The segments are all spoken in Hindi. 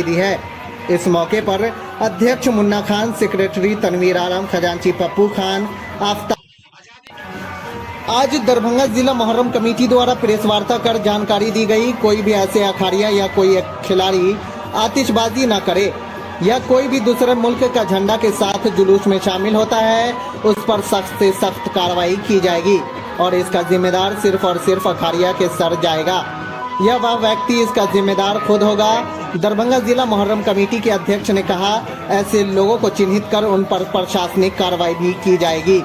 दी है। इस मौके पर अध्यक्ष मुन्ना खान, सेक्रेटरी तनवीर आलम, खजांची पप्पू खान, आफ्ताब। आज दरभंगा जिला मुहर्रम कमेटी द्वारा प्रेस वार्ता कर जानकारी दी गई। कोई भी ऐसे अखाड़िया या कोई खिलाड़ी आतिशबाजी न करे या कोई भी दूसरे मुल्क का झंडा के साथ जुलूस में शामिल होता है, उस पर सख्त से सख्त कार्रवाई की जाएगी और इसका जिम्मेदार सिर्फ और सिर्फ अखाड़िया के सर जाएगा या वह व्यक्ति इसका जिम्मेदार खुद होगा। दरभंगा जिला मुहर्रम कमेटी के अध्यक्ष ने कहा, ऐसे लोगों को चिन्हित कर उन पर प्रशासनिक कार्रवाई भी की जाएगी।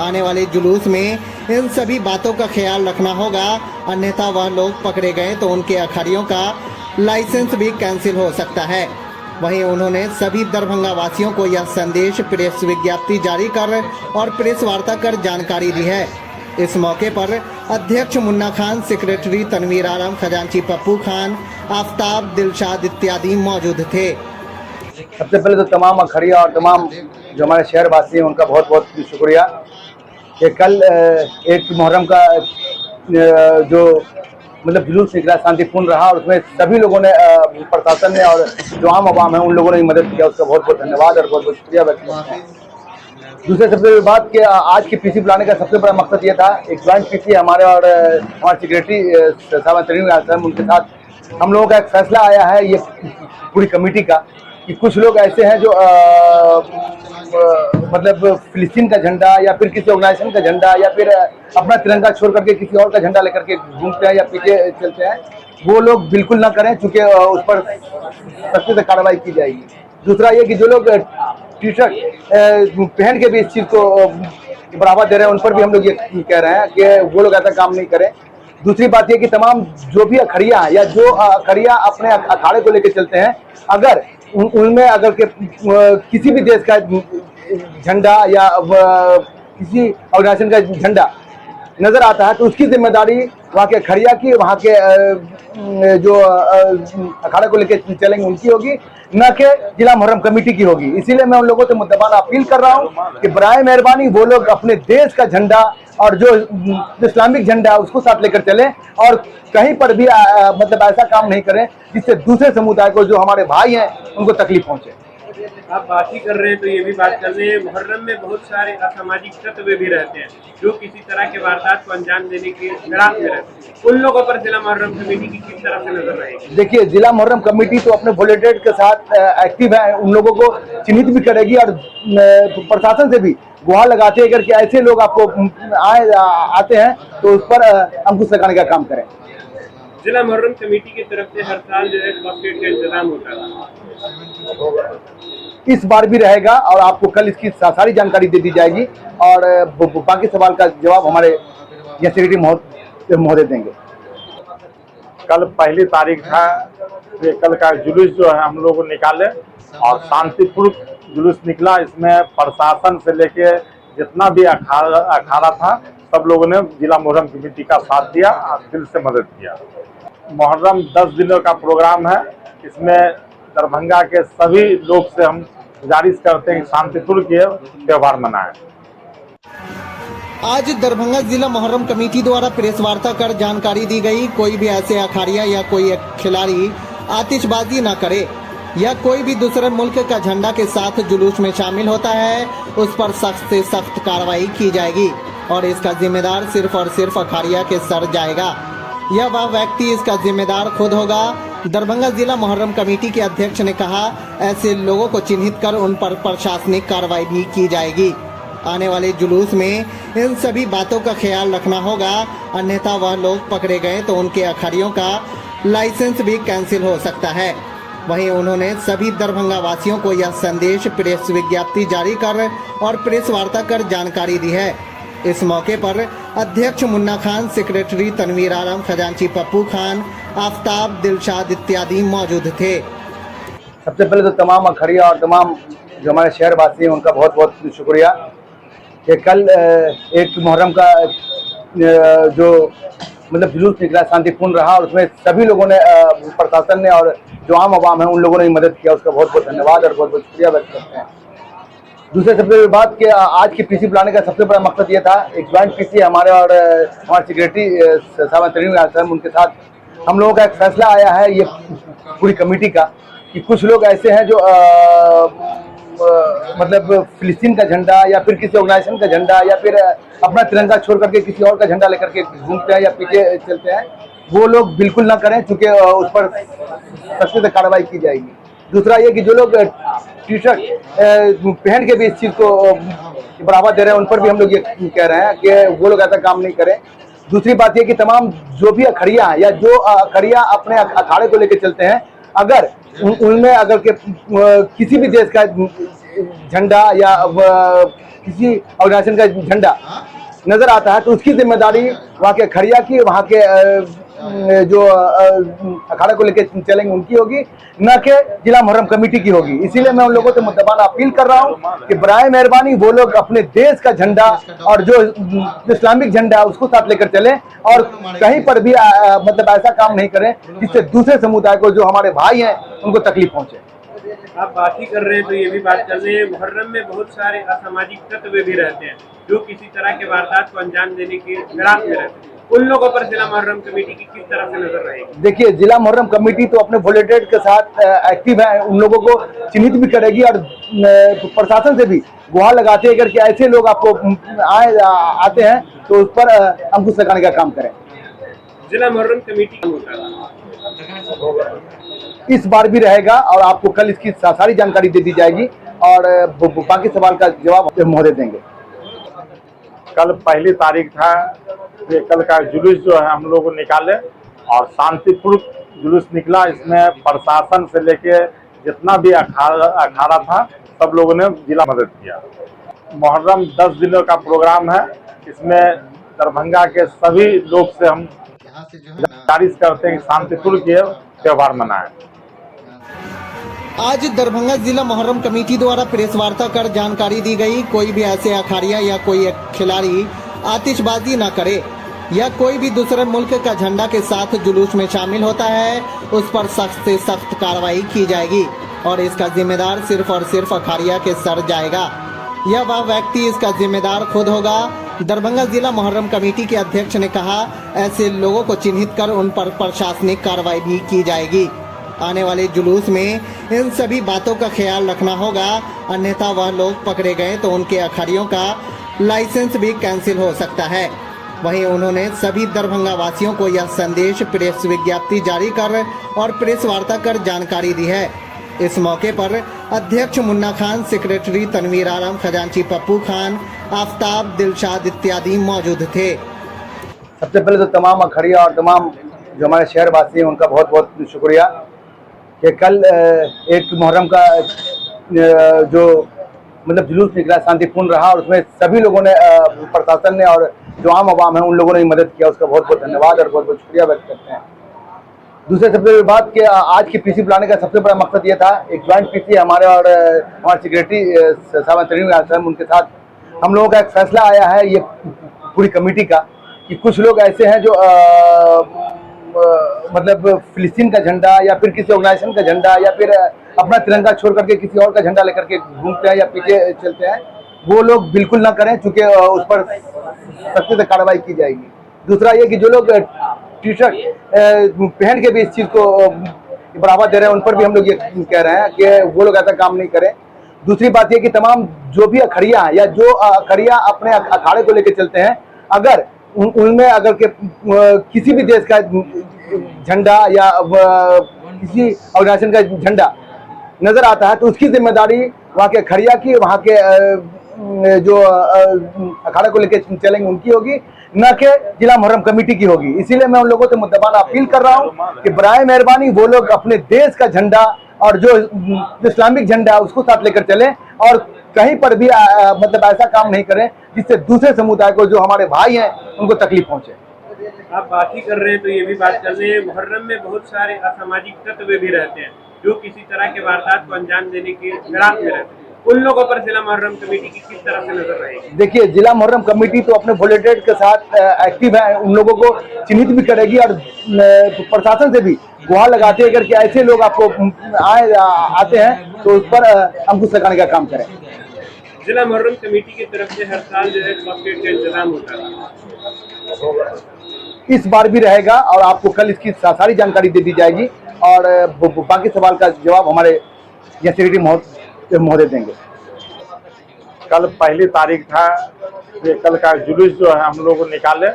आने वाले जुलूस में इन सभी बातों का ख्याल रखना होगा, अन्यथा वह लोग पकड़े गए तो उनके अखाड़ियों का लाइसेंस भी कैंसिल हो सकता है। वहीं उन्होंने सभी दरभंगा वासियों को यह संदेश प्रेस विज्ञप्ति जारी कर और प्रेस वार्ता कर जानकारी दी है। इस मौके पर अध्यक्ष मुन्ना खान, सेक्रेटरी तनवीर आलम, खजांची पप्पू खान, आफ्ताब, दिलशाद इत्यादि मौजूद थे। सबसे पहले तो तमाम अखाड़िया और तमाम जो हमारे शहर वासी हैं उनका बहुत बहुत शुक्रिया कि कल एक मुहर्रम का जो मतलब जुलूस निकला शांतिपूर्ण रहा और उसमें सभी लोगों ने, प्रशासन ने और जो आम आवाम है उन लोगों ने मदद किया, उसका बहुत बहुत धन्यवाद और बहुत बहुत शुक्रिया व्यक्त करते हैं। दूसरे सबसे बड़ी बात कि आज की पीसी बुलाने का सबसे बड़ा मकसद ये था, एक ज्वाइंट पीसी हमारे और हमारे सेक्रेटरी साहब तरीन उनके साथ हम लोगों का एक फैसला आया है ये पूरी कमेटी का कि कुछ लोग ऐसे हैं जो मतलब फिलिस्तीन का झंडा या फिर किसी ऑर्गेनाइजेशन का झंडा या फिर अपना तिरंगा छोड़ करके किसी और का झंडा लेकर के घूमते हैं या पीछे चलते हैं, वो लोग बिल्कुल ना करें, चूँकि उस पर सख्ती से कार्रवाई की जाएगी। दूसरा ये कि जो लोग टी शर्ट पहन के भी इस चीज़ को बढ़ावा दे रहे हैं उन पर भी हम लोग ये कह रहे हैं कि वो लोग ऐसा काम नहीं करें। दूसरी बात ये कि तमाम जो भी अखाड़िया हैं या जो अखाड़िया अपने अखाड़े को लेकर चलते हैं, अगर उनमें अगर के किसी भी देश का झंडा या किसी ऑर्गेनाइजेशन का झंडा नजर आता है तो उसकी जिम्मेदारी वहाँ के अखाड़िया की, वहाँ के जो अखाड़े को लेकर चलेंगे उनकी होगी, न कि जिला मुहर्रम कमेटी की होगी। इसीलिए मैं उन लोगों से मुद्दबाना अपील कर रहा हूँ कि बराए मेहरबानी वो लोग अपने देश का झंडा और जो इस्लामिक झंडा है उसको साथ लेकर चलें और कहीं पर भी मतलब ऐसा काम नहीं करें जिससे दूसरे समुदाय को, जो हमारे भाई हैं, उनको तकलीफ पहुंचे। आप बात ही कर रहे हैं तो ये भी बात कर रहे हैं, मुहर्रम में बहुत सारे असामाजिक तत्व भी रहते हैं जो किसी तरह के वारदात को अंजाम देने के फिराक में रहते हैं। उन लोगों पर जिला मुहर्रम कमेटी की किस तरह से नजर रहेगी? देखिए, जिला मुहर्रम कमेटी तो अपने वॉलंटियर के साथ एक्टिव है, उन लोगों को चिन्हित भी करेगी और प्रशासन से भी गुहार लगाते हैं कि ऐसे लोग आपको आते हैं तो उस पर अंकुश लगाने का काम करें। जिला मुहर्रम कमेटी की तरफ से हर साल जो है बफेट का इंतजाम होता है, इस बार भी रहेगा और आपको कल इसकी सारी जानकारी दे दी जाएगी और बाकी सवाल का जवाब हमारे सेक्रेटरी महोदय देंगे। कल पहली तारीख था, ये कल का जुलूस जो है हम लोग निकाले और शांतिपूर्ण जुलूस निकला। इसमें प्रशासन से लेके जितना भी अखाड़ा था सब लोगों ने जिला मुहर्रम कमेटी का साथ दिया और दिल से मदद किया। मुहर्रम 10 दिनों का प्रोग्राम है, इसमें दरभंगा के सभी लोग से हम गुजारिश करते हैं कि शांतिपूर्ण के त्यौहार मनाएं। आज दरभंगा जिला मुहर्रम कमेटी द्वारा प्रेस वार्ता कर जानकारी दी गई। कोई भी ऐसे अखाड़िया या कोई खिलाड़ी आतिशबाजी न करे या कोई भी दूसरे मुल्क का झंडा के साथ जुलूस में शामिल होता है, उस पर सख्त से सख्त कार्रवाई की जाएगी और इसका जिम्मेदार सिर्फ और सिर्फ अखाड़िया के सर जाएगा या वह व्यक्ति इसका जिम्मेदार खुद होगा। दरभंगा जिला मुहर्रम कमेटी के अध्यक्ष ने कहा, ऐसे लोगों को चिन्हित कर उन पर प्रशासनिक कार्रवाई भी की जाएगी। आने वाले जुलूस में इन सभी बातों का ख्याल रखना होगा, अन्यथा वह लोग पकड़े गए तो उनके अखाड़ियों का लाइसेंस भी कैंसिल हो सकता है। वहीं उन्होंने सभी दरभंगा वासियों को यह संदेश प्रेस विज्ञप्ति जारी कर और प्रेस वार्ता कर जानकारी दी है। इस मौके पर अध्यक्ष मुन्ना खान, सेक्रेटरी तनवीर आलम, खजांची पप्पू खान, आफ्ताब, दिलशाद इत्यादि मौजूद थे। सबसे पहले तो तमाम अखाड़िया और तमाम जो हमारे शहर वासी हैं उनका बहुत बहुत शुक्रिया कि कल एक मुहर्रम का जो मतलब जुलूस निकला शांतिपूर्ण रहा और उसमें सभी लोगों ने, प्रशासन ने और जो आम आवाम है उन लोगों ने मदद किया, उसका बहुत बहुत धन्यवाद और बहुत बहुत शुक्रिया व्यक्त करते हैं। दूसरे सबसे बड़ी बात कि आज की पीसी बुलाने का सबसे बड़ा मकसद ये था, एक ज्वाइंट पीसी हमारे और हमारे सेक्रेटरी साहब तरीन उनके साथ हम लोगों का एक फैसला आया है ये पूरी कमेटी का कि कुछ लोग ऐसे हैं जो मतलब फिलिस्तीन का झंडा या फिर किसी ऑर्गेनाइजेशन का झंडा या फिर अपना तिरंगा छोड़ करके किसी और का झंडा लेकर के घूमते हैं या पीछे चलते हैं, वो लोग बिल्कुल ना करें, क्योंकि उस पर सख्त से कार्रवाई की जाएगी। दूसरा ये कि जो लोग टी शर्ट पहन के भी इस चीज़ को बढ़ावा दे रहे हैं, उन पर भी हम लोग ये कह रहे हैं कि वो लोग ऐसा काम नहीं करें। दूसरी बात ये कि तमाम जो भी अखड़ियाँ हैं या जो अखड़ियाँ अपने अखाड़े को लेकर चलते हैं, अगर उनमें अगर के किसी भी देश का झंडा या किसी ऑर्गेनाइजेशन का झंडा नजर आता है तो उसकी जिम्मेदारी वहाँ के अखड़िया की, वहाँ के जो अखाड़ा को लेकर चलेंगे उनकी होगी, न कि जिला मुहर्रम कमेटी की होगी। इसीलिए मैं उन लोगों से मुद्दबाना अपील कर रहा हूँ कि बराए मेहरबानी वो लोग अपने देश का झंडा और जो इस्लामिक झंडा है उसको साथ लेकर चलें और कहीं पर भी मतलब ऐसा काम नहीं करें जिससे दूसरे समुदाय को, जो हमारे भाई हैं, उनको तकलीफ पहुंचे। आप बात ही कर रहे हैं तो ये भी बात कर रहे हैं, मुहर्रम में बहुत सारे असामाजिक तत्व भी रहते हैं जो किसी तरह के वारदात को अंजाम देने के फिराक में रहते हैं। उन लोगों पर जिला मुहर्रम कमेटी की किस तरह से नजर रहेगी? देखिए, जिला मुहर्रम कमेटी तो अपने वॉलंटियर के साथ एक्टिव है, उन लोगों को चिन्हित भी करेगी और प्रशासन से भी गुहार लगाते हैं कि ऐसे लोग आपको आते हैं तो उस पर अंकुश लगाने का काम करें। जिला मुहर्रम कमेटी इस बार भी रहेगा और आपको कल इसकी सारी जानकारी दे दी जाएगी और बाकी सवाल का जवाब महोदय देंगे। कल पहली तारीख था, ये कल का जुलूस जो है हम लोग निकाले और शांतिपूर्ण जुलूस निकला। इसमें प्रशासन से लेके जितना भी अखाड़ा था सब लोगों ने जिला मदद किया। मुहर्रम 10 दिनों का प्रोग्राम है, इसमें दरभंगा के सभी लोग से हम गुजारिश करते हैं कि शांतिपूर्ण त्योहार मनाएं। आज दरभंगा जिला मुहर्रम कमेटी द्वारा प्रेस वार्ता कर जानकारी दी गई, कोई भी ऐसे अखाड़िया या कोई खिलाड़ी आतिशबाजी न करे या कोई भी दूसरे मुल्क का झंडा के साथ जुलूस में शामिल होता है उस पर सख्त से सख्त कार्रवाई की जाएगी और इसका जिम्मेदार सिर्फ और सिर्फ अखाड़िया के सर जाएगा या वह व्यक्ति इसका जिम्मेदार खुद होगा। दरभंगा जिला मुहर्रम कमेटी के अध्यक्ष ने कहा, ऐसे लोगों को चिन्हित कर उन पर प्रशासनिक कार्रवाई भी की जाएगी। आने वाले जुलूस में इन सभी बातों का ख्याल रखना होगा, अन्यथा वह लोग पकड़े गए तो उनके अखाड़ियों का लाइसेंस भी कैंसिल हो सकता है। वहीं उन्होंने सभी दरभंगा वासियों को यह संदेश प्रेस विज्ञप्ति जारी कर और प्रेस वार्ता कर जानकारी दी है। इस मौके पर अध्यक्ष मुन्ना खान, सेक्रेटरी तनवीर आलम, खजांची पप्पू खान, आफ्ताब, दिलशाद इत्यादि मौजूद थे। सबसे पहले तो तमाम अखड़िया और तमाम जो हमारे शहर वासी हैं उनका बहुत बहुत शुक्रिया कि कल एक मुहर्रम का जो मतलब जुलूस निकला शांतिपूर्ण रहा और उसमें सभी लोगों ने, प्रशासन ने और जो आम आवाम है उन लोगों ने मदद किया, उसका बहुत बहुत धन्यवाद और बहुत बहुत शुक्रिया व्यक्त करते हैं। दूसरे सबसे बड़ी बात कि आज की पीसी बुलाने का सबसे बड़ा मकसद ये था, एक ज्वाइंट पीसी हमारे और हमारे सेक्रेटरी साहब तनवीर आलम, उनके साथ हम लोगों का एक फैसला आया है ये पूरी कमेटी का कि कुछ लोग ऐसे हैं जो मतलब फिलिस्तीन का झंडा या फिर किसी ऑर्गेनाइजेशन का झंडा या फिर अपना तिरंगा छोड़ करके किसी और का झंडा लेकर के घूमते हैं या पीछे चलते हैं, वो लोग बिल्कुल ना करें, क्योंकि उस पर सख्त से कार्रवाई की जाएगी। दूसरा ये कि जो लोग टी शर्ट पहन के भी इस चीज़ को बढ़ावा दे रहे हैं, उन पर भी हम लोग ये कह रहे हैं कि वो लोग ऐसा काम नहीं करें। दूसरी बात ये कि तमाम जो भी अखड़िया हैं या जो अखड़िया अपने अखाड़े को लेकर चलते हैं, अगर उनमें अगर के किसी भी देश का झंडा या किसी ऑर्गेनाइजेशन का झंडा नजर आता है तो उसकी जिम्मेदारी वहाँ के अखड़िया की, वहाँ के जो अखाड़ा को लेकर चलेंगे उनकी होगी, न कि जिला मुहर्रम कमेटी की होगी। इसीलिए मैं उन लोगों से मुद्दबाना अपील कर रहा हूँ कि बराए मेहरबानी वो लोग अपने देश का झंडा और जो इस्लामिक झंडा है उसको साथ लेकर चलें और कहीं पर भी मतलब ऐसा काम नहीं करें जिससे दूसरे समुदाय को, जो हमारे भाई हैं, उनको तकलीफ पहुंचे। आप बात ही कर रहे हैं तो ये भी बात कर रहे हैं, मुहर्रम में बहुत सारे असामाजिक तत्व भी रहते हैं जो किसी तरह के वारदात को अंजाम देने के फिराक में रहते हैं। उन लोगों पर जिला मुहर्रम कमेटी की किस तरह से नजर रहेगी? देखिए, जिला मुहर्रम कमेटी तो अपने वॉलंटियर के साथ एक्टिव है, उन लोगों को चिन्हित भी करेगी और प्रशासन से भी गुहार लगाते हैं कि ऐसे लोग आपको आते हैं तो उस पर अंकुश लगाने का काम करें। जिला मुहर्रम कमेटी की तरफ से हर साल जो है बास्केट का इंतजाम होता है, इस बार भी रहेगा और आपको कल इसकी सारी जानकारी दे दी जाएगी और बाकी सवाल का जवाब हमारे यहाँ सेक्रेटरी महोदय देंगे। कल पहली तारीख था, ये कल का जुलूस जो है हम लोग निकाले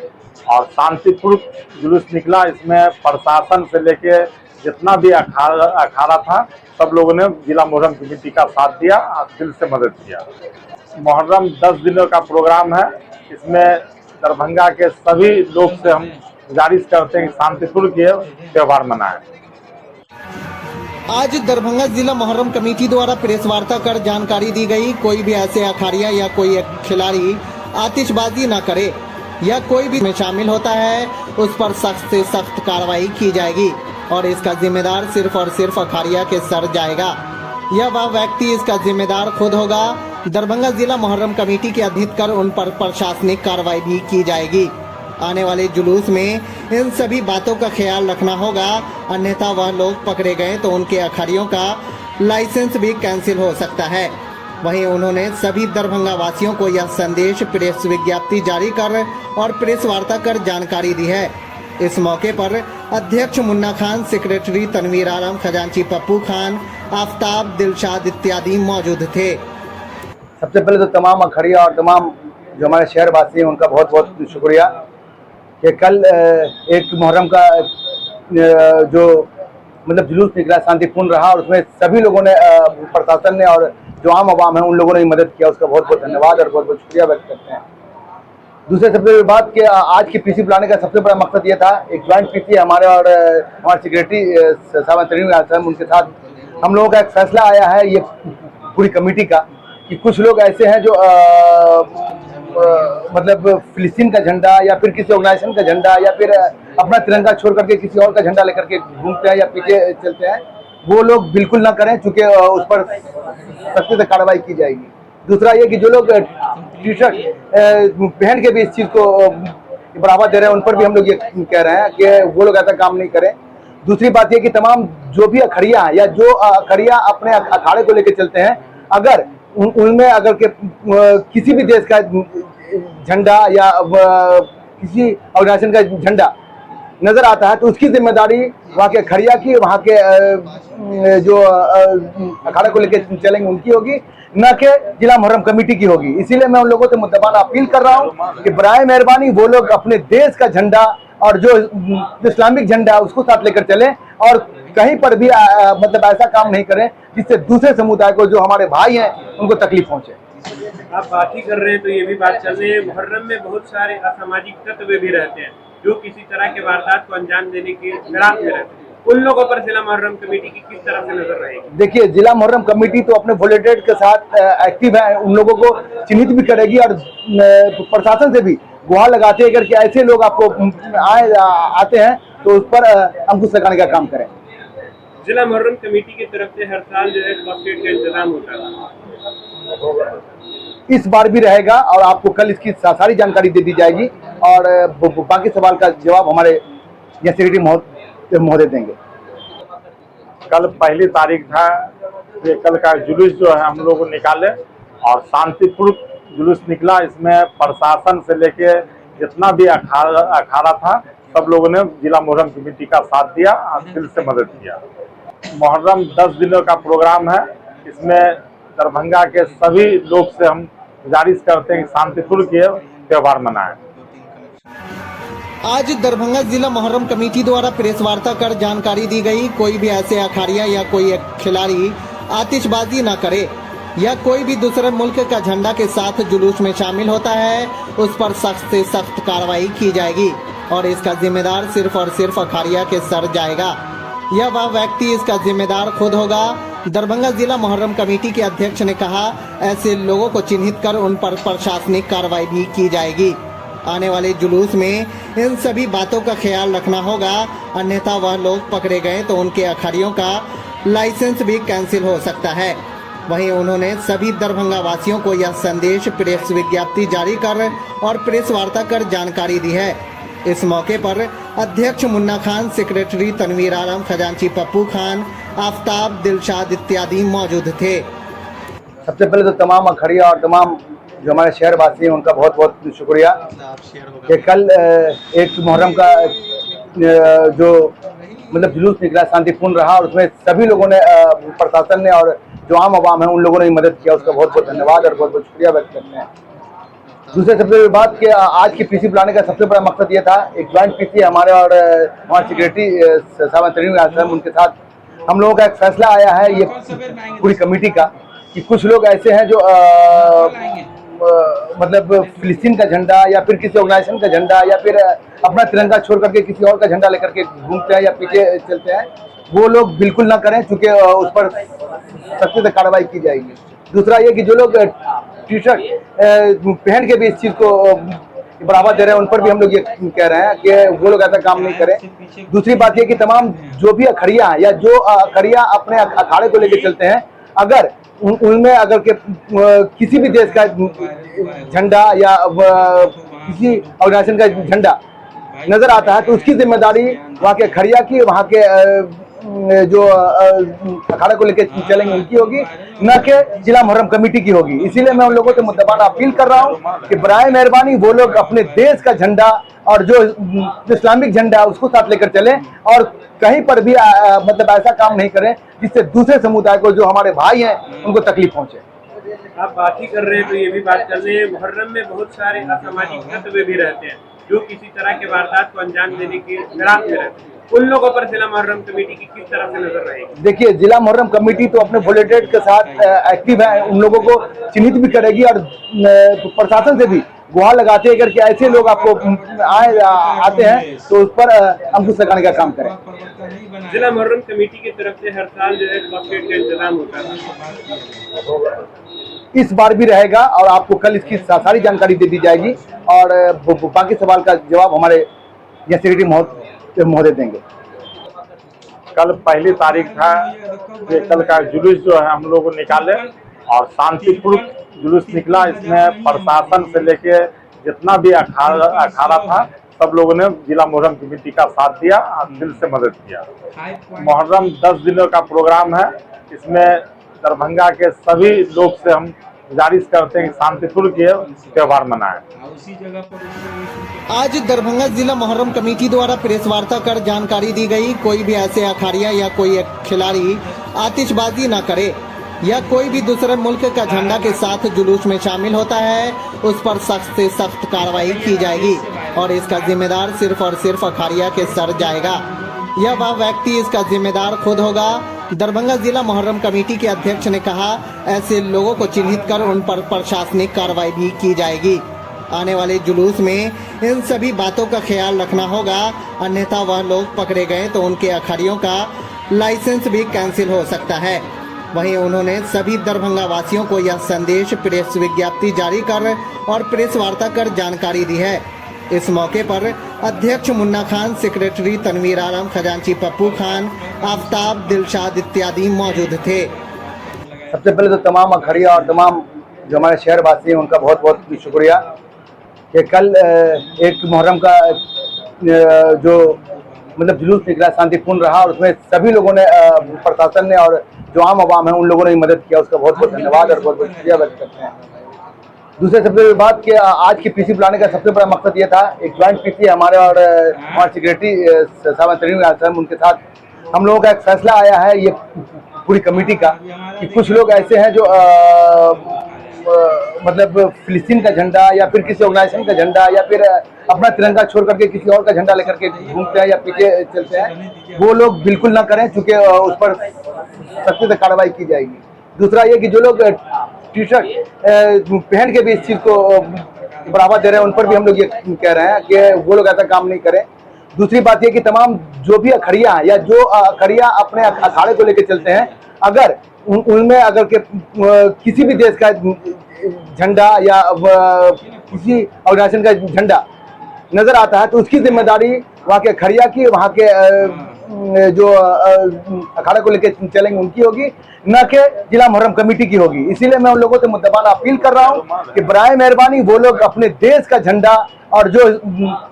और शांतिपूर्ण जुलूस निकला। इसमें प्रशासन से लेके जितना भी अखाड़ा था सब लोगों ने जिला मुहर्रम कमेटी का साथ दिया और दिल से मदद किया। मुहर्रम 10 दिनों का प्रोग्राम है। इसमें दरभंगा के सभी लोग से हम गुजारिश करते हैं कि शांतिपूर्ण ये त्यौहार मनाएं। आज दरभंगा जिला मुहर्रम कमेटी द्वारा प्रेस वार्ता कर जानकारी दी गई, कोई भी ऐसे अखाड़िया या कोई खिलाड़ी आतिशबाजी न करे या कोई भी में शामिल होता है उस पर सख्त से सख्त कार्रवाई की जाएगी और इसका जिम्मेदार सिर्फ और सिर्फ अखाड़िया के सर जाएगा। यह वह व्यक्ति इसका जिम्मेदार खुद होगा। दरभंगा जिला मुहर्रम कमेटी के अधिक कर उन पर प्रशासनिक कार्रवाई भी की जाएगी। आने वाले जुलूस में इन सभी बातों का ख्याल रखना होगा, अन्यथा वह लोग पकड़े गए तो उनके अखाड़ियों का लाइसेंस भी कैंसिल हो सकता है। वहीं उन्होंने सभी दरभंगा वासियों को यह संदेश प्रेस विज्ञप्ति जारी कर और प्रेस वार्ता कर जानकारी दी है। इस मौके पर अध्यक्ष मुन्ना खान, सेक्रेटरी तनवीर आलम, खजांची पप्पू खान, आफ्ताब, दिलशाद इत्यादि मौजूद थे। सबसे पहले तो तमाम अखाड़िया और तमाम जो हमारे शहरवासी हैं उनका बहुत बहुत शुक्रिया कि कल एक मुहर्रम का जो मतलब जुलूस निकला शांतिपूर्ण रहा और उसमें सभी लोगों ने प्रशासन ने और जो आम आवाम है उन लोगों ने मदद किया, उसका बहुत बहुत धन्यवाद और बहुत बहुत शुक्रिया व्यक्त करते हैं। दूसरे सबसे बड़ी बात कि आज की पीसी बुलाने का सबसे बड़ा मकसद ये था, एक ज्वाइंट पीसी हमारे और हमारे सेक्रेटरी साहब तनवीर, उनके साथ हम लोगों का एक फैसला आया है ये पूरी कमेटी का कि कुछ लोग ऐसे हैं जो मतलब फिलिस्तीन का झंडा या फिर किसी ऑर्गेनाइजेशन का झंडा या फिर अपना तिरंगा छोड़ करके किसी और का झंडा लेकर के घूमते हैं या पीछे चलते हैं, वो लोग बिल्कुल ना करें, चूंकि उस पर सख्ती से कार्रवाई की जाएगी। दूसरा ये कि जो लोग टी शर्ट पहन के भी इस चीज़ को बढ़ावा दे रहे हैं उन पर भी हम लोग ये कह रहे हैं कि वो लोग ऐसा काम नहीं करें। दूसरी बात ये कि तमाम जो भी अखाड़िया हैं या जो अखाड़िया अपने अखाड़े को लेकर चलते हैं, अगर उनमें अगर के किसी भी देश का झंडा या किसी ऑर्गेनाइजेशन का झंडा नजर आता है तो उसकी जिम्मेदारी वहाँ के अखाड़िया की, वहाँ के जो अखाड़े को लेकर चलेंगे उनकी होगी, न कि जिला मुहर्रम कमेटी की होगी। इसीलिए मैं उन लोगों से मुद्दबाना अपील कर रहा हूँ कि बराए मेहरबानी वो लोग अपने देश का झंडा और जो इस्लामिक झंडा है उसको साथ लेकर चलें और कहीं पर भी मतलब ऐसा काम नहीं करें जिससे दूसरे समुदाय को जो हमारे भाई हैं उनको तकलीफ पहुंचे। आप बात ही कर रहे हैं तो ये भी बात चल रही है, मुहर्रम में बहुत सारे असामाजिक तत्व भी रहते हैं जो किसी तरह के वारदात को अंजाम देने के फिराक में रहते हैं। उन लोगों पर जिला मुहर्रम कमेटी की किस तरह से नजर रहेगी? देखिए, जिला मुहर्रम कमेटी तो अपने वॉलंटियर के साथ एक्टिव है, उन लोगों को चिन्हित भी करेगी और प्रशासन से भी गुहार लगाते हैं अगर ऐसे लोग आपको आते हैं तो उस पर अंकुश लगाने का काम करें। जिला मुहर्रम कमेटी की तरफ से हर साल जो है फर्स्ट एड का इंतजाम होता है, इस बार भी रहेगा और आपको कल इसकी सारी जानकारी दे दी जाएगी और बाकी सवाल का जवाब हमारे यहाँ सेक्रेटरी महोदय देंगे। कल पहली तारीख था, ये कल का जुलूस जो है हम लोग निकाले और शांतिपूर्ण जुलूस निकला। इसमें प्रशासन से लेके जितना भी अखाड़ा था सब लोगों ने जिला मुहर्रम कमेटी का साथ दिया और दिल से मदद किया। मुहर्रम 10 दिनों का प्रोग्राम है। इसमें दरभंगा के सभी लोग से हम गुजारिश करते हैं कि शांतिपूर्ण ये त्यौहार मनाएं। आज दरभंगा जिला मुहर्रम कमेटी द्वारा प्रेस वार्ता कर जानकारी दी गई, कोई भी ऐसे अखाड़िया या कोई खिलाड़ी आतिशबाजी न करे या कोई भी दूसरे मुल्क का झंडा के साथ जुलूस में शामिल होता है उस पर सख्त से सख्त कार्रवाई की जाएगी और इसका जिम्मेदार सिर्फ और सिर्फ अखाड़िया के सर जाएगा। यह वह व्यक्ति इसका जिम्मेदार खुद होगा। दरभंगा जिला मुहर्रम कमेटी के अध्यक्ष ने कहा, ऐसे लोगों को चिन्हित कर उन पर प्रशासनिक कार्रवाई भी की जाएगी। आने वाले जुलूस में इन सभी बातों का ख्याल रखना होगा, अन्यथा वह लोग पकड़े गए तो उनके अखाड़ियों का लाइसेंस भी कैंसिल हो सकता है। वहीं उन्होंने सभी दरभंगा वासियों को यह संदेश प्रेस विज्ञप्ति जारी कर और प्रेस वार्ता कर जानकारी दी है। इस मौके पर अध्यक्ष मुन्ना खान, सेक्रेटरी तनवीर आलम, खजांची पप्पू खान, आफ्ताब, दिलशाद इत्यादि मौजूद थे। सबसे पहले तो तमाम अखाड़िया और तमाम जो हमारे शहरवासी हैं उनका बहुत बहुत शुक्रिया कि कल एक मुहर्रम का जो मतलब जुलूस निकला शांतिपूर्ण रहा और उसमें सभी लोगों ने प्रशासन ने और जो आम आवाम है उन लोगों ने मदद किया, उसका बहुत बहुत धन्यवाद और बहुत बहुत शुक्रिया व्यक्त करते हैं। दूसरे सबसे बड़ी बात कि आज की पीसी बुलाने का सबसे बड़ा मकसद ये था, एक ज्वाइंट पीसी हमारे और हमारे सेक्रेटरी साहब तनवीर उनके साथ हम लोगों का एक फैसला आया है ये पूरी कमेटी का कि कुछ लोग ऐसे हैं जो मतलब फिलिस्तीन का झंडा या फिर किसी ऑर्गेनाइजेशन का झंडा या फिर अपना तिरंगा छोड़ करके किसी और का झंडा लेकर के घूमते हैं या पीछे चलते हैं, वो लोग बिल्कुल ना करें, क्योंकि उस पर सख्ती से कार्रवाई की जाएगी। दूसरा ये कि जो लोग टी शर्ट पहन के भी इस चीज़ को बढ़ावा दे रहे हैं, उन पर भी हम लोग ये कह रहे हैं कि वो लोग ऐसा काम नहीं करें। दूसरी बात ये कि तमाम जो भी अखड़ियाँ या जो अखड़ियाँ अपने अखाड़े को लेकर चलते हैं, अगर उनमें अगर के किसी भी देश का झंडा या किसी ऑर्गेनाइजेशन का झंडा नजर आता है तो उसकी जिम्मेदारी वहाँ के अखड़िया की, वहाँ के जो अखाड़े को लेकर चलेंगे उनकी होगी, न कि जिला मुहर्रम कमेटी की होगी। इसीलिए मैं उन लोगों से मुद्दबाना अपील कर रहा हूँ कि बराए मेहरबानी वो लोग अपने देश का झंडा और जो इस्लामिक झंडा है उसको साथ लेकर चलें और कहीं पर भी मतलब ऐसा काम नहीं करें जिससे दूसरे समुदाय को, जो हमारे भाई हैं, उनको तकलीफ पहुंचे। आप बात ही कर रहे हैं तो ये भी बात कर रहे हैं, मुहर्रम में बहुत सारे असामाजिक तत्व भी रहते हैं जो किसी तरह के वारदात को अंजाम देने के फिराक में रहते हैं। उन लोगों पर जिला मुहर्रम कमेटी की किस तरह से नजर रहेगी? देखिए, जिला मुहर्रम कमेटी तो अपने वॉलंटियर्स के साथ एक्टिव है, उन लोगों को चिन्हित भी करेगी और प्रशासन से भी गुहार लगाते हैं कि ऐसे लोग आपको आते हैं तो उस पर अंकुश लगाने का काम करें। जिला मुहर्रम कमेटी की तरफ से हर साल जो है कॉकटेल का इंतजाम होता है, इस बार भी रहेगा और आपको कल इसकी सारी जानकारी दे दी जाएगी और बाकी सवाल का जवाब हमारे सेक्रेटरी महोदय देंगे। कल पहली तारीख था, ये कल का जुलूस जो है हम लोग निकाले और शांतिपूर्ण जुलूस निकला। इसमें प्रशासन से लेके जितना भी अखाड़ा था सब लोगों ने जिला मुहर्रम कमेटी का साथ दिया और दिल से मदद किया। मुहर्रम 10 दिनों का प्रोग्राम है, इसमें दरभंगा के सभी लोग से हम गुजारिश करते हैं कि शांतिपूर्ण त्योहार मनाएं। आज दरभंगा जिला मुहर्रम कमेटी द्वारा प्रेस वार्ता कर जानकारी दी गई, कोई भी ऐसे अखाड़िया या कोई खिलाड़ी आतिशबाजी न करे या कोई भी दूसरे मुल्क का झंडा के साथ जुलूस में शामिल होता है उस पर सख्त से सख्त कार्रवाई की जाएगी और इसका जिम्मेदार सिर्फ और सिर्फ अखाड़िया के सर जाएगा या वह व्यक्ति इसका जिम्मेदार खुद होगा। दरभंगा जिला मुहर्रम कमेटी के अध्यक्ष ने कहा, ऐसे लोगों को चिन्हित कर उन पर प्रशासनिक कार्रवाई भी की जाएगी। आने वाले जुलूस में इन सभी बातों का ख्याल रखना होगा, अन्यथा वह लोग पकड़े गए तो उनके अखाड़ियों का लाइसेंस भी कैंसिल हो सकता है। वहीं उन्होंने सभी दरभंगा वासियों को यह संदेश प्रेस विज्ञप्ति जारी कर और प्रेस वार्ता कर जानकारी दी है। इस मौके पर अध्यक्ष मुन्ना खान, सेक्रेटरी तनवीर आलम, खजांची पप्पू खान, आफ्ताब, दिलशाद इत्यादि मौजूद थे। सबसे पहले तो तमाम अखाड़िया और तमाम जो हमारे शहरवासी हैं उनका बहुत बहुत शुक्रिया कि कल एक मुहर्रम का जो मतलब जुलूस निकला शांतिपूर्ण रहा और उसमें सभी लोगों ने, प्रशासन ने और जो आम आवाम है उन लोगों ने मदद किया, उसका बहुत बहुत धन्यवाद और बहुत बहुत शुक्रिया व्यक्त करते हैं। दूसरे सबसे बड़ी बात कि आज की पीसी बुलाने का सबसे बड़ा मकसद ये था, एक ज्वाइंट पीसी हमारे और हमारे सेक्रेटरी साहब तनवीर उनके साथ हम लोगों का एक फैसला आया है ये पूरी कमेटी का कि कुछ लोग ऐसे हैं जो मतलब फिलिस्तीन का झंडा या फिर किसी ऑर्गेनाइजेशन का झंडा या फिर अपना तिरंगा छोड़ करके किसी और का झंडा लेकर के घूमते हैं या पीछे चलते हैं, वो लोग बिल्कुल ना करें, क्योंकि उस पर सख्ती से कार्रवाई की जाएगी। दूसरा ये कि जो लोग टी शर्ट पहन के भी इस चीज़ को बढ़ावा दे रहे हैं, उन पर भी हम लोग ये कह रहे हैं कि वो लोग ऐसा काम नहीं करें। दूसरी बात ये कि तमाम जो भी अखड़ियाँ या जो अखड़ियाँ अपने अखाड़े को लेकर चलते हैं, अगर उनमें अगर के किसी भी देश का झंडा या किसी ऑर्गेनाइजेशन का झंडा नजर आता है तो उसकी जिम्मेदारी वहाँ के अखड़िया की, वहाँ के जो अखाड़े को लेकर चलेंगे उनकी होगी, न कि जिला मुहर्रम कमेटी की होगी। इसीलिए मैं उन लोगों से मुद्दबाना अपील कर रहा हूँ कि बराए मेहरबानी वो लोग अपने देश का झंडा और जो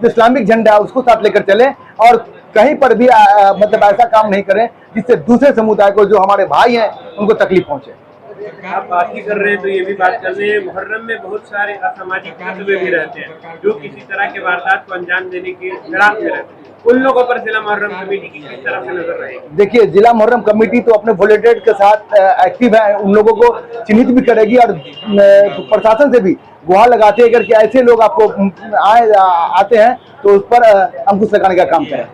इस्लामिक झंडा है उसको साथ लेकर चलें और कहीं पर भी मतलब ऐसा काम नहीं करें जिससे दूसरे समुदाय को, जो हमारे भाई हैं, उनको तकलीफ पहुंचे। आप बात ही कर रहे हैं तो ये भी बात कर रहे हैं, मुहर्रम में बहुत सारे असामाजिक तत्व भी रहते हैं जो किसी तरह के वारदात को अंजाम देने की फिराक में रहते हैं। उन लोगों पर जिला मुहर्रम कमेटी की किस तरह से नजर रहेगी? देखिए, जिला मुहर्रम कमेटी तो अपने वॉलंटियर के साथ एक्टिव है, उन लोगों को चिन्हित भी करेगी और प्रशासन से भी गुहार लगाते हैं अगर कि ऐसे लोग आपको आते हैं तो उस पर अंकुश लगाने का काम करें।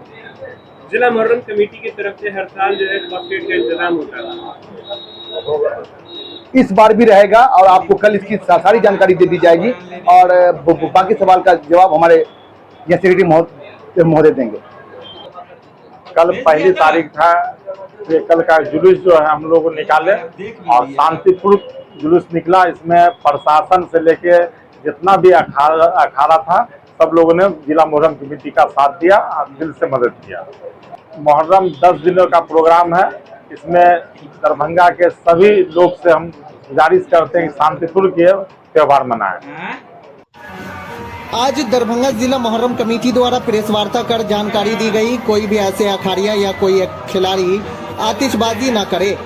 जिला मुहर्रम कमेटी की तरफ से हर साल जो है फर्स्ट का इंतजाम होता है, इस बार भी रहेगा और आपको कल इसकी सारी जानकारी दे दी जाएगी और बाकी सवाल का जवाब हमारे यहाँ सेक्रेटरी महोदय देंगे। कल पहली तारीख था, ये कल का जुलूस जो है हम लोग निकाले और शांतिपूर्ण जुलूस निकला। इसमें प्रशासन से लेके जितना भी अखाड़ा था सब लोगों ने जिला मुहर्रम कमेटी का साथ दिया और दिल से मदद किया। मुहर्रम 10 दिनों का प्रोग्राम है, इसमें दरभंगा के सभी लोग से हम गुजारिश करते हैं कि शांतिपूर्ण के त्यौहार मनाएं। आज दरभंगा जिला मुहर्रम कमेटी द्वारा प्रेस वार्ता कर जानकारी दी गई, कोई भी ऐसे अखाड़िया या कोई खिलाड़ी आतिशबाजी न करे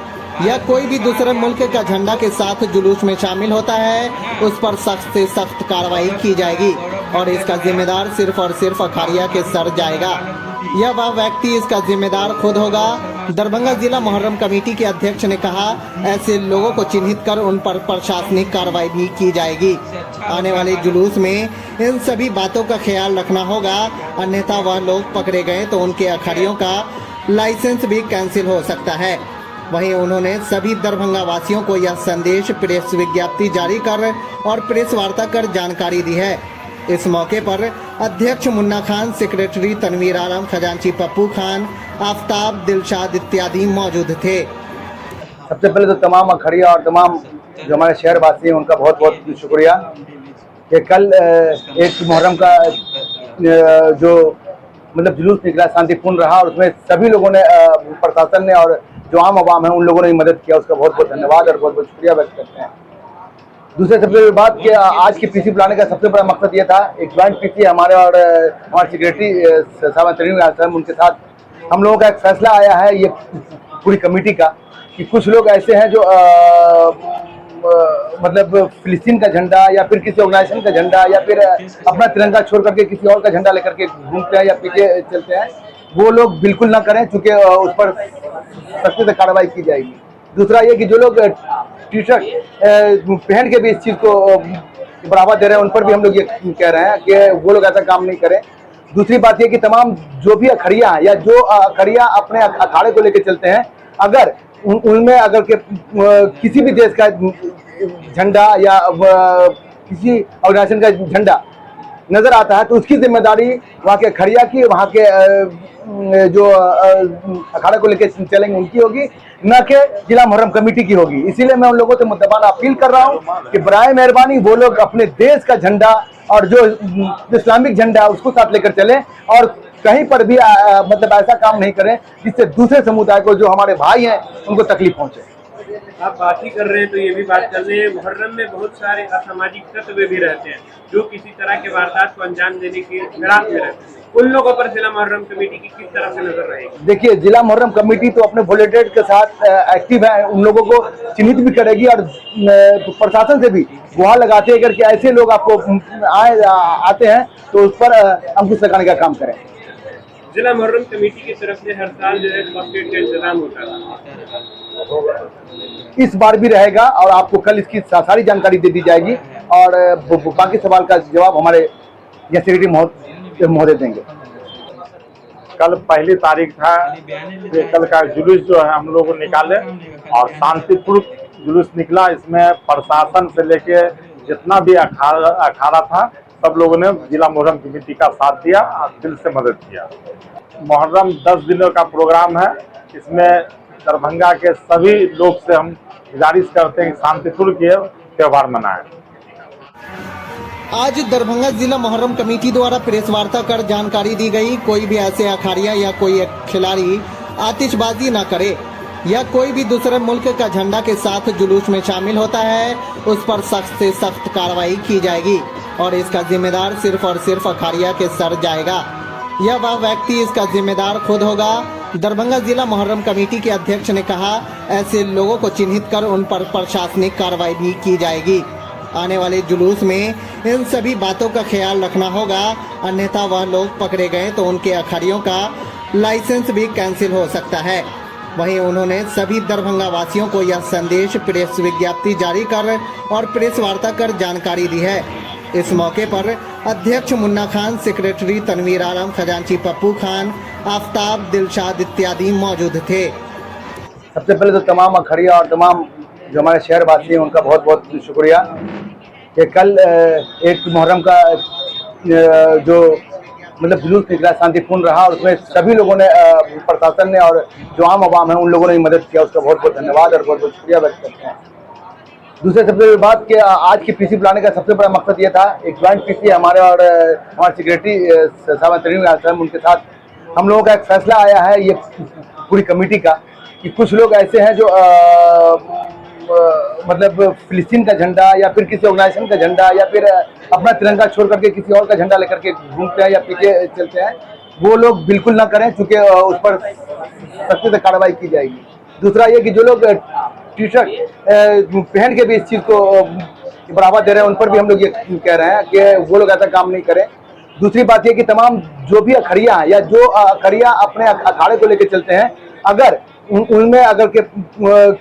या कोई भी दूसरे मुल्क का झंडा के साथ जुलूस में शामिल होता है उस पर सख्त से सख्त कार्रवाई की जाएगी और इसका जिम्मेदार सिर्फ और सिर्फ अखाड़िया के सर जाएगा या वह व्यक्ति इसका जिम्मेदार खुद होगा। दरभंगा जिला मुहर्रम कमेटी के अध्यक्ष ने कहा, ऐसे लोगों को चिन्हित कर उन पर प्रशासनिक कार्रवाई भी की जाएगी। आने वाले जुलूस में इन सभी बातों का ख्याल रखना होगा, अन्यथा वह लोग पकड़े गए तो उनके अखाड़ियों का लाइसेंस भी कैंसिल हो सकता है। वहीं उन्होंने सभी दरभंगा वासियों को यह संदेश प्रेस विज्ञप्ति जारी कर और प्रेस वार्ता कर जानकारी दी है। इस मौके पर अध्यक्ष मुन्ना खान, सेक्रेटरी तनवीर आलम, खजांची पप्पू खान, आफ्ताब, दिलशाद इत्यादि मौजूद थे। सबसे पहले तो तमाम अखाड़िया और तमाम जो हमारे शहरवासी हैं उनका बहुत बहुत शुक्रिया कि कल एक मुहर्रम का जो मतलब जुलूस निकला शांतिपूर्ण रहा और उसमें सभी लोगों ने, प्रशासन ने और जो आम आवाम है उन लोगों ने मदद किया, उसका बहुत बहुत धन्यवाद और बहुत बहुत शुक्रिया व्यक्त करते हैं। दूसरे सबसे बड़ी बात कि आज की पीसी बुलाने का सबसे बड़ा मकसद ये था, एक ज्वाइंट पीसी हमारे और हमारे सेक्रेटरी साहब तरीन साहब, उनके साथ हम लोगों का एक फैसला आया है ये पूरी कमेटी का कि कुछ लोग ऐसे हैं जो मतलब फिलिस्तीन का झंडा या फिर किसी ऑर्गेनाइजेशन का झंडा या फिर अपना तिरंगा छोड़ करके किसी और का झंडा लेकर के घूमते हैं या पीछे चलते हैं, वो लोग बिल्कुल ना करें, चूँकि उस पर सख्ती से कार्रवाई की जाएगी। दूसरा ये कि जो लोग टी शर्ट पहन के भी इस चीज़ को बढ़ावा दे रहे हैं उन पर भी हम लोग ये कह रहे हैं कि वो लोग ऐसा काम नहीं करें। दूसरी बात ये कि तमाम जो भी अखाड़िया हैं या जो अखाड़िया अपने अखाड़े को लेकर चलते हैं, अगर उनमें अगर के किसी भी देश का झंडा या किसी ऑर्गेनाइजेशन का झंडा नजर आता है तो उसकी जिम्मेदारी वहाँ के अखाड़िया की, वहाँ के जो अखाड़े को लेकर चलेंगे उनकी होगी, न कि जिला मुहर्रम कमेटी की होगी। इसीलिए मैं उन लोगों से मुद्दबाना अपील कर रहा हूँ कि बराए मेहरबानी वो लोग अपने देश का झंडा और जो इस्लामिक झंडा है उसको साथ लेकर चलें और कहीं पर भी मतलब ऐसा काम नहीं करें जिससे दूसरे समुदाय को, जो हमारे भाई हैं, उनको तकलीफ पहुंचे। आप बात ही कर रहे हैं तो ये भी बात कर रहे हैं, मुहर्रम में बहुत सारे असामाजिक तत्व भी रहते हैं जो किसी तरह के वारदात को अंजाम देने की फिराक में रहते हैं। उन लोगों पर जिला मुहर्रम कमेटी की किस तरह से नजर रहेगी? देखिए, जिला मुहर्रम कमेटी तो अपने वॉलंटियर के साथ एक्टिव है, उन लोगों को चिन्हित भी करेगी और प्रशासन से भी गुहार लगाते हैं अगर कि ऐसे लोग आपको आते हैं तो उस पर अंकुश लगाने का काम करें। जिला मुहर्रम कमेटी की तरफ से हर साल जो है फर्स्ट का इंतजाम होता है, इस बार भी रहेगा और आपको कल इसकी सारी जानकारी दे दी जाएगी और बाकी सवाल का जवाब हमारे यहाँ सेक्रेटरी महोदय देंगे। कल पहली तारीख था, ये कल का जुलूस जो है हम लोग निकाले और शांतिपूर्ण जुलूस निकला। इसमें प्रशासन से लेके जितना भी अखाड़ा था सब लोगों ने जिला मुहर्रम कमेटी का साथ दिया और दिल से मदद किया। मुहर्रम 10 दिनों का प्रोग्राम है, इसमें दरभंगा के सभी लोग से हम गुजारिश करते हैं कि शांतिपूर्ण के त्यौहार मनाएं। आज दरभंगा जिला मुहर्रम कमेटी द्वारा प्रेस वार्ता कर जानकारी दी गई, कोई भी ऐसे अखाड़िया या कोई खिलाड़ी आतिशबाजी न करे या कोई भी दूसरे मुल्क का झंडा के साथ जुलूस में शामिल होता है उस पर सख्त से सख्त कार्रवाई की जाएगी और इसका जिम्मेदार सिर्फ और सिर्फ अखाड़िया के सर जाएगा या वह व्यक्ति इसका जिम्मेदार खुद होगा। दरभंगा जिला मुहर्रम कमेटी के अध्यक्ष ने कहा, ऐसे लोगों को चिन्हित कर उन पर प्रशासनिक कार्रवाई भी की जाएगी। आने वाले जुलूस में इन सभी बातों का ख्याल रखना होगा, अन्यथा वह लोग पकड़े गए तो उनके अखाड़ियों का लाइसेंस भी कैंसिल हो सकता है। वहीं उन्होंने सभी दरभंगा वासियों को यह संदेश प्रेस विज्ञप्ति जारी कर और प्रेस वार्ता कर जानकारी दी है। इस मौके पर अध्यक्ष मुन्ना खान, सेक्रेटरी तनवीर आलम, खजांची पप्पू खान, आफ्ताब, दिलशाद इत्यादि मौजूद थे। सबसे पहले तो तमाम अखड़िया और तमाम जो हमारे शहर वासी हैं उनका बहुत बहुत शुक्रिया कि कल एक मुहर्रम का जो मतलब जुलूस निकला शांतिपूर्ण रहा और उसमें सभी लोगों ने प्रशासन ने और जो आम आवाम है उन लोगों ने मदद किया, उसका बहुत बहुत धन्यवाद और बहुत बहुत शुक्रिया व्यक्त करते हैं। दूसरे सबसे बड़ी बात कि आज की पीसी बुलाने का सबसे बड़ा मकसद ये था, एक ज्वाइंट पीसी हमारे और हमारे सेक्रेटरी साहब तनवीर, उनके साथ हम लोगों का एक फैसला आया है ये पूरी कमेटी का कि कुछ लोग ऐसे हैं जो मतलब फिलिस्तीन का झंडा या फिर किसी ऑर्गेनाइजेशन का झंडा या फिर अपना तिरंगा छोड़ करके किसी और का झंडा लेकर के घूमते हैं या पीछे चलते हैं, वो लोग बिल्कुल ना करें, चूँकि उस पर सख्ती से कार्रवाई की जाएगी। दूसरा ये कि जो लोग टी शर्ट पहन के भी इस चीज़ को बढ़ावा दे रहे हैं, उन पर भी हम लोग ये कह रहे हैं कि वो लोग ऐसा काम नहीं करें। दूसरी बात ये कि तमाम जो भी अखड़िया हैं या जो अखड़िया अपने अखाड़े को लेकर चलते हैं, अगर उनमें अगर के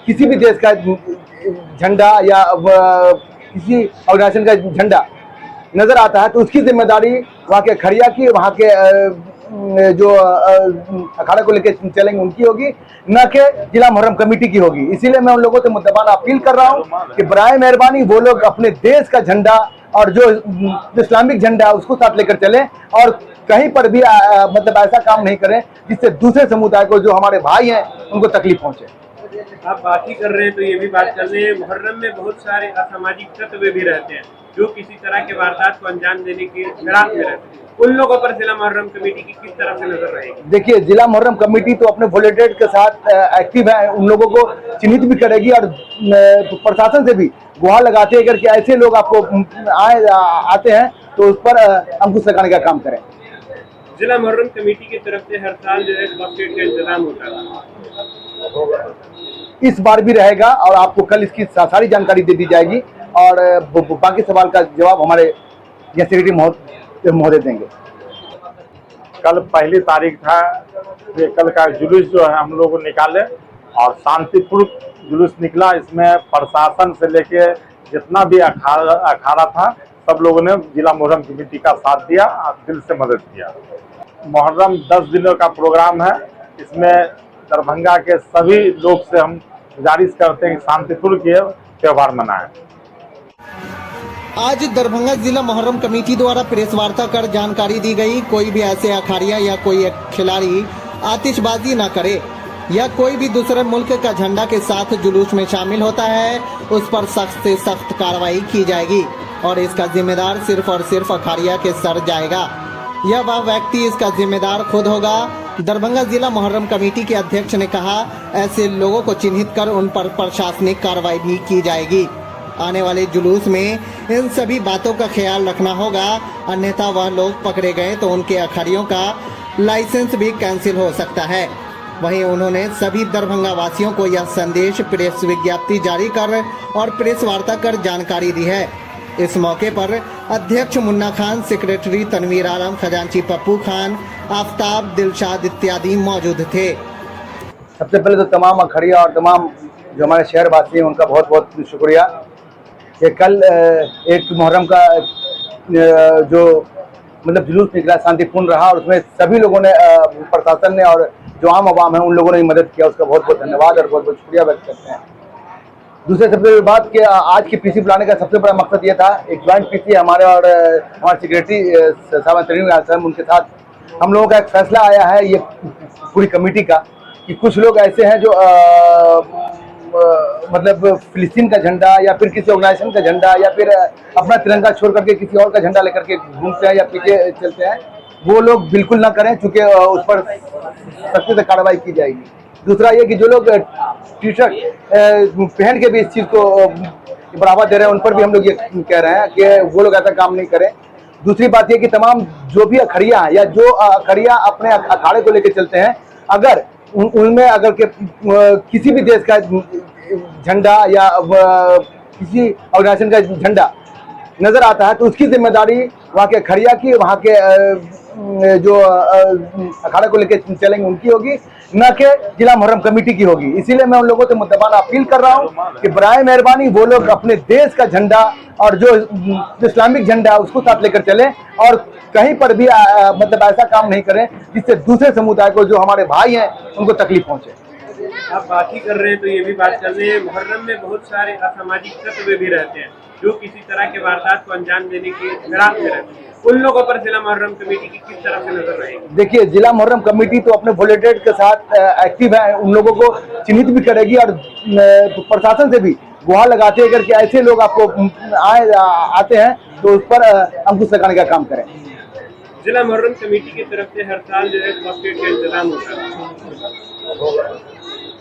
किसी भी देश का झंडा या किसी ऑर्गेनाइजेशन का झंडा नजर आता है तो उसकी जिम्मेदारी वहाँ के अखड़िया की, वहाँ के जो अखाड़े को लेकर चलेंगे उनकी होगी, न कि जिला मुहर्रम कमेटी की होगी। इसीलिए मैं उन लोगों से मुद्दबाना अपील कर रहा हूँ कि बराए मेहरबानी वो लोग अपने देश का झंडा और जो इस्लामिक झंडा है उसको साथ लेकर चलें और कहीं पर भी मतलब ऐसा काम नहीं करें जिससे दूसरे समुदाय को, जो हमारे भाई हैं, उनको तकलीफ पहुंचे। आप बात ही कर रहे हैं तो ये भी बात कर रहे हैं, मुहर्रम में बहुत सारे असामाजिक तत्व भी रहते हैं जो किसी तरह के वारदात को अंजाम देने की फिराक में रहते हैं। उन लोगों पर जिला मुहर्रम कमेटी की किस तरह से नजर रहेगी? देखिए, जिला मुहर्रम कमेटी तो अपने वॉलंटियर्स के साथ एक्टिव है, उन लोगों को चिन्हित भी करेगी और प्रशासन से भी गुहार लगाते हैं कि ऐसे लोग आपको आते हैं तो उस पर अंकुश लगाने का काम करें। जिला मुहर्रम कमेटी की तरफ से हर साल जो है बकेट का इंतजाम होता है, इस बार भी रहेगा और आपको कल इसकी सारी जानकारी दे दी जाएगी और बाकी सवाल का जवाब हमारे सेक्रेटरी महोदय देंगे। कल पहली तारीख था, ये कल का जुलूस जो है हम लोग निकाले और शांतिपूर्ण जुलूस निकला। इसमें प्रशासन से लेके जितना भी अखाड़ा था सब लोगों ने जिला मुहर्रम कमेटी का साथ दिया और दिल से मदद किया। मुहर्रम 10 दिनों का प्रोग्राम है, इसमें दरभंगा के सभी लोग से हम गुजारिश करते हैं कि शांतिपूर्ण के त्यौहार मनाएं। आज दरभंगा जिला मुहर्रम कमेटी द्वारा प्रेस वार्ता कर जानकारी दी गई, कोई भी ऐसे अखाड़िया या कोई खिलाड़ी आतिशबाजी न करे या कोई भी दूसरे मुल्क का झंडा के साथ जुलूस में शामिल होता है उस पर सख्त से सख्त कार्रवाई की जाएगी और इसका जिम्मेदार सिर्फ और सिर्फ अखाड़िया के सर जाएगा। यह वह व्यक्ति इसका जिम्मेदार खुद होगा। दरभंगा जिला मुहर्रम कमेटी के अध्यक्ष ने कहा, ऐसे लोगों को चिन्हित कर उन पर प्रशासनिक कार्रवाई भी की जाएगी। आने वाले जुलूस में इन सभी बातों का ख्याल रखना होगा, अन्यथा वह लोग पकड़े गए तो उनके अखाड़ियों का लाइसेंस भी कैंसिल हो सकता है। वहीं उन्होंने सभी दरभंगा वासियों को यह संदेश प्रेस विज्ञप्ति जारी कर और प्रेस वार्ता कर जानकारी दी है। इस मौके पर अध्यक्ष मुन्ना खान, सेक्रेटरी तनवीर आलम, खजांची पप्पू खान, आफ्ताब, दिलशाद इत्यादि मौजूद थे। सबसे पहले तो तमाम अखड़िया और तमाम जो हमारे शहर वासी हैं उनका बहुत बहुत शुक्रिया कि कल एक मुहर्रम का जो मतलब जुलूस निकला शांतिपूर्ण रहा और उसमें सभी लोगों ने प्रशासन ने और जो आम आवाम है उन लोगों ने मदद किया, उसका बहुत बहुत धन्यवाद और बहुत बहुत शुक्रिया व्यक्त करते हैं। दूसरे सबसे बड़ी बात कि आज की पीसी बुलाने का सबसे बड़ा मकसद ये था, एक ज्वाइंट पीसी हमारे और हमारे सेक्रेटरी साहब तनवीर, उनके साथ हम लोगों का एक फैसला आया है ये पूरी कमेटी का कि कुछ लोग ऐसे हैं जो मतलब फिलिस्तीन का झंडा या फिर किसी ऑर्गेनाइजेशन का झंडा या फिर अपना तिरंगा छोड़ करके किसी और का झंडा लेकर के घूमते हैं या पीछे चलते हैं, वो लोग बिल्कुल ना करें, चूँकि उस पर सख्ती से कार्रवाई की जाएगी। दूसरा ये कि जो लोग टी शर्ट पहन के भी इस चीज़ को बढ़ावा दे रहे हैं, उन पर भी हम लोग ये कह रहे हैं कि वो लोग ऐसा काम नहीं करें। दूसरी बात ये कि तमाम जो भी अखड़िया हैं या जो अखड़िया अपने अखाड़े को लेकर चलते हैं, अगर उनमें अगर के किसी भी देश का झंडा या किसी ऑर्गेनाइजेशन का झंडा नजर आता है तो उसकी जिम्मेदारी वहाँ के खड़िया की, वहाँ के जो अखाड़ा को लेकर चलेंगे उनकी होगी, न कि जिला मुहर्रम कमेटी की होगी। इसीलिए मैं उन लोगों से मुद्दबाना अपील कर रहा हूँ कि बराए मेहरबानी वो लोग अपने देश का झंडा और जो इस्लामिक झंडा उसको साथ लेकर चलें और कहीं पर भी मतलब ऐसा काम नहीं करें जिससे दूसरे समुदाय को, जो हमारे भाई हैं, उनको तकलीफ पहुंचे। आप बात ही कर रहे हैं तो ये भी बात कर रहे हैं, मुहर्रम में बहुत सारे असामाजिक तत्व भी रहते हैं जो किसी तरह के वारदात को अंजाम देने की फिराक में रहते हैं। उन लोगों पर जिला मुहर्रम कमेटी की किस तरह से नजर रहेगी? देखिए, जिला मुहर्रम कमेटी तो अपने वॉलंटियर के साथ एक्टिव है, उन लोगों को चिन्हित भी करेगी और प्रशासन से भी गुहार लगाते हैं अगर कि ऐसे लोग आपको आते हैं तो उस पर अंकुश लगाने का काम करें। जिला मुहर्रम कमेटी की तरफ से हर साल जो है फर्स्ट का इंतजाम होता है,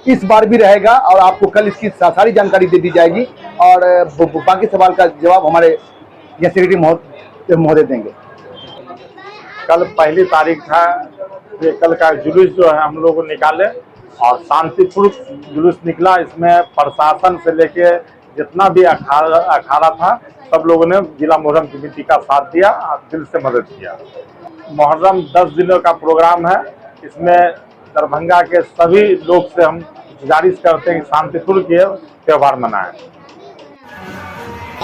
इस बार भी रहेगा और आपको कल इसकी सारी जानकारी दे दी जाएगी और बाकी सवाल का जवाब हमारे सेक्रेटरी महोदय देंगे। कल पहली तारीख था, ये कल का जुलूस जो है हम लोग निकाले और शांतिपूर्ण जुलूस निकला। इसमें प्रशासन से लेके जितना भी अखाड़ा था सब लोगों ने जिला मुहर्रम कमेटी का साथ दिया और दिल से मदद किया। मुहर्रम 10 दिनों का प्रोग्राम है, इसमें दरभंगा के सभी लोग से हम गुजारिश करते हैं कि शांतिपूर्ण त्यौहार मनाएं।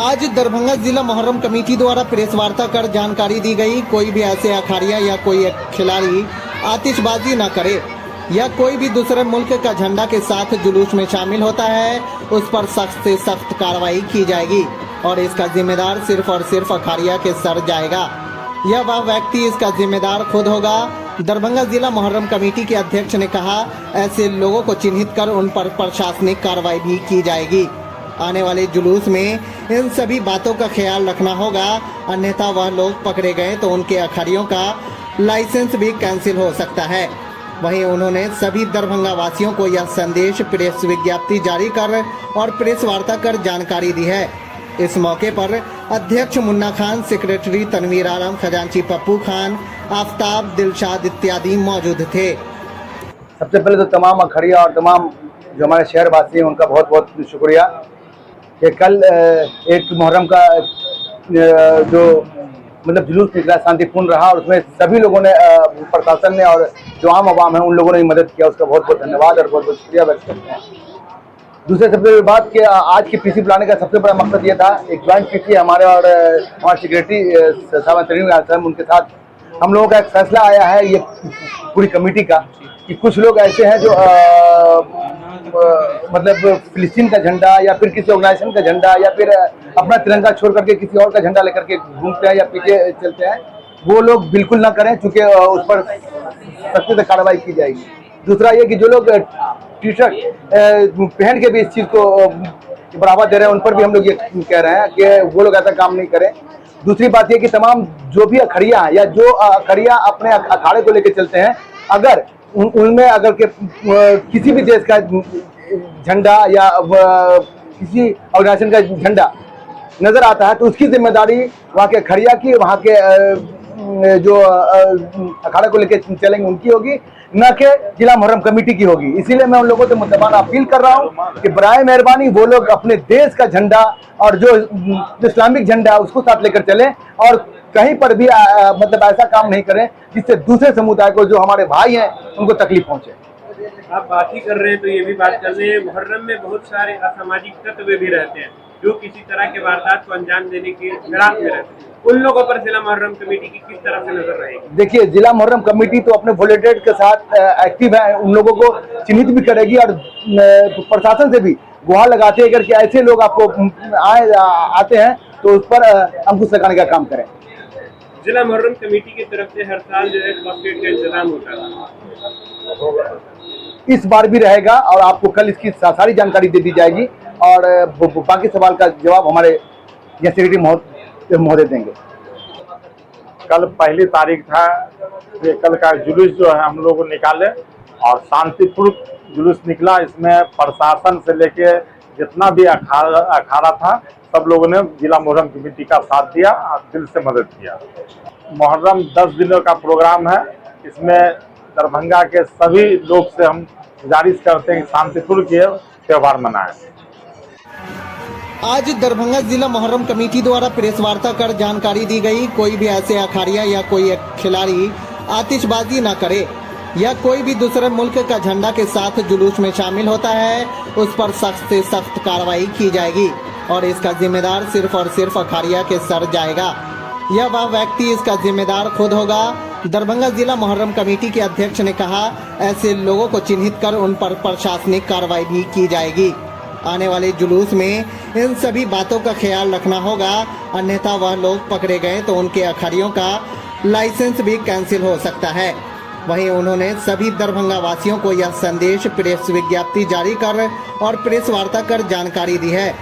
आज दरभंगा जिला मुहर्रम कमेटी द्वारा प्रेस वार्ता कर जानकारी दी गई, कोई भी ऐसे अखाड़िया या कोई खिलाड़ी आतिशबाजी न करे या कोई भी दूसरे मुल्क का झंडा के साथ जुलूस में शामिल होता है उस पर सख्त से सख्त कार्रवाई की जाएगी और इसका जिम्मेदार सिर्फ और सिर्फ अखाड़िया के सर जाएगा या वह व्यक्ति इसका जिम्मेदार खुद होगा। दरभंगा जिला मुहर्रम कमेटी के अध्यक्ष ने कहा, ऐसे लोगों को चिन्हित कर उन पर प्रशासनिक कार्रवाई भी की जाएगी। आने वाले जुलूस में इन सभी बातों का ख्याल रखना होगा, अन्यथा वह लोग पकड़े गए तो उनके अखाड़ियों का लाइसेंस भी कैंसिल हो सकता है। वहीं उन्होंने सभी दरभंगा वासियों को यह संदेश प्रेस विज्ञप्ति जारी कर और प्रेस वार्ता कर जानकारी दी है। इस मौके पर अध्यक्ष मुन्ना खान, सेक्रेटरी तनवीर आलम, खजांची पप्पू खान, आफ्ताब, दिलशाद इत्यादि मौजूद थे। सबसे पहले तो तमाम अखाड़िया और तमाम जो हमारे शहर वासी हैं उनका बहुत बहुत शुक्रिया कि कल एक मुहर्रम का जो मतलब जुलूस निकला शांतिपूर्ण रहा और उसमें सभी लोगों ने, प्रशासन ने और जो आम आवाम है उन लोगों ने मदद किया, उसका बहुत बहुत धन्यवाद और बहुत बहुत शुक्रिया व्यक्त करते हैं। दूसरे सबसे बड़ी बात कि आज की पीसी बुलाने का सबसे बड़ा मकसद ये था, एक ज्वाइंट पीसी हमारे और हमारे सेक्रेटरी साहब उनके साथ हम लोगों का एक फैसला आया है ये पूरी कमेटी का कि कुछ लोग ऐसे हैं जो मतलब फिलिस्तीन का झंडा या फिर किसी ऑर्गेनाइजेशन का झंडा या फिर अपना तिरंगा छोड़ करके किसी और का झंडा लेकर के घूमते हैं या पीछे चलते हैं, वो लोग बिल्कुल ना करें, चूंकि उस पर सख्ती से कार्रवाई की जाएगी। दूसरा ये कि जो लोग टी शर्ट पहन के भी इस चीज़ को बढ़ावा दे रहे हैं उन पर भी हम लोग ये कह रहे हैं कि वो लोग ऐसा काम नहीं करें। दूसरी बात ये कि तमाम जो भी अखाड़िया हैं या जो अखाड़िया अपने अखाड़े को लेकर चलते हैं, अगर उनमें अगर के किसी भी देश का झंडा या किसी ऑर्गेनाइजेशन का झंडा नजर आता है तो उसकी जिम्मेदारी वहाँ के खड़िया की, वहाँ के जो अखाड़े को लेकर चलेंगे उनकी होगी, न कि जिला मुहर्रम कमेटी की होगी। इसीलिए मैं उन लोगों से मुद्दबाना अपील कर रहा हूँ कि बराए मेहरबानी वो लोग अपने देश का झंडा और जो इस्लामिक झंडा है उसको साथ लेकर चलें और कहीं पर भी मतलब ऐसा काम नहीं करें जिससे दूसरे समुदाय को, जो हमारे भाई हैं, उनको तकलीफ पहुंचे। आप बात ही कर रहे हैं तो ये भी बात कर रहे हैं, मुहर्रम में बहुत सारे असामाजिक तत्व भी रहते हैं जो किसी तरह के वारदात को अंजाम देने की फिराक में रहते हैं। उन लोगों पर जिला मुहर्रम कमेटी की किस तरह से नजर रहेगी? देखिए, जिला मुहर्रम कमेटी तो अपने वॉलंटियर के साथ एक्टिव है, उन लोगों को चिन्हित भी करेगी और प्रशासन से भी गुहार लगाते हैं अगर कि ऐसे लोग आपको आते हैं तो उस पर अंकुश लगाने का काम करें। जिला मुहर्रम कमेटी की तरफ से हर साल जो है फर्स्ट एड का इंतजाम होता है, इस बार भी रहेगा और आपको कल इसकी सारी जानकारी दे दी जाएगी और बाकी सवाल का जवाब हमारे सेक्रेटरी महोदय देंगे। कल पहली तारीख था, ये कल का जुलूस जो है हम लोग निकाले और शांतिपूर्ण जुलूस निकला। इसमें प्रशासन से लेके जितना भी अखाड़ा था सब लोगों ने जिला मुहर्रम कमेटी का साथ दिया और दिल से मदद किया। मुहर्रम 10 दिनों का प्रोग्राम है, इसमें दरभंगा के सभी लोग से हम गुजारिश करते हैं कि शांतिपूर्वक ये त्यौहार मनाएं। आज दरभंगा जिला मुहर्रम कमेटी द्वारा प्रेस वार्ता कर जानकारी दी गई, कोई भी ऐसे अखाड़िया या कोई खिलाड़ी आतिशबाजी न करे या कोई भी दूसरे मुल्क का झंडा के साथ जुलूस में शामिल होता है, उस पर सख्त से सख्त कार्रवाई की जाएगी और इसका जिम्मेदार सिर्फ और सिर्फ अखाड़िया के सर जाएगा या वह व्यक्ति इसका जिम्मेदार खुद होगा। दरभंगा जिला मुहर्रम कमेटी के अध्यक्ष ने कहा, ऐसे लोगों को चिन्हित कर उन पर प्रशासनिक कार्रवाई भी की जाएगी। आने वाले जुलूस में इन सभी बातों का ख्याल रखना होगा, अन्यथा वह लोग पकड़े गए तो उनके अखाड़ियों का लाइसेंस भी कैंसिल हो सकता है। वहीं उन्होंने सभी दरभंगा वासियों को यह संदेश प्रेस विज्ञप्ति जारी कर और प्रेस वार्ता कर जानकारी दी है।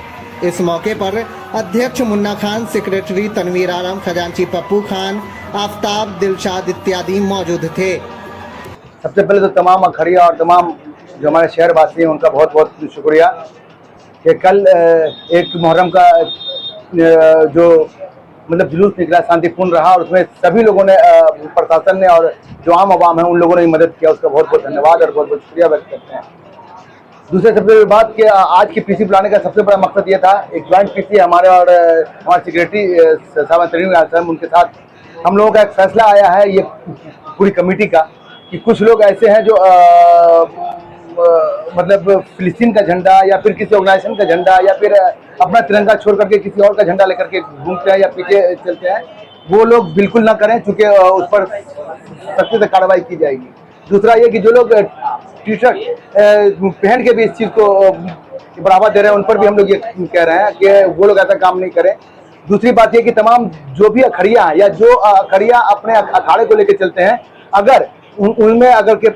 इस मौके पर अध्यक्ष मुन्ना खान, सेक्रेटरी तनवीर आलम, खजांची पप्पू खान, आफ्ताब, दिलशाद इत्यादि मौजूद थे। सबसे पहले तो तमाम अखाड़िया और तमाम जो हमारे शहर वासी हैं उनका बहुत बहुत शुक्रिया कि कल एक मुहर्रम का जो मतलब जुलूस निकला शांतिपूर्ण रहा और उसमें सभी लोगों ने, प्रशासन ने और जो आम आवाम है उन लोगों ने मदद किया, उसका बहुत बहुत धन्यवाद और बहुत बहुत शुक्रिया व्यक्त करते हैं। दूसरे सबसे बड़ी बात कि आज की पीसी बुलाने का सबसे बड़ा मकसद ये था, एक ज्वाइंट पीसी हमारे और हमारे सेक्रेटरी साहब तरीन उनके साथ हम लोगों का एक फैसला आया है ये पूरी कमेटी का कि कुछ लोग ऐसे हैं जो मतलब फिलिस्तीन का झंडा या फिर किसी ऑर्गेनाइजेशन का झंडा या फिर अपना तिरंगा छोड़ करके किसी और का झंडा लेकर के घूमते हैं या पीछे चलते हैं, वो लोग बिल्कुल ना करें, चूँकि उस पर सख्ती से कार्रवाई की जाएगी। दूसरा ये कि जो लोग टी शर्ट पहन के भी इस चीज़ को बढ़ावा दे रहे हैं उन पर भी हम लोग ये कह रहे हैं कि वो लोग ऐसा काम नहीं करें। दूसरी बात ये कि तमाम जो भी अखाड़िया हैं या जो अखाड़िया अपने अखाड़े को लेकर चलते हैं, अगर उनमें अगर के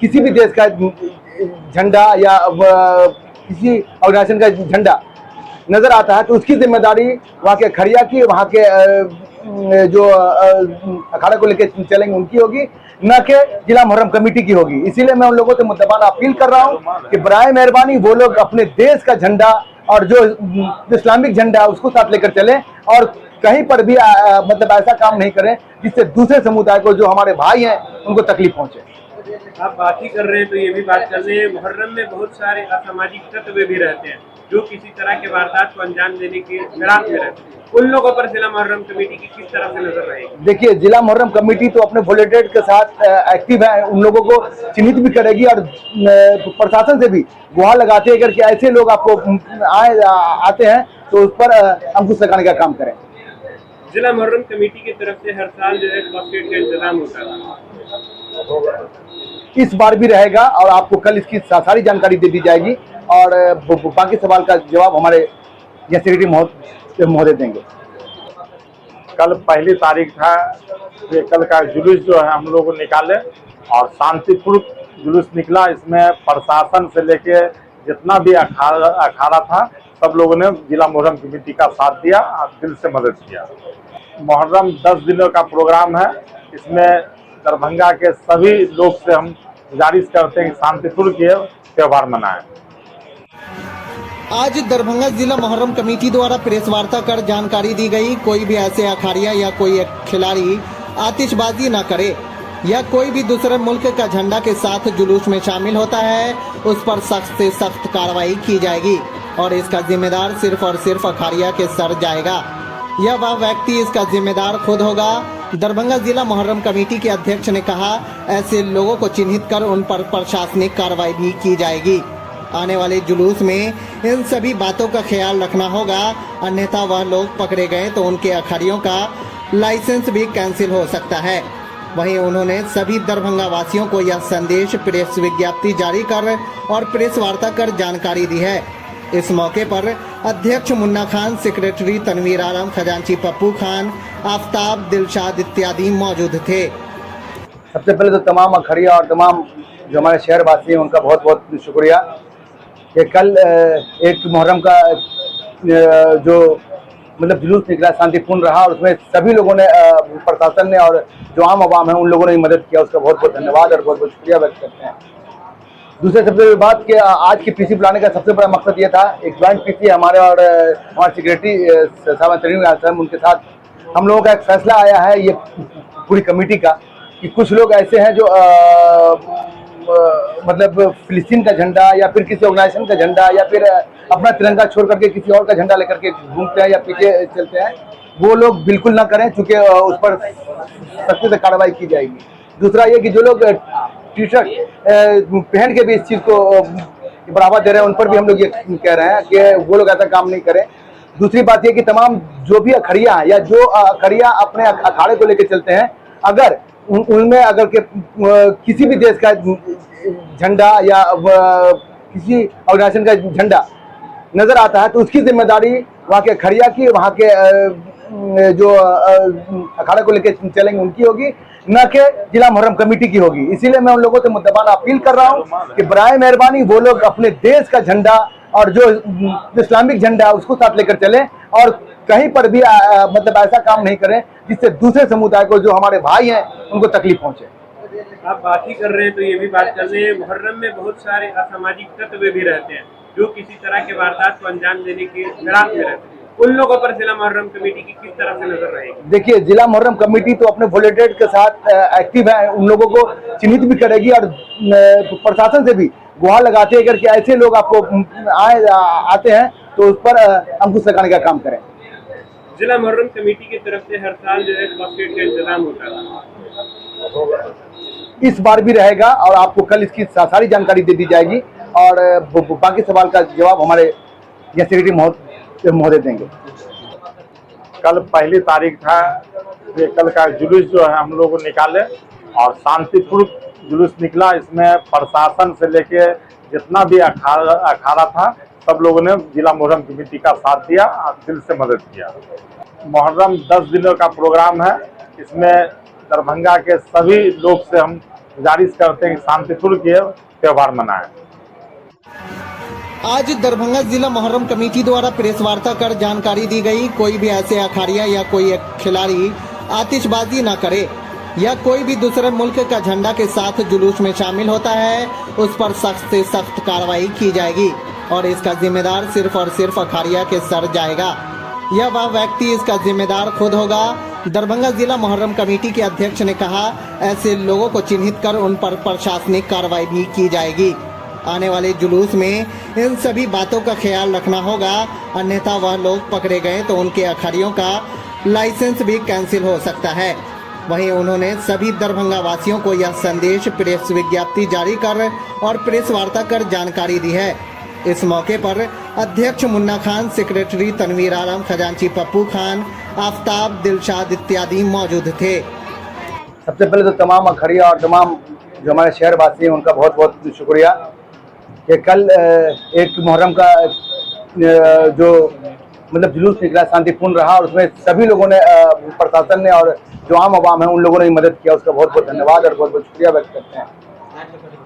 किसी भी देश का झंडा या किसी ऑर्गेनाइजेशन का झंडा नजर आता है तो उसकी जिम्मेदारी वहाँ के अखाड़िया की, वहाँ के जो अखाड़ा को लेकर चलेंगे उनकी होगी, न कि जिला मुहर्रम कमेटी की होगी। इसीलिए मैं उन लोगों से मुद्दबाना अपील कर रहा हूँ कि बराए मेहरबानी वो लोग अपने देश का झंडा और जो इस्लामिक झंडा उसको साथ लेकर चलें और कहीं पर भी मतलब ऐसा काम नहीं करें जिससे दूसरे समुदाय को, जो हमारे भाई हैं, उनको तकलीफ पहुंचे। आप बात ही कर रहे हैं तो ये भी बात कर रहे हैं, मुहर्रम में बहुत सारे असामाजिक तत्व भी रहते हैं जो किसी तरह के वारदात को अंजाम देने के फिराक में रहते हैं। उन लोगों पर जिला मुहर्रम कमेटी की किस तरह से नजर रहेगी? देखिए, जिला मुहर्रम कमेटी तो अपने वॉलंटियर के साथ एक्टिव है, उन लोगों को चिन्हित भी करेगी और प्रशासन से भी गुहार लगाते हैं कि ऐसे लोग आपको आते हैं तो उस पर अंकुश लगाने का काम करें। जिला मुहर्रम कमेटी की तरफ से हर साल जो है का इंतजाम होता है, इस बार भी रहेगा और आपको कल इसकी सारी जानकारी दे दी जाएगी और बाकी सवाल का जवाब हमारे सेक्रेटरी महोदय देंगे। कल पहली तारीख था, ये कल का जुलूस जो है हम लोग निकाले और शांतिपूर्वक जुलूस निकला। इसमें प्रशासन से लेके जितना भी अखाड़ा था सब लोगों ने जिला मुहर्रम कमेटी का साथ दिया और दिल से मदद किया। मुहर्रम 10 दिनों का प्रोग्राम है, इसमें दरभंगा के सभी लोग से हम गुजारिश करते हैं कि शांतिपूर्वक ये त्यौहार मनाएं। आज दरभंगा जिला मुहर्रम कमेटी द्वारा प्रेस वार्ता कर जानकारी दी गई, कोई भी ऐसे अखाड़िया या कोई खिलाड़ी आतिशबाजी न करे या कोई भी दूसरे मुल्क का झंडा के साथ जुलूस में शामिल होता है, उस पर सख्त से सख्त कार्रवाई की जाएगी और इसका जिम्मेदार सिर्फ और सिर्फ अखाड़िया के सर जाएगा या वह व्यक्ति इसका जिम्मेदार खुद होगा। दरभंगा जिला मुहर्रम कमेटी के अध्यक्ष ने कहा, ऐसे लोगों को चिन्हित कर उन पर प्रशासनिक कार्रवाई भी की जाएगी। आने वाले जुलूस में इन सभी बातों का ख्याल रखना होगा, अन्यथा वह लोग पकड़े गए तो उनके अखाड़ियों का लाइसेंस भी कैंसिल हो सकता है। वहीं उन्होंने सभी दरभंगा वासियों को यह संदेश प्रेस विज्ञप्ति जारी कर और प्रेस वार्ता कर जानकारी दी है। इस मौके पर अध्यक्ष मुन्ना खान, सेक्रेटरी तनवीर आलम, खजांची पप्पू खान, आफ्ताब, दिलशाद इत्यादि मौजूद थे। सबसे पहले तो तमाम अखाड़िया और तमाम जो हमारे शहर वासी हैं उनका बहुत बहुत शुक्रिया कि कल एक मुहर्रम का जो मतलब जुलूस निकला शांतिपूर्ण रहा और उसमें सभी लोगों ने, प्रशासन ने और जो आम आवाम है उन लोगों ने मदद किया, उसका बहुत बहुत धन्यवाद और बहुत बहुत शुक्रिया व्यक्त करते हैं। दूसरे सबसे बड़ी बात कि आज की पीसी बुलाने का सबसे बड़ा मकसद ये था, एक ज्वाइंट पीसी हमारे और हमारे सेक्रेटरी साहब तरीन उनके साथ हम लोगों का एक फैसला आया है ये पूरी कमेटी का कि कुछ लोग ऐसे हैं जो मतलब फिलिस्तीन का झंडा या फिर किसी ऑर्गेनाइजेशन का झंडा या फिर अपना तिरंगा छोड़ करके किसी और का झंडा लेकर के घूमते हैं या पीछे चलते हैं, वो लोग बिल्कुल ना करें, चूंकि उस पर सख्ती से कार्रवाई की जाएगी। दूसरा ये कि जो लोग टी शर्ट पहन के भी इस चीज़ को बढ़ावा दे रहे हैं, उन पर भी हम लोग ये कह रहे हैं कि वो लोग ऐसा काम नहीं करें। दूसरी बात ये कि तमाम जो भी अखड़ियाँ हैं या जो अखड़ियाँ अपने अखाड़े को लेकर चलते हैं, अगर उनमें अगर के किसी भी देश का झंडा या किसी ऑर्गेनाइजेशन का झंडा नजर आता है तो उसकी जिम्मेदारी वहाँ के अखड़िया की, वहाँ के जो अखाड़े को लेकर चलेंगे उनकी होगी, न कि जिला मुहर्रम कमेटी की होगी। इसीलिए मैं उन लोगों से मुद्दबाना अपील कर रहा हूँ कि बराए मेहरबानी वो लोग अपने देश का झंडा और जो इस्लामिक झंडा है उसको साथ लेकर चलें और कहीं पर भी मतलब ऐसा काम नहीं करें जिससे दूसरे समुदाय को, जो हमारे भाई हैं, उनको तकलीफ पहुंचे। आप बात ही कर रहे हैं तो ये भी बात कर रहे हैं, मुहर्रम में बहुत सारे असामाजिक तत्व भी रहते हैं जो किसी तरह के वारदात को अंजाम देने के फिराक में रहते हैं। उन लोगों पर जिला मुहर्रम कमेटी की किस तरह से नजर रहेगी? देखिए, जिला मुहर्रम कमेटी तो अपने वॉलंटियर के साथ एक्टिव है, उन लोगों को चिन्हित भी करेगी और प्रशासन से भी गुहार लगाते हैं कि ऐसे लोग आपको आते हैं तो उस पर अंकुश लगाने का काम करें। जिला मुहर्रम कमेटी की तरफ से हर साल जो है बास्केट का इंतजाम होता है, इस बार भी रहेगा और आपको कल इसकी सारी जानकारी दे दी जाएगी और बाकी सवाल का जवाब हमारे या सेक्रेटरी महोदय देंगे। कल पहली तारीख था, ये कल का जुलूस जो है हम लोग निकाले और शांतिपूर्ण जुलूस निकला। इसमें प्रशासन से लेके जितना भी अखाड़ा था सब लोगों ने जिला मुहर्रम कमेटी का साथ दिया और दिल से मदद किया। मुहर्रम 10 दिनों का प्रोग्राम है, इसमें दरभंगा के सभी लोग से हम गुजारिश करते हैं कि शांतिपूर्ण त्यौहार मनाएं। आज दरभंगा जिला मुहर्रम कमेटी द्वारा प्रेस वार्ता कर जानकारी दी गई, कोई भी ऐसे अखाड़िया या कोई खिलाड़ी आतिशबाजी न करे या कोई भी दूसरे मुल्क का झंडा के साथ जुलूस में शामिल होता है उस पर सख्त से सख्त कार्रवाई की जाएगी और इसका जिम्मेदार सिर्फ और सिर्फ अखाड़िया के सर जाएगा या वह व्यक्ति इसका जिम्मेदार खुद होगा। दरभंगा जिला मुहर्रम कमेटी के अध्यक्ष ने कहा, ऐसे लोगों को चिन्हित कर उन पर प्रशासनिक कार्रवाई भी की जाएगी। आने वाले जुलूस में इन सभी बातों का ख्याल रखना होगा, अन्यथा वह लोग पकड़े गए तो उनके अखाड़ियों का लाइसेंस भी कैंसिल हो सकता है। वहीं उन्होंने सभी दरभंगा वासियों को यह संदेश प्रेस विज्ञप्ति जारी कर और प्रेस वार्ता कर जानकारी दी है। इस मौके पर अध्यक्ष मुन्ना खान, सेक्रेटरी तनवीर आलम, खजांची पप्पू खान, आफ्ताब, दिलशाद इत्यादि मौजूद थे। सबसे पहले तो तमाम अखड़िया और तमाम जो हमारे शहरवासी हैं उनका बहुत बहुत शुक्रिया कि कल एक मुहर्रम का जो मतलब जुलूस निकला शांतिपूर्ण रहा और उसमें सभी लोगों ने, प्रशासन ने और जो आम आवाम है उन लोगों ने मदद किया, उसका बहुत बहुत धन्यवाद और बहुत बहुत शुक्रिया व्यक्त करते हैं।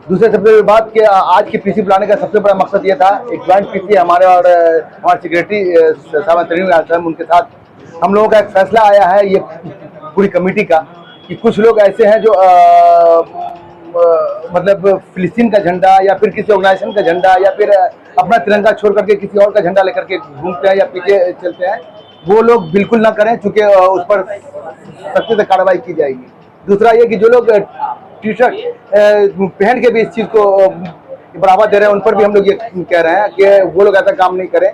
दूसरे सबसे बड़ी बात कि आज की पीसी बुलाने का सबसे बड़ा मकसद ये था, एक ज्वाइंट पीसी हमारे और हमारे सेक्रेटरी साहब तरीन साहब, उनके साथ हम लोगों का एक फैसला आया है ये पूरी कमेटी का कि कुछ लोग ऐसे हैं जो मतलब फिलिस्तीन का झंडा या फिर किसी ऑर्गेनाइजेशन का झंडा या फिर अपना तिरंगा छोड़ करके किसी और का झंडा लेकर के घूमते हैं या पीछे चलते हैं, वो लोग बिल्कुल ना करें, चूंकि उस पर सख्ती से कार्रवाई की जाएगी। दूसरा ये कि जो लोग टी शर्ट पहन के भी इस चीज़ को बढ़ावा दे रहे हैं, उन पर भी हम लोग ये कह रहे हैं कि वो लोग ऐसा काम नहीं करें।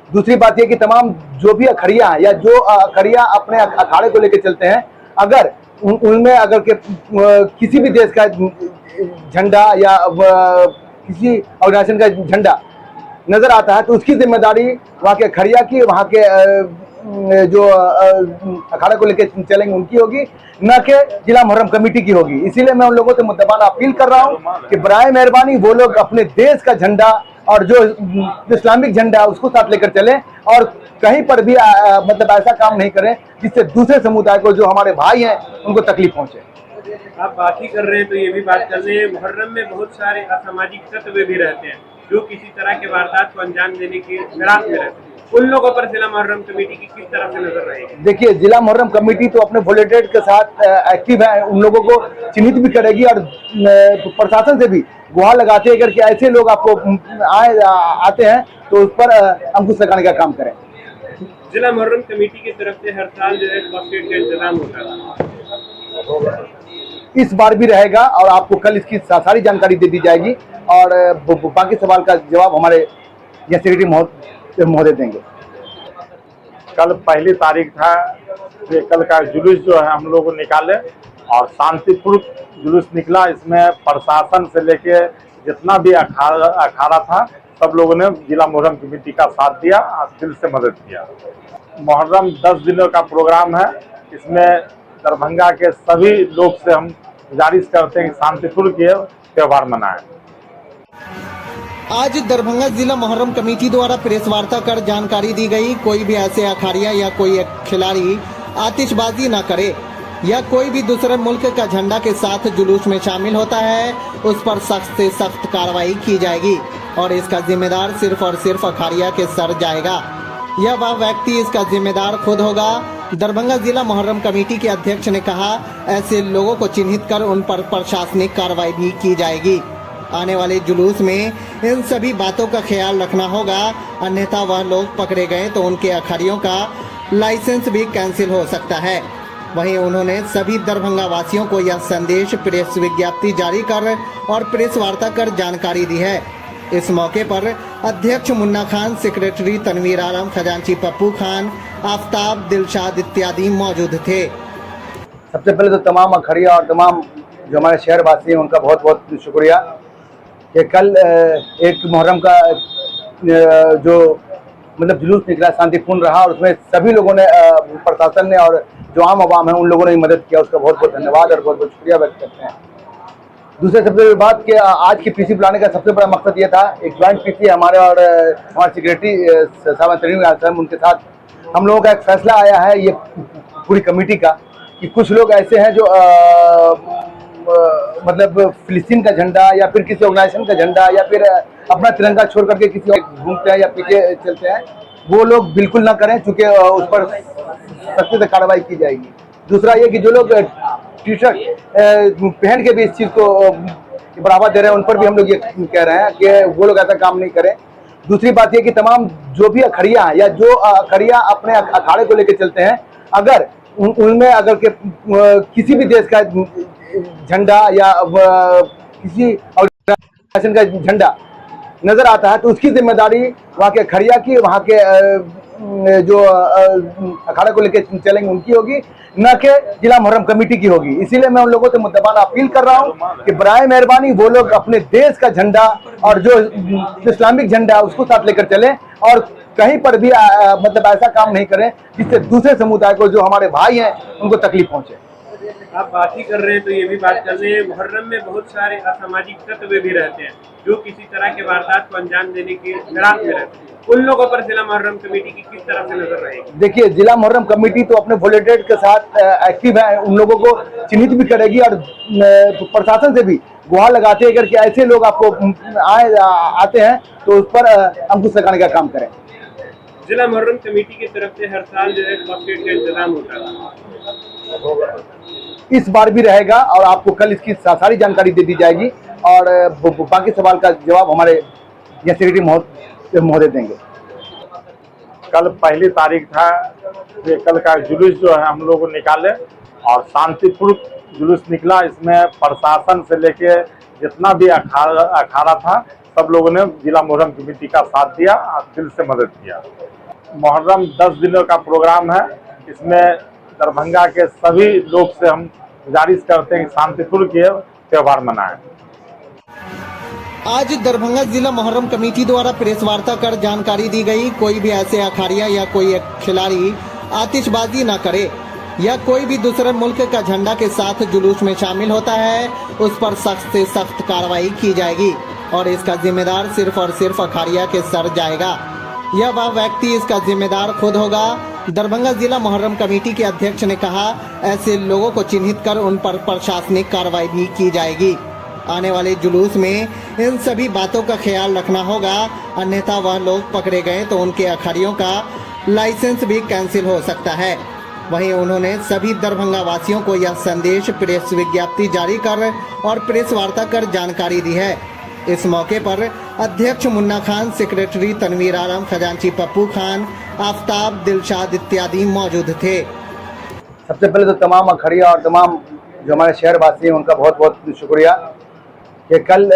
दूसरी बात ये कि तमाम जो भी अखड़िया हैं या जो अखड़िया अपने अखाड़े को लेकर चलते हैं, अगर उनमें अगर के किसी भी देश का झंडा या किसी ऑर्गेनाइजेशन का झंडा नजर आता है तो उसकी जिम्मेदारी वहाँ के अखड़िया की, वहाँ के जो अखाड़े को लेकर चलेंगे उनकी होगी, न कि जिला मुहर्रम कमेटी की होगी। इसीलिए मैं उन लोगों से मुद्दबाना अपील कर रहा हूँ कि बराए मेहरबानी वो लोग अपने देश का झंडा और जो इस्लामिक झंडा है उसको साथ लेकर चलें और कहीं पर भी मतलब ऐसा काम नहीं करें जिससे दूसरे समुदाय को, जो हमारे भाई हैं, उनको तकलीफ पहुंचे। आप बात ही कर रहे हैं तो ये भी बात कर रहे हैं, मुहर्रम में बहुत सारे असामाजिक तत्व भी रहते हैं जो किसी तरह के वारदात को अंजाम देने के फिराक में रहते हैं। उन लोगों पर जिला मुहर्रम कमेटी की किस तरह से नजर रहेगी? देखिए, जिला मुहर्रम कमेटी तो अपने वॉलंटियर के साथ एक्टिव है, उन लोगों को चिन्हित भी करेगी और प्रशासन से भी गुहार लगाते हैं कि ऐसे लोग आपको आते हैं तो उस पर अंकुश लगाने का काम करें। जिला मुहर्रम कमेटी की तरफ से हर साल जो है बास्केट का इंतजाम होता है, इस बार भी रहेगा और आपको कल इसकी सारी जानकारी दे दी जाएगी और बाकी सवाल का जवाब हमारे यहाँ सेक्रेटरी महोदय देंगे। कल पहली तारीख था, ये कल का जुलूस जो है हम लोग निकाले और शांतिपूर्ण जुलूस निकला। इसमें प्रशासन से लेके जितना भी अखाड़ा था सब लोगों ने जिला मुहर्रम कमेटी का साथ दिया और दिल से मदद किया। मुहर्रम 10 दिनों का प्रोग्राम है। इसमें दरभंगा के सभी लोग से हम गुजारिश करते हैं कि शांतिपूर्ण के त्यौहार मनाएं। आज दरभंगा जिला मुहर्रम कमेटी द्वारा प्रेस वार्ता कर जानकारी दी गई, कोई भी ऐसे अखाड़िया या कोई खिलाड़ी आतिशबाजी न करे या कोई भी दूसरे मुल्क का झंडा के साथ जुलूस में शामिल होता है उस पर सख्त से सख्त कार्रवाई की जाएगी और इसका जिम्मेदार सिर्फ और सिर्फ अखाड़िया के सर जाएगा या वह व्यक्ति इसका जिम्मेदार खुद होगा। दरभंगा जिला मुहर्रम कमेटी के अध्यक्ष ने कहा, ऐसे लोगों को चिन्हित कर उन पर प्रशासनिक कार्रवाई भी की जाएगी। आने वाले जुलूस में इन सभी बातों का ख्याल रखना होगा, अन्यथा वह लोग पकड़े गए तो उनके अखाड़ियों का लाइसेंस भी कैंसिल हो सकता है। वहीं उन्होंने सभी दरभंगा वासियों को यह संदेश प्रेस विज्ञप्ति जारी कर और प्रेस वार्ता कर जानकारी दी है। इस मौके पर अध्यक्ष मुन्ना खान, सेक्रेटरी तनवीर आलम, खजांची पप्पू खान, आफ्ताब, दिलशाद इत्यादि मौजूद थे। सबसे पहले तो तमाम अखाड़िया और तमाम जो हमारे शहर वासी हैं उनका बहुत बहुत शुक्रिया कि कल एक मुहर्रम का जो मतलब जुलूस निकला शांतिपूर्ण रहा और उसमें सभी लोगों ने प्रशासन ने और जो आम आवाम है उन लोगों ने मदद किया, उसका बहुत बहुत धन्यवाद और बहुत बहुत शुक्रिया व्यक्त करते हैं। दूसरे सबसे बड़ी बात कि आज की पीसी बुलाने का सबसे बड़ा मकसद ये था, एक ज्वाइंट पीसी हमारे और हमारे सेक्रेटरी साहब तनवीर, उनके साथ हम लोगों का एक फैसला आया है ये पूरी कमेटी का कि कुछ लोग ऐसे हैं जो मतलब फिलिस्तीन का झंडा या फिर किसी ऑर्गेनाइजेशन का झंडा या फिर अपना तिरंगा छोड़ करके किसी और घूमते हैं या पीछे चलते हैं, वो लोग बिल्कुल ना करें, चूँकि उस पर सख्ती से कार्रवाई की जाएगी। दूसरा ये कि जो लोग टी शर्ट पहन के भी इस चीज़ को बढ़ावा दे रहे हैं उन पर भी हम लोग ये कह रहे हैं कि वो लोग ऐसा काम नहीं करें। दूसरी बात ये कि तमाम जो भी अखाड़िया हैं या जो अखाड़िया अपने अखाड़े को लेकर चलते हैं, अगर उनमें अगर के किसी भी देश का झंडा या किसी ऑर्गेनाइजेशन का झंडा नजर आता है तो उसकी जिम्मेदारी वहाँ के अखाड़िया की, वहाँ के जो अखाड़े को लेकर चलेंगे उनकी होगी, न कि जिला मुहर्रम कमेटी की होगी। इसीलिए मैं उन लोगों से मुद्दबाना अपील कर रहा हूँ कि बराए मेहरबानी वो लोग अपने देश का झंडा और जो इस्लामिक झंडा है उसको साथ लेकर चलें और कहीं पर भी मतलब ऐसा काम नहीं करें जिससे दूसरे समुदाय को जो हमारे भाई हैं उनको तकलीफ पहुंचे। आप बात ही कर रहे हैं तो ये भी बात कर रहे हैं, मुहर्रम में बहुत सारे असामाजिक तत्व भी रहते हैं जो किसी तरह के वारदात को अंजाम देने के फिराक में रहते हैं। उन लोगों पर जिला मुहर्रम कमेटी की किस तरह से नजर रहेगी? देखिए, जिला मुहर्रम कमेटी तो अपने वॉलंटियर के साथ एक्टिव है, उन लोगों को चिन्हित भी करेगी और प्रशासन से भी गुहार लगाते हैं कि ऐसे लोग आपको आते हैं तो उस पर अंकुश लगाने का काम करें। जिला मुहर्रम कमेटी की तरफ से हर साल जो है बकेट का इंतजाम होता है, इस बार भी रहेगा और आपको कल इसकी सारी जानकारी दे दी जाएगी और बाकी सवाल का जवाब हमारे यहाँ सेक्रेटरी महोदय देंगे। कल पहली तारीख था, ये कल का जुलूस जो है हम लोग निकाले और शांतिपूर्ण जुलूस निकला। इसमें प्रशासन से लेके जितना भी अखाड़ा था सब लोगों ने जिला मुहर्रम कमेटी का साथ दिया और दिल से मदद किया। मुहर्रम 10 दिनों का प्रोग्राम है। इसमें दरभंगा के सभी लोग से हम गुजारिश करते हैं कि शांतिपूर्ण के त्यौहार मनाएं। आज दरभंगा जिला मुहर्रम कमेटी द्वारा प्रेस वार्ता कर जानकारी दी गई, कोई भी ऐसे अखाड़िया या कोई खिलाड़ी आतिशबाजी न करे या कोई भी दूसरे मुल्क का झंडा के साथ जुलूस में शामिल होता है उस पर सख्त से सख्त कार्रवाई की जाएगी और इसका जिम्मेदार सिर्फ और सिर्फ अखाड़िया के सर जाएगा या वह व्यक्ति इसका जिम्मेदार खुद होगा। दरभंगा जिला मुहर्रम कमेटी के अध्यक्ष ने कहा, ऐसे लोगों को चिन्हित कर उन पर प्रशासनिक कार्रवाई भी की जाएगी। आने वाले जुलूस में इन सभी बातों का ख्याल रखना होगा, अन्यथा वह लोग पकड़े गए तो उनके अखाड़ियों का लाइसेंस भी कैंसिल हो सकता है। वहीं उन्होंने सभी दरभंगा वासियों को यह संदेश प्रेस विज्ञप्ति जारी कर और प्रेस वार्ता कर जानकारी दी है। इस मौके पर अध्यक्ष मुन्ना खान, सेक्रेटरी तनवीर आलम, खजांची पप्पू खान, आफ्ताब, दिलशाद इत्यादि मौजूद थे। सबसे पहले तो तमाम अखाड़िया और तमाम जो हमारे शहरवासी हैं उनका बहुत बहुत शुक्रिया कि कल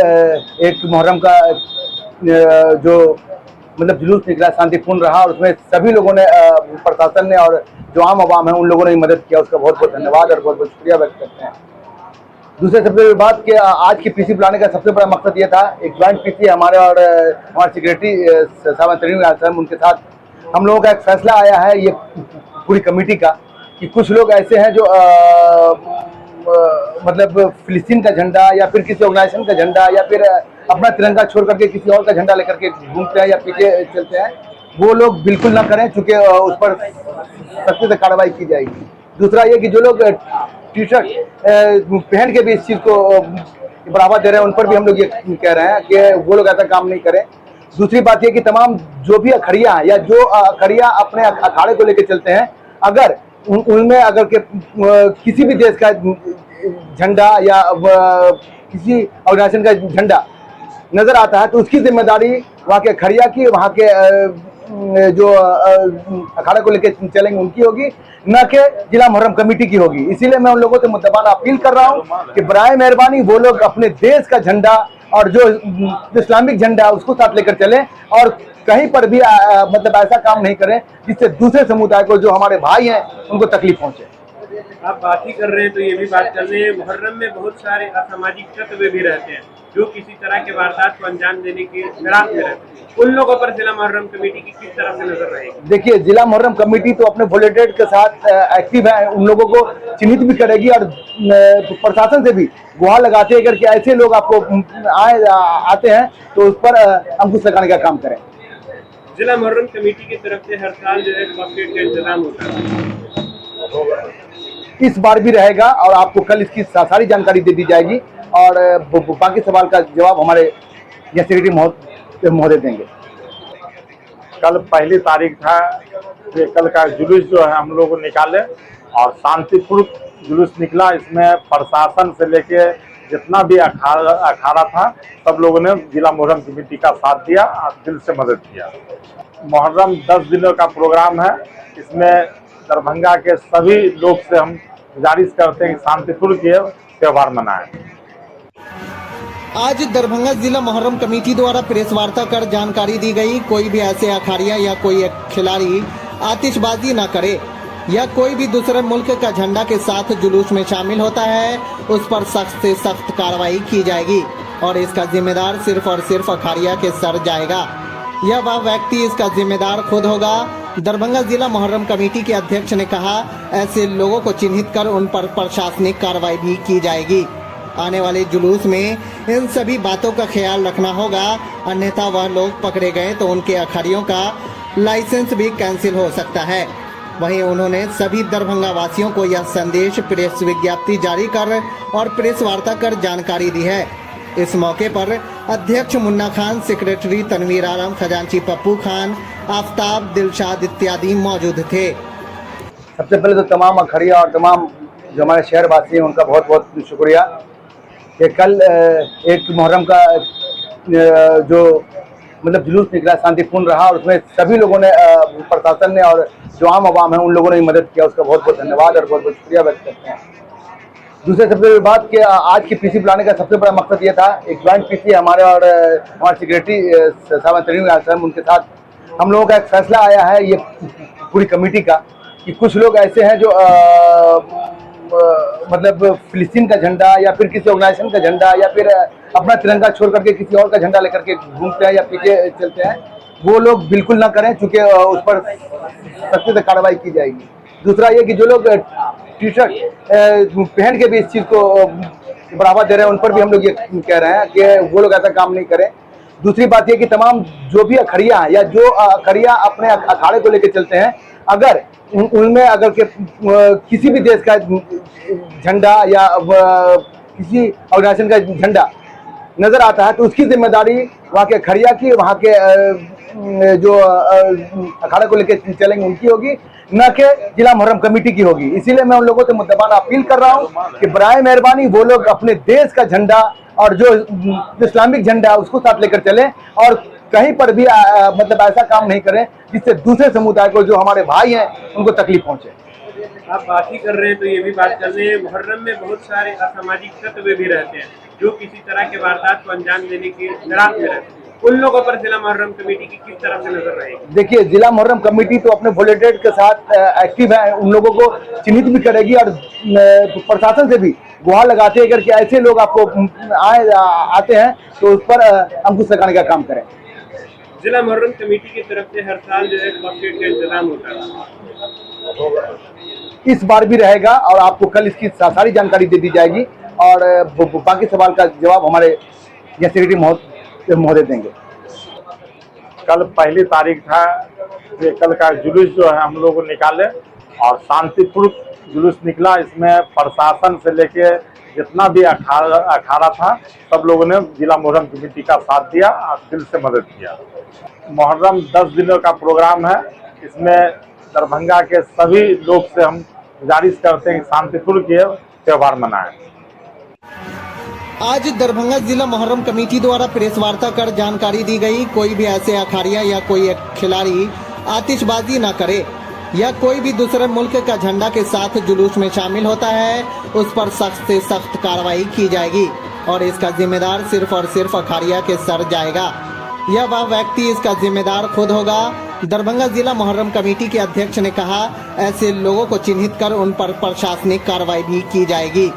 एक मुहर्रम का जो मतलब जुलूस निकला शांतिपूर्ण रहा और उसमें सभी लोगों ने प्रशासन ने और जो आम आवाम है उन लोगों ने मदद किया, उसका बहुत बहुत धन्यवाद और बहुत बहुत शुक्रिया व्यक्त करते हैं। दूसरे सबसे बड़ी बात कि आज की पीसी बुलाने का सबसे बड़ा मकसद ये था, एक ज्वाइंट पीसी हमारे और हमारे सेक्रेटरी साहब तनवीर उनके साथ हम लोगों का एक फैसला आया है ये पूरी कमेटी का कि कुछ लोग ऐसे हैं जो मतलब फिलिस्तीन का झंडा या फिर किसी ऑर्गेनाइजेशन का झंडा या फिर अपना तिरंगा छोड़ करके किसी और का झंडा लेकर के घूमते हैं या पीछे चलते हैं, वो लोग बिल्कुल ना करें, चूंकि उस पर सख्ती से कार्रवाई की जाएगी। दूसरा ये कि जो लोग टी शर्ट पहन के भी इस चीज़ को बढ़ावा दे रहे हैं उन पर भी हम लोग ये कह रहे हैं कि वो लोग ऐसा काम नहीं करें। दूसरी बात ये कि तमाम जो भी अखड़िया हैं या जो अखड़िया अपने अखाड़े को लेकर चलते हैं, अगर उनमें अगर के किसी भी देश का झंडा या किसी ऑर्गेनाइजेशन का झंडा नजर आता है तो उसकी जिम्मेदारी वहाँ के अखड़िया की, वहाँ के जो अखाड़े को लेकर चलेंगे उनकी होगी, न कि जिला मुहर्रम कमेटी की होगी। इसीलिए मैं उन लोगों से मुद्दबाना अपील कर रहा हूँ कि बराए मेहरबानी वो लोग अपने देश का झंडा और जो इस्लामिक झंडा उसको साथ लेकर चलें और कहीं पर भी मतलब ऐसा काम नहीं करें जिससे दूसरे समुदाय को जो हमारे भाई हैं उनको तकलीफ पहुंचे। आप बात ही कर रहे हैं तो ये भी बात कर रहे हैं, मुहर्रम में बहुत सारे असामाजिक तत्व भी रहते हैं जो किसी तरह के वारदात को अंजाम देने के फिराक में रहते हैं। उन लोगों पर जिला मुहर्रम कमेटी की किस तरह से नजर रहेगी? देखिए, जिला मुहर्रम कमेटी तो अपने वॉलंटियर के साथ एक्टिव है, उन लोगों को चिन्हित भी करेगी और प्रशासन से भी गुहार लगाते हैं अगर कि ऐसे लोग आपको आते हैं तो उस पर अंकुश लगाने का काम करें। जिला मुहर्रम कमेटी की तरफ से हर साल जो है कॉकटेल का इंतजाम होता है, इस बार भी रहेगा और आपको कल इसकी सारी जानकारी दे दी जाएगी और बाकी सवाल का जवाब हमारे सेक्रेटरी महोदय देंगे। कल पहली तारीख था, ये कल का जुलूस जो है हम लोग निकाले और शांतिपूर्ण जुलूस निकला। इसमें प्रशासन से लेके जितना भी अखाड़ा था सब लोगों ने जिला मुहर्रम कमेटी का साथ दिया और दिल से मदद किया। मुहर्रम 10 दिनों का प्रोग्राम है, इसमें दरभंगा के सभी लोग से हम गुजारिश करते हैं कि शांतिपूर्ण के त्यौहार मनाएं। आज दरभंगा जिला मुहर्रम कमेटी द्वारा प्रेस वार्ता कर जानकारी दी गई, कोई भी ऐसे अखाड़िया या कोई खिलाड़ी आतिशबाजी न करे या कोई भी दूसरे मुल्क का झंडा के साथ जुलूस में शामिल होता है उस पर सख्त से सख्त कार्रवाई की जाएगी और इसका जिम्मेदार सिर्फ और सिर्फ अखाड़िया के सर जाएगा या वह व्यक्ति इसका जिम्मेदार खुद होगा। दरभंगा जिला मुहर्रम कमेटी के अध्यक्ष ने कहा, ऐसे लोगों को चिन्हित कर उन पर प्रशासनिक कार्रवाई भी की जाएगी। आने वाले जुलूस में इन सभी बातों का ख्याल रखना होगा, अन्यथा वह लोग पकड़े गए तो उनके अखाड़ियों का लाइसेंस भी कैंसिल हो सकता है। वहीं उन्होंने सभी दरभंगा वासियों को यह संदेश प्रेस विज्ञप्ति जारी कर और प्रेस वार्ता कर जानकारी दी है। इस मौके पर अध्यक्ष मुन्ना खान, सेक्रेटरी तनवीर आलम, खजांची पप्पू खान, आफ्ताब, दिलशाद इत्यादि मौजूद थे। सबसे पहले तो तमाम अखड़िया और तमाम जो हमारे शहरवासी हैं उनका बहुत बहुत शुक्रिया कि कल एक मुहर्रम का जो मतलब जुलूस निकला शांतिपूर्ण रहा और उसमें सभी लोगों ने प्रशासन ने और जो आम आवाम है उन लोगों ने मदद किया, उसका बहुत बहुत धन्यवाद और बहुत बहुत शुक्रिया व्यक्त करते हैं। दूसरे सबसे बड़ी बात कि आज की पीसी बुलाने का सबसे बड़ा मकसद ये था, एक ज्वाइंट पीसी हमारे और हमारे सेक्रेटरी साहब तनवीर उनके साथ हम लोगों का एक फैसला आया है ये पूरी कमेटी का कि कुछ लोग ऐसे हैं जो मतलब फिलिस्तीन का झंडा या फिर किसी ऑर्गेनाइजेशन का झंडा या फिर अपना तिरंगा छोड़ करके किसी और का झंडा लेकर के घूमते हैं या पीछे चलते हैं, वो लोग बिल्कुल ना करें, चूंकि उस पर सख्ती से कार्रवाई की जाएगी। दूसरा ये कि जो लोग टी शर्ट पहन के भी इस चीज़ को बढ़ावा दे रहे हैं उन पर भी हम लोग ये कह रहे हैं कि वो लोग ऐसा काम नहीं करें। दूसरी बात ये कि तमाम जो भी अखड़िया हैं या जो अखड़िया अपने अखाड़े को लेकर चलते हैं, अगर उनमें अगर के किसी भी देश का झंडा या किसी ऑर्गेनाइजेशन का झंडा नजर आता है तो उसकी जिम्मेदारी वहाँ के अखड़िया की, वहाँ के जो अखाड़े को लेकर चलेंगे उनकी होगी, न कि जिला मुहर्रम कमेटी की होगी। इसीलिए मैं उन लोगों से मुद्दबाना अपील कर रहा हूँ कि बराए मेहरबानी वो लोग अपने देश का झंडा और जो इस्लामिक झंडा है उसको साथ लेकर चलें और कहीं पर भी मतलब ऐसा काम नहीं करें जिससे दूसरे समुदाय को जो हमारे भाई हैं उनको तकलीफ पहुंचे। आप बात ही कर रहे हैं तो ये भी बात कर रहे हैं, मुहर्रम में बहुत सारे असामाजिक तत्व भी रहते हैं जो किसी तरह के वारदात को अंजाम देने की फिराक में रहते हैं। उन लोगों पर जिला मुहर्रम कमेटी की किस तरह से नजर रहेगी? देखिए, जिला मुहर्रम कमेटी तो अपने वॉलंटियर के साथ एक्टिव है, उन लोगों को चिन्हित भी करेगी और प्रशासन से भी गुहार लगाते हैं अगर कि ऐसे लोग आपको आते हैं तो उस पर अंकुश लगाने का काम करें। जिला मुहर्रम कमेटी की तरफ से हर साल जो है बकेट का इंतजाम होता है, इस बार भी रहेगा और आपको कल इसकी सारी जानकारी दे दी जाएगी और बाकी सवाल का जवाब हमारे सेक्रेटरी महोदय देंगे। कल पहली तारीख था, ये कल का जुलूस जो है हम लोग निकाले और शांतिपूर्ण जुलूस निकला। इसमें प्रशासन से लेके जितना भी अखाड़ा था सब लोगों ने जिला मुहर्रम कमेटी का साथ दिया और दिल से मदद किया। मुहर्रम 10 दिनों का प्रोग्राम है, इसमें दरभंगा के सभी लोग से हम गुजारिश करते हैं कि शांतिपूर्ण के त्यौहार मनाएं। आज दरभंगा जिला मुहर्रम कमेटी द्वारा प्रेस वार्ता कर जानकारी दी गई, कोई भी ऐसे अखाड़िया या कोई खिलाड़ी आतिशबाजी न करे या कोई भी दूसरे मुल्क का झंडा के साथ जुलूस में शामिल होता है उस पर सख्त से सख्त कार्रवाई की जाएगी और इसका जिम्मेदार सिर्फ और सिर्फ अखाड़िया के सर जाएगा या वह व्यक्ति इसका जिम्मेदार खुद होगा। दरभंगा जिला मुहर्रम कमेटी के अध्यक्ष ने कहा, ऐसे लोगों को चिन्हित कर उन पर प्रशासनिक कार्रवाई भी की जाएगी।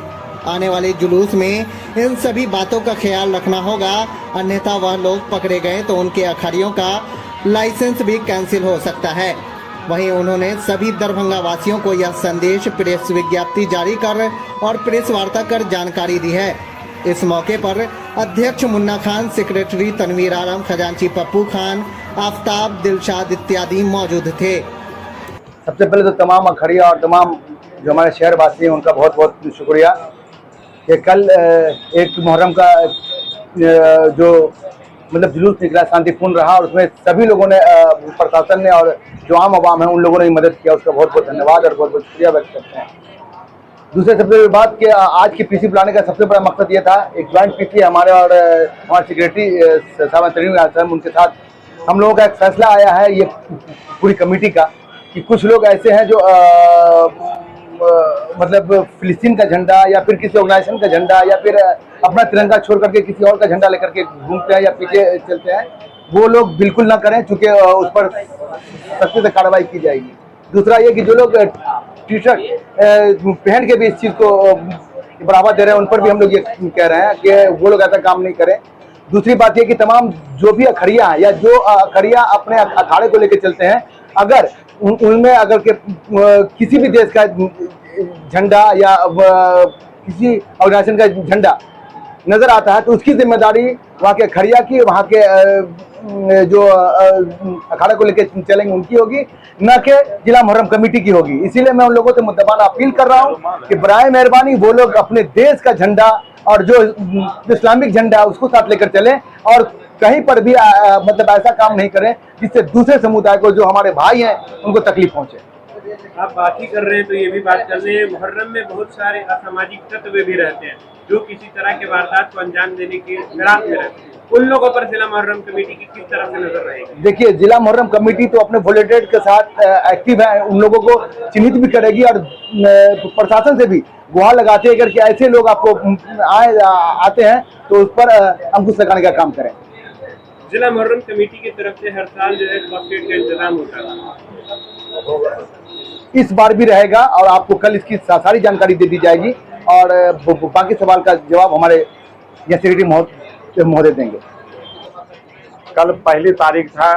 आने वाले जुलूस में इन सभी बातों का ख्याल रखना होगा, अन्यथा वह लोग पकड़े गए तो उनके अखाड़ियों का लाइसेंस भी कैंसिल हो सकता है। वहीं उन्होंने सभी दरभंगा वासियों को यह संदेश प्रेस विज्ञप्ति जारी कर और प्रेस वार्ता कर जानकारी दी है। इस मौके पर अध्यक्ष मुन्ना खान, सेक्रेटरी तनवीर आलम, खजांची पप्पू खान, आफ्ताब, दिलशाद इत्यादि मौजूद थे। सबसे पहले तो तमाम अखाड़िया और तमाम जो हमारे शहरवासी हैं उनका बहुत बहुत शुक्रिया कि कल एक मुहर्रम का जो मतलब जुलूस निकला शांतिपूर्ण रहा और उसमें सभी लोगों ने, प्रशासन ने और जो आम आवाम है उन लोगों ने मदद किया, उसका बहुत बहुत धन्यवाद और बहुत बहुत शुक्रिया व्यक्त करते हैं। दूसरे सबसे बड़ी बात कि आज की पीसी बुलाने का सबसे बड़ा मकसद ये था, एक ज्वाइंट पीसी हमारे और हमारे सेक्रेटरी साहब तनवीर, उनके साथ हम लोगों का एक फैसला आया है ये पूरी कमेटी का कि कुछ लोग ऐसे हैं जो मतलब फिलिस्तीन का झंडा या फिर किसी ऑर्गेनाइजेशन का झंडा या फिर अपना तिरंगा छोड़ करके किसी और का झंडा लेकर के घूमते हैं या पीछे चलते हैं, वो लोग बिल्कुल ना करें, चूँकि उस पर सख्ती से कार्रवाई की जाएगी। दूसरा ये कि जो लोग टी शर्ट पहन के भी इस चीज़ को बढ़ावा दे रहे हैं उन पर भी हम लोग ये कह रहे हैं कि वो लोग ऐसा काम नहीं करें। दूसरी बात ये कि तमाम जो भी अखाड़िया हैं या जो अखाड़िया अपने अखाड़े को लेकर चलते हैं, अगर उनमें अगर के किसी भी देश का झंडा या किसी ऑर्गेनाइजेशन का झंडा नजर आता है तो उसकी जिम्मेदारी वहाँ के अखाड़िया की, वहाँ के जो अखाड़ा को लेकर चलेंगे उनकी होगी, न कि जिला मुहर्रम कमेटी की होगी। इसीलिए मैं उन लोगों से मुद्दबाना अपील कर रहा हूँ कि बराए मेहरबानी वो लोग अपने देश का झंडा और जो इस्लामिक झंडा उसको साथ लेकर चलें और कहीं पर भी मतलब ऐसा काम नहीं करें जिससे दूसरे समुदाय को, जो हमारे भाई हैं, उनको तकलीफ पहुंचे। आप बात ही कर रहे हैं तो ये भी बात कर रहे हैं, मुहर्रम में बहुत सारे असामाजिक तत्व भी रहते हैं जो किसी तरह के वारदात को अंजाम देने की फिराक में रहते हैं। उन लोगों पर जिला मुहर्रम कमेटी की किस तरह से नजर रहेगी? देखिए, जिला मुहर्रम कमेटी तो अपने वॉलंटियर के साथ एक्टिव है, उन लोगों को चिन्हित भी करेगी और प्रशासन से भी गुहार लगाते हैं अगर कि ऐसे लोग आपको आते हैं तो उस पर अंकुश लगाने का काम करें। जिला मुहर्रम कमेटी की तरफ से हर साल जो है बकेट का इंतजाम होता है, इस बार भी रहेगा और आपको कल इसकी सारी जानकारी दे दी जाएगी और बाकी सवाल का जवाब हमारे सेक्रेटरी महोदय देंगे। कल पहली तारीख था,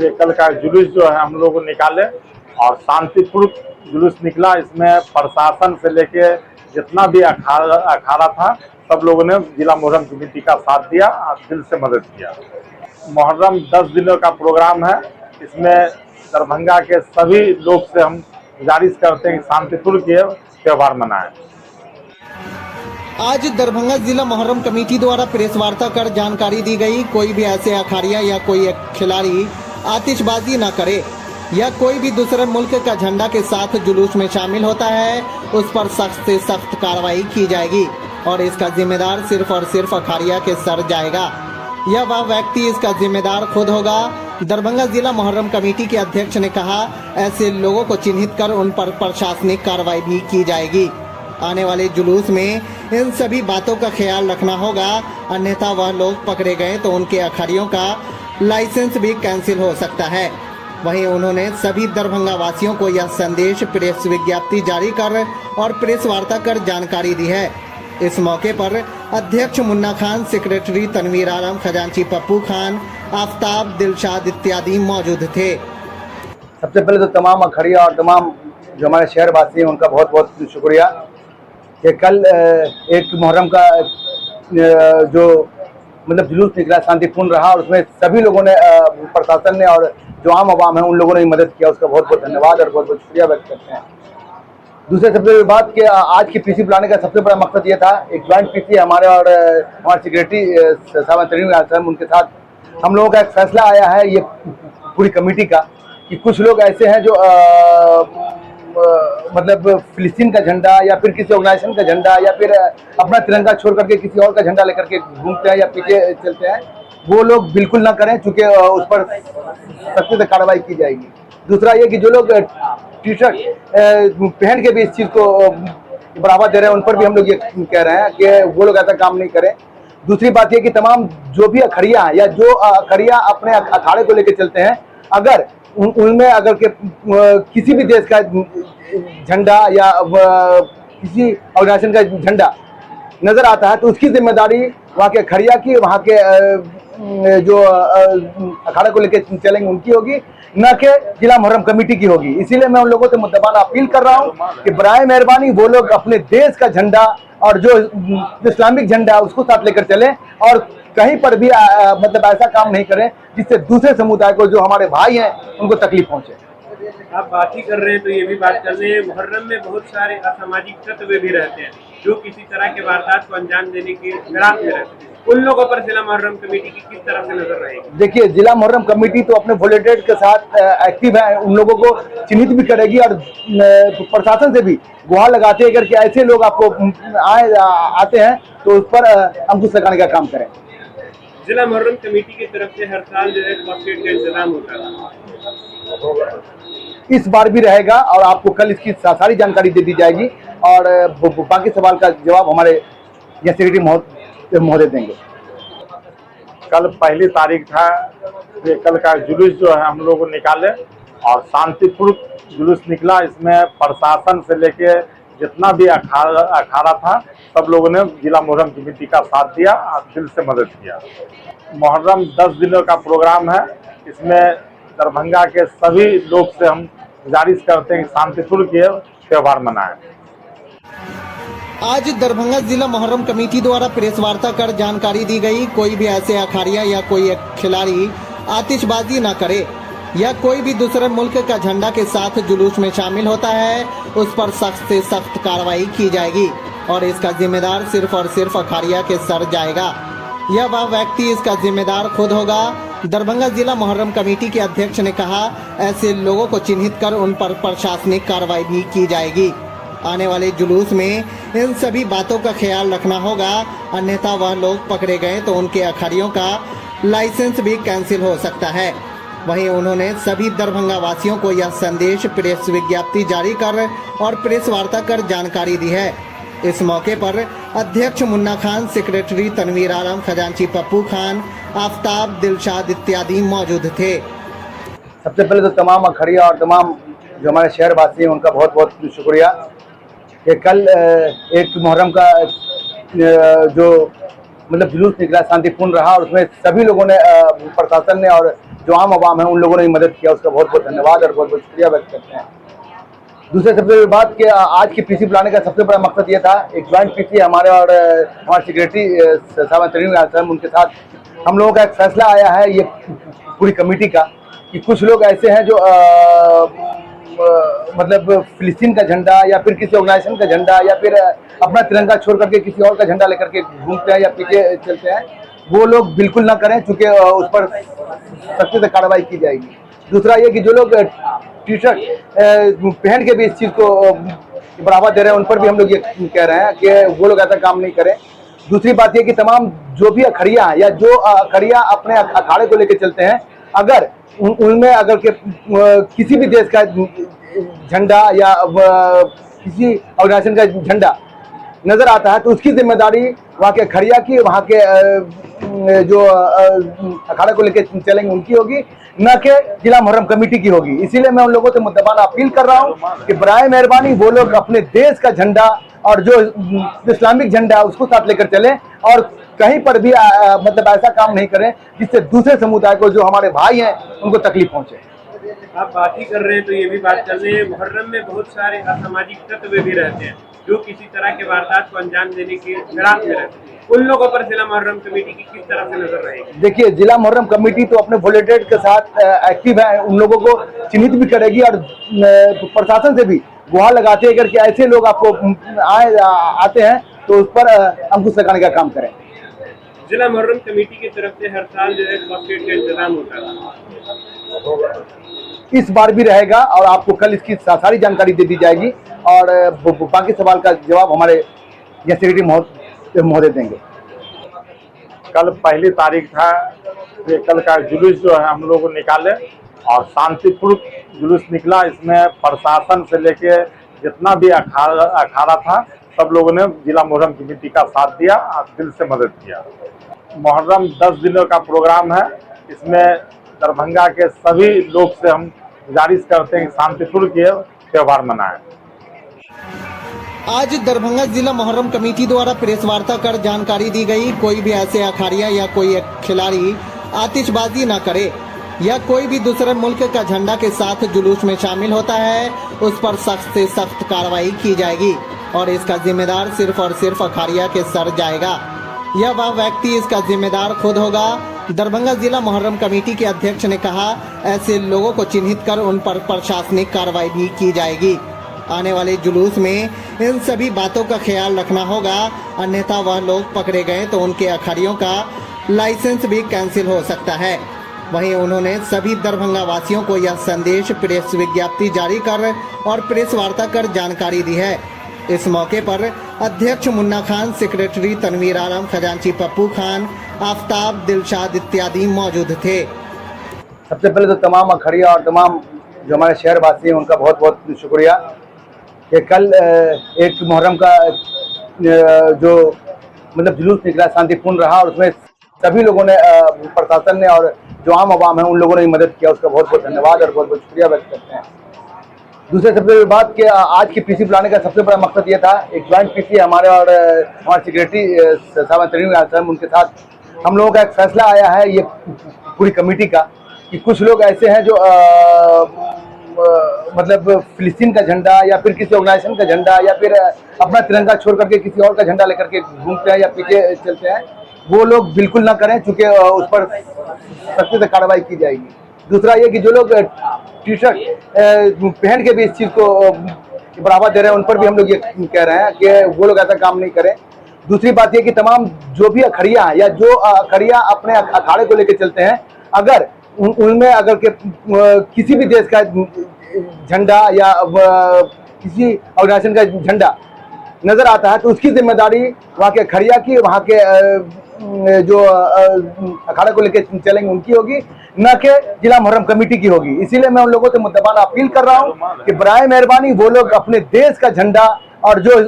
ये कल का जुलूस जो है हम लोग निकाले और शांतिपूर्ण जुलूस निकला। इसमें प्रशासन से लेके जितना भी अखाड़ा था सब लोगों ने जिला मुहर्रम कमेटी का साथ दिया और दिल से मदद किया। मुहर्रम 10 दिनों का प्रोग्राम है, इसमें दरभंगा के सभी लोग से हम गुजारिश करते हैं कि शांतिपूर्ण के त्यौहार मनाएं। आज दरभंगा जिला मुहर्रम कमेटी द्वारा प्रेस वार्ता कर जानकारी दी गई, कोई भी ऐसे अखाड़िया या कोई खिलाड़ी आतिशबाजी न करे या कोई भी दूसरे मुल्क का झंडा के साथ जुलूस में शामिल होता है उस पर सख्त से सख्त कार्रवाई की जाएगी और इसका जिम्मेदार सिर्फ और सिर्फ अखाड़िया के सर जाएगा या वह व्यक्ति इसका जिम्मेदार खुद होगा। दरभंगा जिला मुहर्रम कमेटी के अध्यक्ष ने कहा, ऐसे लोगों को चिन्हित कर उन पर प्रशासनिक कार्रवाई भी की जाएगी। आने वाले जुलूस में इन सभी बातों का ख्याल रखना होगा, अन्यथा वह लोग पकड़े गए तो उनके अखाड़ियों का लाइसेंस भी कैंसिल हो सकता है। वहीं उन्होंने सभी दरभंगा वासियों को यह संदेश प्रेस विज्ञप्ति जारी कर और प्रेस वार्ता कर जानकारी दी है। इस मौके पर अध्यक्ष मुन्ना खान, सेक्रेटरी तनवीर आलम, खजांची पप्पू खान, आफ्ताब, दिलशाद इत्यादि मौजूद थे। सबसे पहले तो तमाम अखड़िया और तमाम जो हमारे शहर वासी हैं उनका बहुत बहुत शुक्रिया कि कल एक मुहर्रम का जो मतलब जुलूस निकला शांतिपूर्ण रहा और उसमें सभी लोगों ने प्रशासन ने और जो आम आवाम है उन लोगों ने मदद किया, उसका बहुत बहुत धन्यवाद और बहुत बहुत शुक्रिया व्यक्त करते हैं। दूसरे सबसे बड़ी बात कि आज की पीसी बुलाने का सबसे बड़ा मकसद ये था, एक ज्वाइंट पीसी हमारे और हमारे सेक्रेटरी साहब तरीन साहब, उनके साथ हम लोगों का एक फैसला आया है ये पूरी कमेटी का कि कुछ लोग ऐसे हैं जो मतलब फिलिस्तीन का झंडा या फिर किसी ऑर्गेनाइजेशन का झंडा या फिर अपना तिरंगा छोड़ करके किसी और का झंडा लेकर के घूमते हैं या पीछे चलते हैं, वो लोग बिल्कुल ना करें, चूंकि उस पर सख्ती से कार्रवाई की जाएगी। दूसरा ये कि जो लोग टी शर्ट पहन के भी इस चीज़ को बढ़ावा दे रहे हैं उन पर भी हम लोग ये कह रहे हैं कि वो लोग ऐसा काम नहीं करें। दूसरी बात ये कि तमाम जो भी अखड़िया हैं या जो अखड़िया अपने अखाड़े को लेकर चलते हैं, अगर उनमें अगर के किसी भी देश का झंडा या किसी ऑर्गेनाइजेशन का झंडा नजर आता है तो उसकी जिम्मेदारी वहाँ के अखड़िया की, वहाँ के जो अखाड़े को लेकर चलेंगे उनकी होगी, न कि जिला मुहर्रम कमेटी की होगी। इसीलिए मैं उन लोगों से मुद्दबाना अपील कर रहा हूँ कि बराए मेहरबानी वो लोग अपने देश का झंडा और जो इस्लामिक झंडा है उसको साथ लेकर चलें और कहीं पर भी मतलब ऐसा काम नहीं करें जिससे दूसरे समुदाय को, जो हमारे भाई हैं, उनको तकलीफ पहुंचे। आप बात ही कर रहे हैं तो ये भी बात कर रहे हैं, मुहर्रम में बहुत सारे असामाजिक तत्व भी रहते हैं जो किसी तरह के वारदात को अंजाम देने के फिराक में रहते हैं। उन लोगों पर जिला मुहर्रम कमेटी की किस तरह से नजर रहेगी? देखिए, जिला मुहर्रम कमेटी तो अपने वॉलंटियर्स के साथ एक्टिव है, उन लोगों को चिन्हित भी करेगी और प्रशासन से भी गुहार लगाते हैं कि ऐसे लोग आपको आते हैं तो उस पर अंकुश लगाने का काम करें। जिला मुहर्रम कमेटी की तरफ से हर साल जो है कॉस्टेट का इंतजाम होता है, इस बार भी रहेगा और आपको कल इसकी सारी जानकारी दे दी जाएगी और बाकी सवाल का जवाब हमारे या सेक्रेटरी महोदय देंगे। कल पहली तारीख था, ये कल का जुलूस जो है हम लोग निकाले और शांतिपूर्ण जुलूस निकला। इसमें प्रशासन से लेके जितना भी अखाड़ा था सब लोगों ने जिला मुहर्रम कमेटी का साथ दिया और दिल से मदद किया। मुहर्रम 10 दिनों का प्रोग्राम है, इसमें दरभंगा के सभी लोग से हम गुजारिश करते हैं कि शांतिपूर्ण के त्यौहार मनाएं। आज दरभंगा जिला मुहर्रम कमेटी द्वारा प्रेस वार्ता कर जानकारी दी गई, कोई भी ऐसे अखाड़िया या कोई खिलाड़ी आतिशबाजी न करे या कोई भी दूसरे मुल्क का झंडा के साथ जुलूस में शामिल होता है उस पर सख्त से सख्त कार्रवाई की जाएगी और इसका जिम्मेदार सिर्फ और सिर्फ अखाड़िया के सर जाएगा या वह व्यक्ति इसका जिम्मेदार खुद होगा। दरभंगा जिला मुहर्रम कमेटी के अध्यक्ष ने कहा, ऐसे लोगों को चिन्हित कर उन पर प्रशासनिक कार्रवाई भी की जाएगी। आने वाले जुलूस में इन सभी बातों का ख्याल रखना होगा, अन्यथा वह लोग पकड़े गए तो उनके अखाड़ियों का लाइसेंस भी कैंसिल हो सकता है। वहीं उन्होंने सभी दरभंगा वासियों को यह संदेश प्रेस विज्ञप्ति जारी कर और प्रेस वार्ता कर जानकारी दी है। इस मौके पर अध्यक्ष मुन्ना खान, सेक्रेटरी तनवीर आलम, खजांची पप्पू खान, आफ्ताब, दिलशाद इत्यादि मौजूद थे। सबसे पहले तो तमाम अखड़िया और तमाम जो हमारे शहर वासी हैं उनका बहुत बहुत शुक्रिया कि कल एक मुहर्रम का जो मतलब जुलूस निकला शांतिपूर्ण रहा और उसमें सभी लोगों ने प्रशासन ने और जो आम आवाम है उन लोगों ने मदद किया, उसका बहुत बहुत धन्यवाद और बहुत बहुत शुक्रिया व्यक्त करते हैं। दूसरे सबसे बड़ी बात कि आज की पीसी बुलाने का सबसे बड़ा मकसद ये था, एक ज्वाइंट पीसी हमारे और हमारे सेक्रेटरी साहब तरीन साहब, उनके साथ हम लोगों का एक फैसला आया है ये पूरी कमेटी का कि कुछ लोग ऐसे हैं जो मतलब फिलिस्तीन का झंडा या फिर किसी ऑर्गेनाइजेशन का झंडा या फिर अपना तिरंगा छोड़ करके किसी और का झंडा लेकर के घूमते हैं या पीछे चलते हैं, वो लोग बिल्कुल ना करें, चूंकि उस पर सख्ती से कार्रवाई की जाएगी। दूसरा ये कि जो लोग टी शर्ट पहन के भी इस चीज़ को बढ़ावा दे रहे हैं उन पर भी हम लोग ये कह रहे हैं कि वो लोग ऐसा काम नहीं करें। दूसरी बात ये कि तमाम जो भी अखड़िया हैं या जो अखड़िया अपने अखाड़े को लेकर चलते हैं, अगर उनमें अगर किसी भी देश का झंडा या किसी ऑर्गेनाइजेशन का झंडा नजर आता है तो उसकी जिम्मेदारी वहाँ के अखड़िया की, वहाँ के जो अखाड़ा को लेकर चलेंगे उनकी होगी, न कि जिला मुहर्रम कमेटी की होगी। इसीलिए मैं उन लोगों से मुद्दबाना अपील कर रहा हूँ कि बराए मेहरबानी वो लोग अपने देश का झंडा और जो इस्लामिक झंडा है उसको साथ लेकर चलें और कहीं पर भी मतलब ऐसा काम नहीं करें जिससे दूसरे समुदाय को, जो हमारे भाई हैं, उनको तकलीफ पहुंचे। आप बात ही कर रहे हैं तो ये भी बात कर रहे हैं, मुहर्रम में बहुत सारे असामाजिक तत्व भी रहते हैं जो किसी तरह के वारदात को अंजाम देने के फिराक में रहते हैं। उन लोगों पर जिला मुहर्रम कमेटी की किस तरह से नजर रहेगी? देखिए, जिला मुहर्रम कमेटी तो अपने वॉलंटियर के साथ एक्टिव है, उन लोगों को चिन्हित भी करेगी और प्रशासन से भी गुहार लगाते हैं अगर कि ऐसे लोग आपको आते हैं तो उस पर अंकुश लगाने का काम करें। जिला मुहर्रम कमेटी की तरफ से हर साल जो है फॉस्फेट का इंतजाम होता है, इस बार भी रहेगा और आपको कल इसकी सारी जानकारी दे दी जाएगी और बाकी सवाल का जवाब हमारे यहाँ सेक्रेटरी महोदय देंगे। कल पहली तारीख था, ये कल का जुलूस जो है हम लोग निकाले और शांतिपूर्ण जुलूस निकला। इसमें प्रशासन से लेके जितना भी अखाड़ा था सब लोगों ने जिला मुहर्रम कमेटी का साथ दिया और दिल से मदद किया। मुहर्रम 10 दिनों का प्रोग्राम है, इसमें दरभंगा के सभी लोग से हम गुजारिश करते हैं कि शांतिपूर्ण के त्यौहार मनाएं। आज दरभंगा जिला मुहर्रम कमेटी द्वारा प्रेस वार्ता कर जानकारी दी गई, कोई भी ऐसे अखाड़िया या कोई खिलाड़ी आतिशबाजी न करे या कोई भी दूसरे मुल्क का झंडा के साथ जुलूस में शामिल होता है उस पर सख्त से सख्त कार्रवाई की जाएगी और इसका जिम्मेदार सिर्फ और सिर्फ अखाड़िया के सर जाएगा या वह व्यक्ति इसका जिम्मेदार खुद होगा। दरभंगा जिला मुहर्रम कमेटी के अध्यक्ष ने कहा, ऐसे लोगों को चिन्हित कर उन पर प्रशासनिक कार्रवाई भी की जाएगी। आने वाले जुलूस में इन सभी बातों का ख्याल रखना होगा, अन्यथा वह लोग पकड़े गए तो उनके अखाड़ियों का लाइसेंस भी कैंसिल हो सकता है। वहीं उन्होंने सभी दरभंगा वासियों को यह संदेश प्रेस विज्ञप्ति जारी कर और प्रेस वार्ता कर जानकारी दी है। इस मौके पर अध्यक्ष मुन्ना खान, सेक्रेटरी तनवीर आलम, खजांची पप्पू खान, आफ्ताब, दिलशाद इत्यादि मौजूद थे। सबसे पहले तो तमाम अखड़िया और तमाम जो हमारे शहर वासी हैं उनका बहुत बहुत शुक्रिया कि कल एक मुहर्रम का जो मतलब जुलूस निकला शांतिपूर्ण रहा और उसमें सभी लोगों ने, प्रशासन ने और जो आम आवाम है उन लोगों ने मदद किया, उसका बहुत बहुत धन्यवाद और बहुत बहुत शुक्रिया व्यक्त करते हैं। दूसरे सबसे बड़ी बात कि आज की पीसी बुलाने का सबसे बड़ा मकसद ये था, एक ज्वाइंट पीसी हमारे और हमारे सेक्रेटरी साहब तरीन साहब, उनके साथ हम लोगों का एक फैसला आया है ये पूरी कमेटी का कि कुछ लोग ऐसे हैं जो मतलब फिलिस्तीन का झंडा या फिर किसी ऑर्गेनाइजेशन का झंडा या फिर अपना तिरंगा छोड़ करके किसी और का झंडा लेकर के घूमते हैं या पीछे चलते हैं, वो लोग बिल्कुल ना करें, चूँकि उस पर सख्ती से कार्रवाई की जाएगी। दूसरा ये कि जो लोग टी शर्ट पहन के भी इस चीज़ को बढ़ावा दे रहे हैं उन पर भी हम लोग ये कह रहे हैं कि वो लोग ऐसा काम नहीं करें। दूसरी बात ये कि तमाम जो भी अखड़िया हैं या जो अखड़िया अपने अखाड़े को लेकर चलते हैं, अगर उनमें अगर किसी भी देश का झंडा या किसी ऑर्गेनाइजेशन का झंडा नजर आता है तो उसकी जिम्मेदारी वहाँ के अखड़िया की, वहाँ के जो अखाड़ा को लेकर चलेंगे उनकी होगी, न कि जिला मुहर्रम कमेटी की होगी। इसीलिए मैं उन लोगों से मुद्दबाना अपील कर रहा हूँ कि बराए मेहरबानी वो लोग अपने देश का झंडा और जो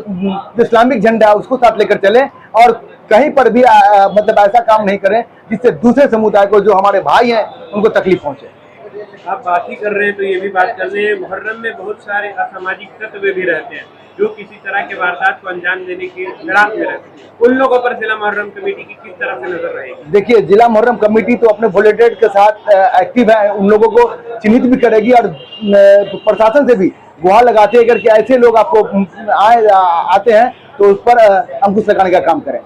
इस्लामिक झंडा है उसको साथ लेकर चलें और कहीं पर भी मतलब ऐसा काम नहीं करें जिससे दूसरे समुदाय को, जो हमारे भाई हैं, उनको तकलीफ पहुंचे। आप बात ही कर रहे हैं तो ये भी बात कर रहे हैं, मुहर्रम में बहुत सारे असामाजिक तत्व भी रहते हैं जो किसी तरह के वारदात को अंजाम देने के फिराक में रहते हैं। उन लोगों पर जिला मुहर्रम कमेटी की किस तरह से नजर रहेगी? देखिए, जिला मुहर्रम कमेटी तो अपने वॉलंटियर के साथ एक्टिव है, उन लोगों को चिन्हित भी करेगी और प्रशासन से भी गुहार लगाते हैं अगर कि ऐसे लोग आपको आते हैं तो उस पर अंकुश लगाने का काम करें।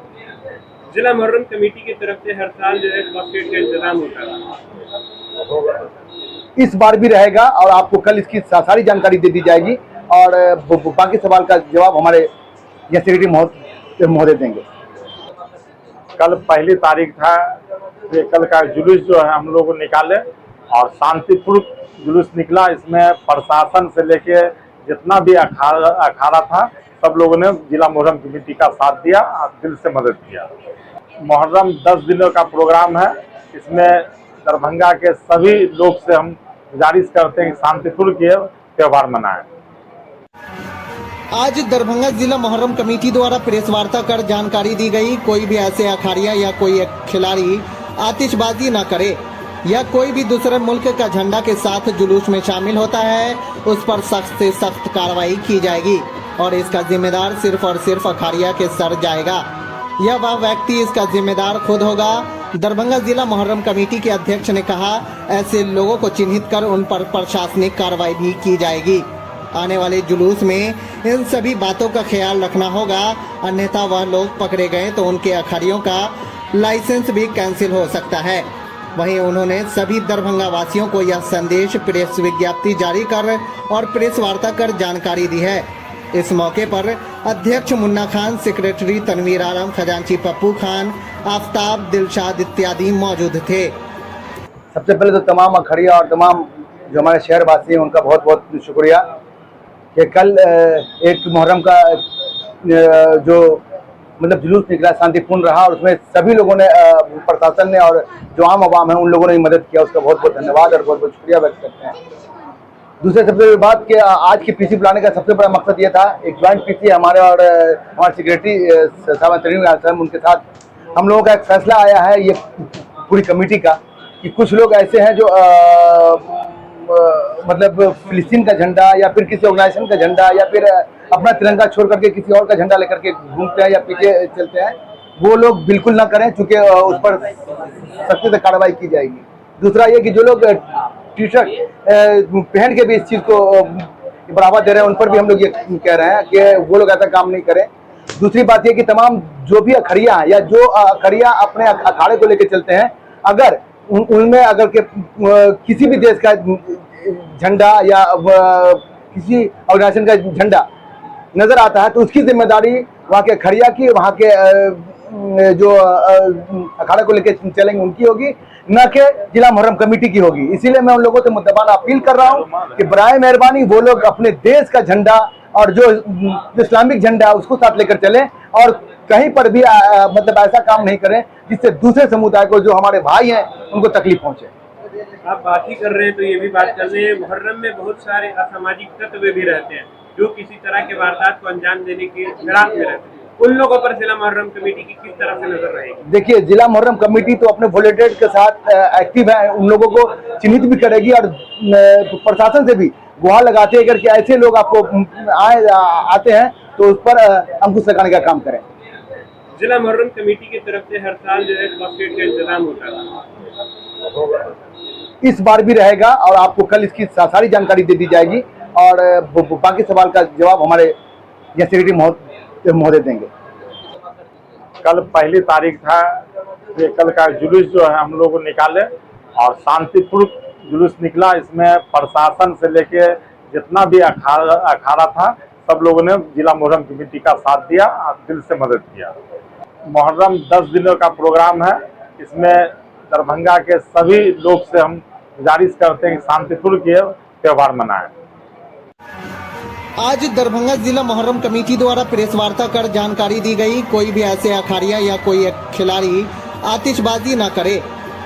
जिला मुहर्रम कमेटी की तरफ से हर साल जो है फॉस्फेट का इंतजाम होता है, इस बार भी रहेगा और आपको कल इसकी सारी जानकारी दे दी जाएगी और बाकी सवाल का जवाब हमारे यहाँ सेक्रेटरी महोदय देंगे। कल पहली तारीख था, ये कल का जुलूस जो है हम लोग निकाले और शांतिपूर्ण जुलूस निकला। इसमें प्रशासन से लेके जितना भी अखाड़ा था सब लोगों ने जिला मुहर्रम कमेटी का साथ दिया और दिल से मदद किया। मुहर्रम 10 दिनों का प्रोग्राम है, इसमें दरभंगा के सभी लोग से हम गुजारिश करते हैं कि शांतिपूर्वक ये त्यौहार मनाएं। आज दरभंगा जिला मुहर्रम कमेटी द्वारा प्रेस वार्ता कर जानकारी दी गई, कोई भी ऐसे अखाड़िया या कोई एक खिलाड़ी आतिशबाजी न करे या कोई भी दूसरे मुल्क का झंडा के साथ जुलूस में शामिल होता है उस पर सख्त से सख्त कार्रवाई की जाएगी और इसका जिम्मेदार सिर्फ और सिर्फ अखाड़िया के सर जाएगा या वह व्यक्ति इसका जिम्मेदार खुद होगा। दरभंगा जिला मुहर्रम कमेटी के अध्यक्ष ने कहा, ऐसे लोगों को चिन्हित कर उन पर प्रशासनिक कार्रवाई भी की जाएगी। आने वाले जुलूस में इन सभी बातों का ख्याल रखना होगा, अन्यथा वह लोग पकड़े गए तो उनके अखाड़ियों का लाइसेंस भी कैंसिल हो सकता है। वहीं उन्होंने सभी दरभंगा वासियों को यह संदेश प्रेस विज्ञप्ति जारी कर और प्रेस वार्ता कर जानकारी दी है। इस मौके पर अध्यक्ष मुन्ना खान, सेक्रेटरी तनवीर आलम, खजांची पप्पू खान, आफ्ताब, दिलशाद इत्यादि मौजूद थे। सबसे पहले तो तमाम अखाड़िया और तमाम जो हमारे शहर वासी हैं उनका बहुत बहुत शुक्रिया कि कल एक मुहर्रम का जो मतलब जुलूस निकला शांतिपूर्ण रहा और उसमें सभी लोगों ने प्रशासन ने और जो आम आवाम है उन लोगों ने मदद किया, उसका बहुत बहुत धन्यवाद और बहुत बहुत शुक्रिया व्यक्त करते हैं। दूसरे सबसे बड़ी बात कि आज की पीसी बुलाने का सबसे बड़ा मकसद ये था, एक ज्वाइंट पीसी हमारे और हमारे सेक्रेटरी साहब तनवीर आलम, उनके साथ हम लोगों का एक फैसला आया है ये पूरी कमेटी का कि कुछ लोग ऐसे हैं जो मतलब फिलिस्तीन का झंडा या फिर किसी ऑर्गेनाइजेशन का झंडा या फिर अपना तिरंगा छोड़ करके किसी और का झंडा लेकर के घूमते हैं या पीछे चलते हैं, वो लोग बिल्कुल ना करें, चूंकि उस पर सख्ती से कार्रवाई की जाएगी। दूसरा ये कि जो लोग टी शर्ट पहन के भी इस चीज़ को बढ़ावा दे रहे हैं उन पर भी हम लोग ये कह रहे हैं कि वो लोग ऐसा काम नहीं करें। दूसरी बात ये कि तमाम जो भी अखाड़िया हैं या जो अखाड़िया अपने अखाड़े को लेकर चलते हैं, अगर उनमें अगर के किसी भी देश का झंडा या किसी ऑर्गेनाइजेशन का झंडा नजर आता है तो उसकी जिम्मेदारी वहाँ के अखाड़िया की, वहाँ के जो अखाड़े को लेकर चलेंगे उनकी होगी, न कि जिला मुहर्रम कमेटी की होगी। इसीलिए मैं उन लोगों से मुद्दबाना अपील कर रहा हूँ कि बराए मेहरबानी वो लोग अपने देश का झंडा और जो इस्लामिक झंडा है उसको साथ लेकर चलें और कहीं पर भी मतलब ऐसा काम नहीं करें जिससे दूसरे समुदाय को, जो हमारे भाई हैं, उनको तकलीफ पहुंचे। आप बात ही कर रहे हैं तो ये भी बात कर रहे हैं, मुहर्रम में बहुत सारे असामाजिक तत्व भी रहते हैं जो किसी तरह के वारदात को अंजाम देने के फिराक में रहते हैं। उन लोगों पर जिला मुहर्रम कमेटी की किस तरह से नजर रहेगी? देखिए, जिला मुहर्रम कमेटी तो अपने वॉलंटियर के साथ एक्टिव है, उन लोगों को चिन्हित भी करेगी और प्रशासन से भी गुहार लगाते हैं कि ऐसे लोग आपको आते हैं तो उस पर अंकुश लगाने का काम करें। जिला मुहर्रम कमेटी की तरफ से हर साल जो है फर्स्ट एड का इंतजाम होता है, इस बार भी रहेगा और आपको कल इसकी सारी जानकारी दे दी जाएगी और बाकी सवाल का जवाब हमारे सेक्रेटरी महोदय देंगे। कल पहली तारीख था, ये कल का जुलूस जो है हम लोग निकाले और शांतिपूर्वक जुलूस निकला। इसमें प्रशासन से लेके जितना भी अखाड़ा था सब लोगों ने जिला मुहर्रम कमेटी का साथ दिया और दिल से मदद किया। मुहर्रम 10 दिनों का प्रोग्राम है, इसमें दरभंगा के सभी लोग से हम गुजारिश करते हैं कि शांतिपूर्वक ये त्यौहार मनाएं। आज दरभंगा जिला मुहर्रम कमेटी द्वारा प्रेस वार्ता कर जानकारी दी गई, कोई भी ऐसे अखाड़िया या कोई एक खिलाड़ी आतिशबाजी न करे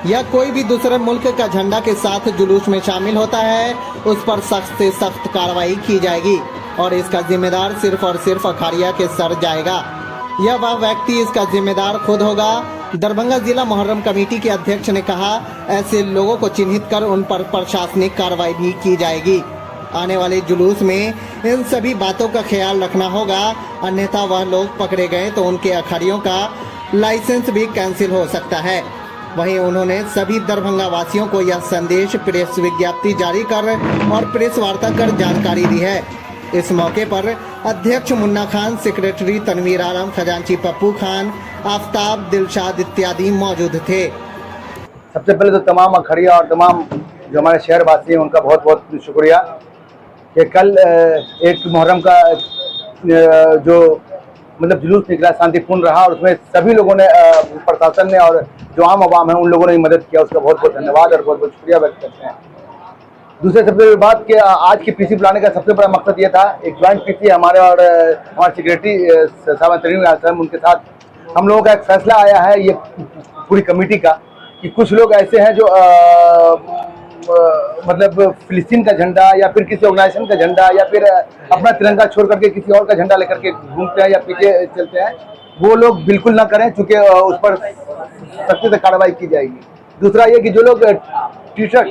या कोई भी दूसरे मुल्क का झंडा के साथ जुलूस में शामिल होता है उस पर सख्त से सख्त कार्रवाई की जाएगी और इसका जिम्मेदार सिर्फ और सिर्फ अखाड़िया के सर जाएगा या वह व्यक्ति इसका जिम्मेदार खुद होगा। दरभंगा जिला मुहर्रम कमेटी के अध्यक्ष ने कहा, ऐसे लोगों को चिन्हित कर उन पर प्रशासनिक कार्रवाई भी की जाएगी। आने वाले जुलूस में इन सभी बातों का ख्याल रखना होगा, अन्यथा वह लोग पकड़े गए तो उनके अखाड़ियों का लाइसेंस भी कैंसिल हो सकता है। वहीं उन्होंने सभी दरभंगा वासियों को यह संदेश प्रेस विज्ञप्ति जारी कर और प्रेस वार्ता कर जानकारी दी है। इस मौके पर अध्यक्ष मुन्ना खान, सेक्रेटरी तनवीर आलम, खजांची पप्पू खान, आफ्ताब, दिलशाद इत्यादि मौजूद थे। सबसे पहले तो तमाम अखाड़िया और तमाम जो हमारे शहर वासी हैं उनका बहुत बहुत शुक्रिया कि कल एक मुहर्रम का जो मतलब जुलूस निकला शांतिपूर्ण रहा और उसमें सभी लोगों ने प्रशासन ने और जो आम आवाम है उन लोगों ने मदद किया, उसका बहुत बहुत धन्यवाद और बहुत बहुत शुक्रिया व्यक्त करते हैं। दूसरे सबसे बड़ी बात कि आज की पीसी बुलाने का सबसे बड़ा मकसद ये था, एक ज्वाइंट पीसी हमारे और हमारे सेक्रेटरी साहब तनवीर आलम, उनके साथ हम लोगों का एक फैसला आया है ये पूरी कमेटी का कि कुछ लोग ऐसे हैं जो मतलब फिलिस्तीन का झंडा या फिर किसी ऑर्गेनाइजेशन का झंडा या फिर अपना तिरंगा छोड़ करके किसी और का झंडा लेकर के घूमते हैं या पीछे चलते हैं, वो लोग बिल्कुल ना करें, चूंकि उस पर सख्ती से कार्रवाई की जाएगी। दूसरा ये कि जो लोग टी शर्ट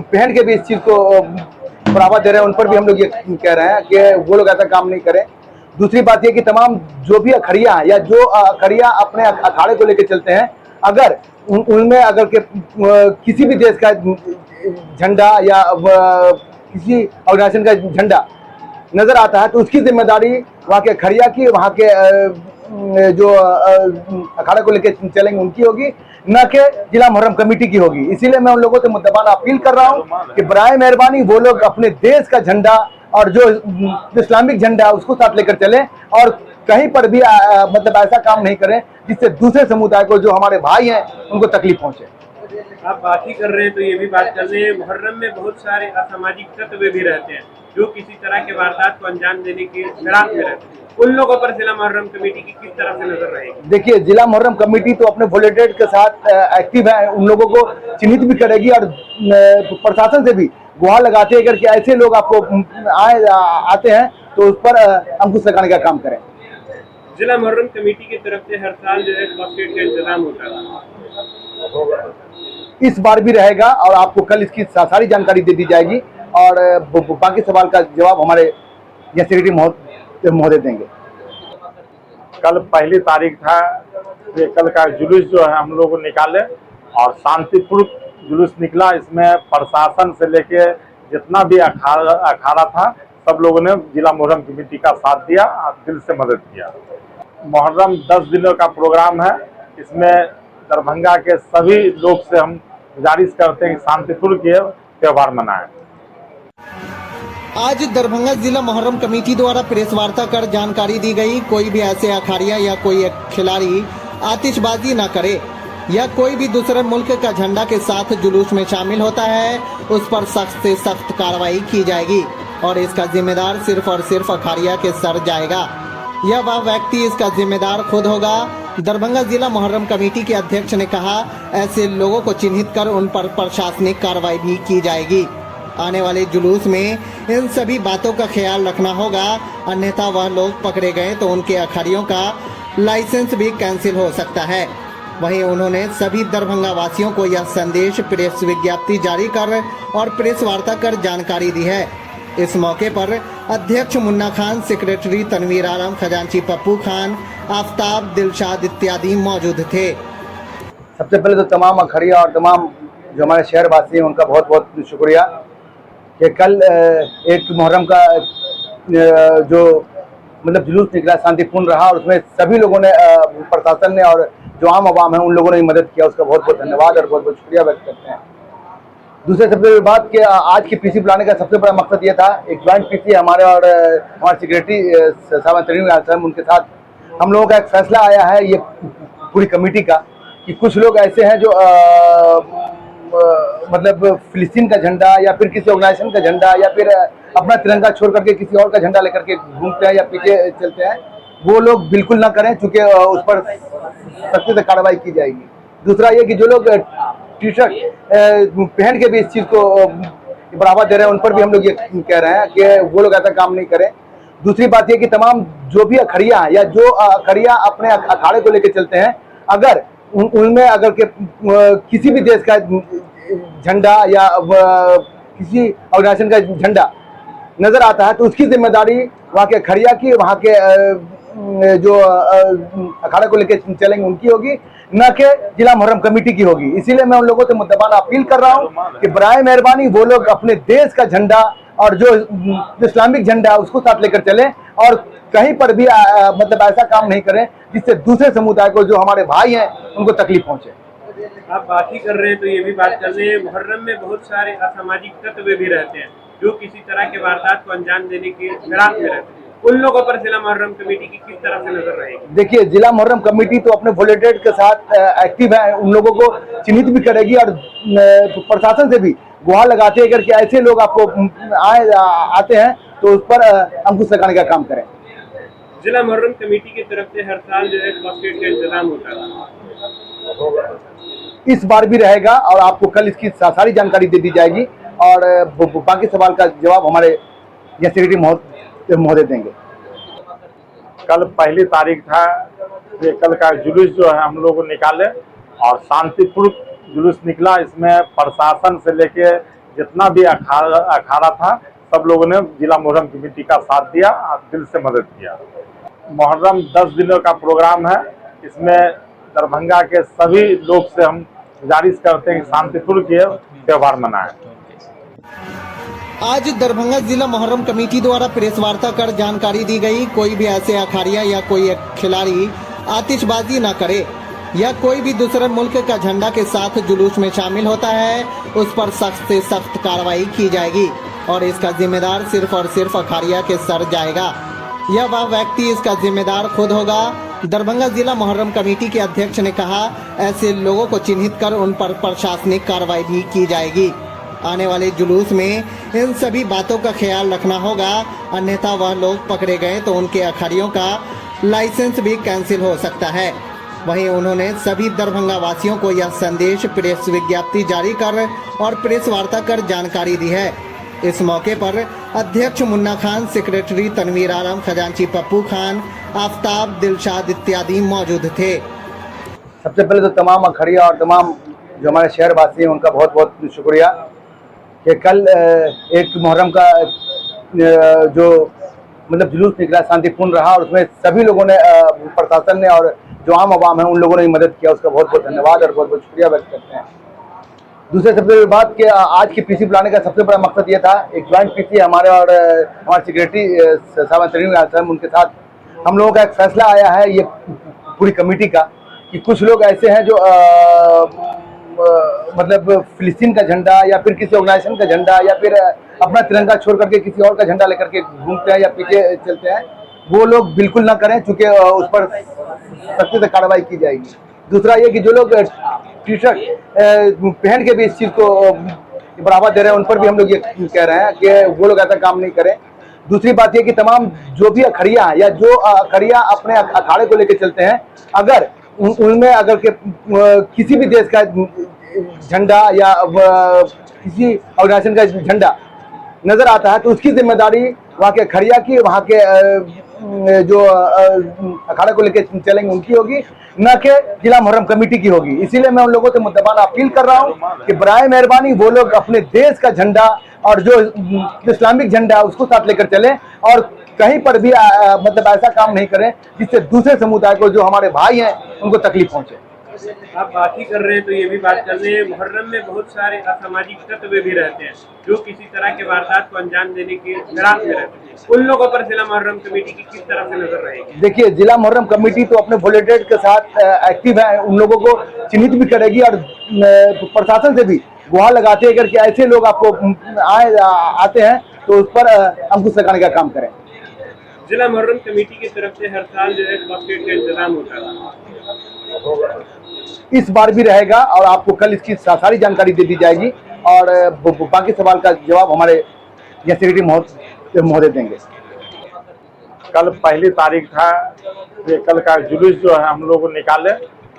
पहन के भी इस चीज़ को बढ़ावा दे रहे हैं, उन पर भी हम लोग ये कह रहे हैं कि वो लोग ऐसा काम नहीं करें। दूसरी बात ये कि तमाम जो भी अखड़ियाँ हैं या जो अखड़ियाँ अपने अखाड़े को लेकर चलते हैं, अगर उनमें अगर के किसी भी देश का झंडा या किसी ऑर्गेनाइजेशन का झंडा नजर आता है तो उसकी जिम्मेदारी वहाँ के अखड़िया की, वहाँ के जो अखाड़ा को लेकर चलेंगे उनकी होगी, न कि जिला मुहर्रम कमेटी की होगी। इसीलिए मैं उन लोगों से मुद्दबाना अपील कर रहा हूँ कि बराए मेहरबानी वो लोग अपने देश का झंडा और जो इस्लामिक झंडा है उसको साथ लेकर चलें और कहीं पर भी मतलब ऐसा काम नहीं करें जिससे दूसरे समुदाय को, जो हमारे भाई हैं, उनको तकलीफ पहुंचे। आप बात ही कर रहे हैं तो ये भी बात कर रहे हैं, मुहर्रम में बहुत सारे असामाजिक तत्व भी रहते हैं जो किसी तरह के वारदात को अंजाम देने के फिराक में रहते हैं। उन लोगों पर जिला मुहर्रम कमेटी की किस तरह से नजर रहेगी? देखिए, जिला मुहर्रम कमेटी तो अपने वॉलंटियर्स के साथ एक्टिव है, उन लोगों को चिन्हित भी करेगी और प्रशासन से भी गुहार लगाते हैं अगर कि ऐसे लोग आपको आते हैं तो उस पर अंकुश लगाने का काम करें। जिला मुहर्रम कमेटी की तरफ से हर साल जो है फॉस्फेट का इंतजाम होता है, इस बार भी रहेगा और आपको कल इसकी सारी जानकारी दे दी जाएगी और बाकी सवाल का जवाब हमारे यहाँ सेक्रेटरी महोदय देंगे। कल पहली तारीख था, ये कल का जुलूस जो है हम लोग निकाले और शांतिपूर्ण जुलूस निकला। इसमें प्रशासन से लेके जितना भी अखाड़ा था सब लोगों ने जिला मुहर्रम कमेटी का साथ दिया और दिल से मदद किया। मुहर्रम 10 दिनों का प्रोग्राम है, इसमें दरभंगा के सभी लोग से हम गुजारिश करते हैं कि शांतिपूर्ण के त्यौहार मनाएं। आज दरभंगा जिला मुहर्रम कमेटी द्वारा प्रेस वार्ता कर जानकारी दी गई, कोई भी ऐसे अखाड़िया या कोई खिलाड़ी आतिशबाजी न करे या कोई भी दूसरे मुल्क का झंडा के साथ जुलूस में शामिल होता है उस पर सख्त से सख्त कार्रवाई की जाएगी और इसका जिम्मेदार सिर्फ और सिर्फ अखाड़िया के सर जाएगा या वह व्यक्ति इसका जिम्मेदार खुद होगा। दरभंगा जिला मुहर्रम कमेटी के अध्यक्ष ने कहा, ऐसे लोगों को चिन्हित कर उन पर प्रशासनिक कार्रवाई भी की जाएगी। आने वाले जुलूस में इन सभी बातों का ख्याल रखना होगा, अन्यथा वह लोग पकड़े गए तो उनके अखाड़ियों का लाइसेंस भी कैंसिल हो सकता है। वहीं उन्होंने सभी दरभंगा वासियों को यह संदेश प्रेस विज्ञप्ति जारी कर और प्रेस वार्ता कर जानकारी दी है। इस मौके पर अध्यक्ष मुन्ना खान, सेक्रेटरी तनवीर आलम, खजांची पप्पू खान, आफ्ताब, दिलशाद इत्यादि मौजूद थे। सबसे पहले तो तमाम अखड़िया और तमाम जो हमारे शहर वासी हैं उनका बहुत बहुत शुक्रिया कि कल एक मुहर्रम का जो मतलब जुलूस निकला शांतिपूर्ण रहा और उसमें सभी लोगों ने, प्रशासन ने और जो आम आवाम है उन लोगों ने मदद किया, उसका बहुत बहुत धन्यवाद और बहुत बहुत शुक्रिया व्यक्त करते हैं। दूसरे सबसे बड़ी बात कि आज की पीसी बुलाने का सबसे बड़ा मकसद ये था, एक ज्वाइंट पीसी हमारे और हमारे सेक्रेटरी साहब तनवीर आलम, उनके साथ हम लोगों का एक फैसला आया है ये पूरी कमेटी का कि कुछ लोग ऐसे हैं जो मतलब फिलिस्तीन का झंडा या फिर किसी ऑर्गेनाइजेशन का झंडा या फिर अपना तिरंगा छोड़ करके किसी और का झंडा लेकर के घूमते हैं या पीछे चलते हैं, वो लोग बिल्कुल ना करें, चूंकि उस पर सख्ती से कार्रवाई की जाएगी। दूसरा ये कि जो लोग टी शर्ट पहन के भी इस चीज़ को बढ़ावा दे रहे हैं, उन पर भी हम लोग ये कह रहे हैं कि वो लोग ऐसा काम नहीं करें। दूसरी बात ये कि तमाम जो भी अखड़िया हैं या जो अखड़िया अपने अखाड़े को लेकर चलते हैं, अगर उनमें अगर के किसी भी देश का झंडा या किसी ऑर्गेनाइजेशन का झंडा नजर आता है तो उसकी जिम्मेदारी वहाँ के अखड़िया की, वहाँ के जो अखाड़ा को लेकर चलेंगे उनकी होगी, न कि जिला मुहर्रम कमेटी की होगी। इसीलिए मैं उन लोगों से मुद्दबाना अपील कर रहा हूँ कि बराए मेहरबानी वो लोग अपने देश का झंडा और जो इस्लामिक झंडा है उसको साथ लेकर चलें और कहीं पर भी मतलब ऐसा काम नहीं करें जिससे दूसरे समुदाय को, जो हमारे भाई हैं, उनको तकलीफ पहुंचे। आप बात ही कर रहे हैं तो ये भी बात कर रहे हैं, मुहर्रम में बहुत सारे असामाजिक तत्व भी रहते हैं जो किसी तरह के वारदात को अंजाम देने के फिराक में रहते हैं। उन लोगों पर जिला मुहर्रम कमेटी की किस तरह से नजर रहेगी? देखिए, जिला मुहर्रम कमेटी तो अपने वॉलंटियर्स के साथ एक्टिव है, उन लोगों को चिन्हित भी करेगी और प्रशासन से भी गुहार लगाते हैं अगर कि ऐसे लोग आपको आते हैं तो उस पर अंकुश लगाने का काम करें। जिला मुहर्रम कमेटी की तरफ से हर साल जो है फॉस्फेट का इंतजाम होता है, इस बार भी रहेगा और आपको कल इसकी सारी जानकारी दे दी जाएगी और बाकी सवाल का जवाब हमारे यहाँ सेक्रेटरी महोदय देंगे। कल पहली तारीख था, ये कल का जुलूस जो है हम लोग निकाले और शांतिपूर्ण जुलूस निकला। इसमें प्रशासन से लेके जितना भी अखाड़ा था सब लोगों ने जिला मुहर्रम कमेटी का साथ दिया और दिल से मदद किया। मुहर्रम 10 दिनों का प्रोग्राम है। इसमें दरभंगा के सभी लोग से हम गुजारिश करते हैं कि शांतिपूर्ण के त्यौहार मनाएं। आज दरभंगा जिला मुहर्रम कमेटी द्वारा प्रेस वार्ता कर जानकारी दी गई, कोई भी ऐसे अखाड़िया या कोई खिलाड़ी आतिशबाजी न करे या कोई भी दूसरे मुल्क का झंडा के साथ जुलूस में शामिल होता है उस पर सख्त से सख्त कार्रवाई की जाएगी और इसका जिम्मेदार सिर्फ और सिर्फ अखाड़िया के सर जाएगा या वह व्यक्ति इसका जिम्मेदार खुद होगा। दरभंगा जिला मुहर्रम कमेटी के अध्यक्ष ने कहा, ऐसे लोगों को चिन्हित कर उन पर प्रशासनिक कार्रवाई भी की जाएगी। आने वाले जुलूस में इन सभी बातों का ख्याल रखना होगा, अन्यथा वह लोग पकड़े गए तो उनके अखाड़ियों का लाइसेंस भी कैंसिल हो सकता है। वहीं उन्होंने सभी दरभंगा वासियों को यह संदेश प्रेस विज्ञप्ति जारी कर और प्रेस वार्ता कर जानकारी दी है। इस मौके पर अध्यक्ष मुन्ना खान, सेक्रेटरी तनवीर आलम, खजांची पप्पू खान, आफ्ताब, दिलशाद इत्यादि मौजूद थे। सबसे पहले तो तमाम अखाड़िया और तमाम जो हमारे शहरवासी हैं उनका बहुत बहुत शुक्रिया कि कल एक मुहर्रम का जो मतलब जुलूस निकला शांतिपूर्ण रहा और उसमें सभी लोगों ने, प्रशासन ने और जो आम आवाम है उन लोगों ने मदद किया, उसका बहुत बहुत धन्यवाद और बहुत बहुत शुक्रिया व्यक्त करते हैं। दूसरे सबसे बड़ी बात कि आज की पीसी बुलाने का सबसे बड़ा मकसद ये था, एक ज्वाइंट पीसी हमारे और हमारे सेक्रेटरी साहब तरीन उनके साथ हम लोगों का एक फैसला आया है ये पूरी कमेटी का कि कुछ लोग ऐसे हैं जो मतलब फिलिस्तीन का झंडा या फिर किसी ऑर्गेनाइजेशन का झंडा या फिर अपना तिरंगा छोड़ करके किसी और का झंडा लेकर के घूमते हैं या पीछे चलते हैं, वो लोग बिल्कुल ना करें, चूंकि उस पर सख्ती से कार्रवाई की जाएगी। दूसरा ये कि जो लोग टी शर्ट पहन के भी इस चीज़ को बढ़ावा दे रहे हैं उन पर भी हम लोग ये कह रहे हैं कि वो लोग ऐसा काम नहीं करें। दूसरी बात ये कि तमाम जो भी अखाड़िया हैं या जो अखाड़िया अपने अखाड़े को लेकर चलते हैं, अगर उनमें अगर किसी भी देश का झंडा या किसी ऑर्गेनाइजेशन का झंडा नजर आता है तो उसकी जिम्मेदारी वहाँ के अखाड़िया की, वहाँ के जो अखाड़े को लेकर चलेंगे उनकी होगी, न कि जिला मुहर्रम कमेटी की होगी। इसीलिए मैं उन लोगों से मुद्दबाना अपील कर रहा हूँ कि बराए मेहरबानी वो लोग अपने देश का झंडा और जो इस्लामिक झंडा उसको साथ लेकर चलें और कहीं पर भी मतलब ऐसा काम नहीं करें जिससे दूसरे समुदाय को, जो हमारे भाई हैं, उनको तकलीफ पहुंचे। आप बात ही कर रहे हैं तो ये भी बात कर रहे हैं, मुहर्रम में बहुत सारे असामाजिक तत्व भी रहते हैं जो किसी तरह के वारदात को अंजाम देने की फिराक में रहते हैं। उन लोगों पर जिला मुहर्रम कमेटी की किस तरह से नजर रहेगी? देखिए, जिला मुहर्रम कमेटी तो अपने वॉलंटियर्स के साथ एक्टिव है, उन लोगों को चिन्हित भी करेगी और प्रशासन से भी गुहार लगाते हैं अगर कि ऐसे लोग आपको आते हैं तो उस पर अंकुश लगाने का काम करें। जिला मुहर्रम कमेटी की तरफ से हर साल जो है बास्केट का इंतजाम होता है, इस बार भी रहेगा और आपको कल इसकी सारी जानकारी दे दी जाएगी और बाकी सवाल का जवाब हमारे यहाँ सेक्रेटरी महोदय देंगे। कल पहली तारीख था, ये कल का जुलूस जो है हम लोग निकाले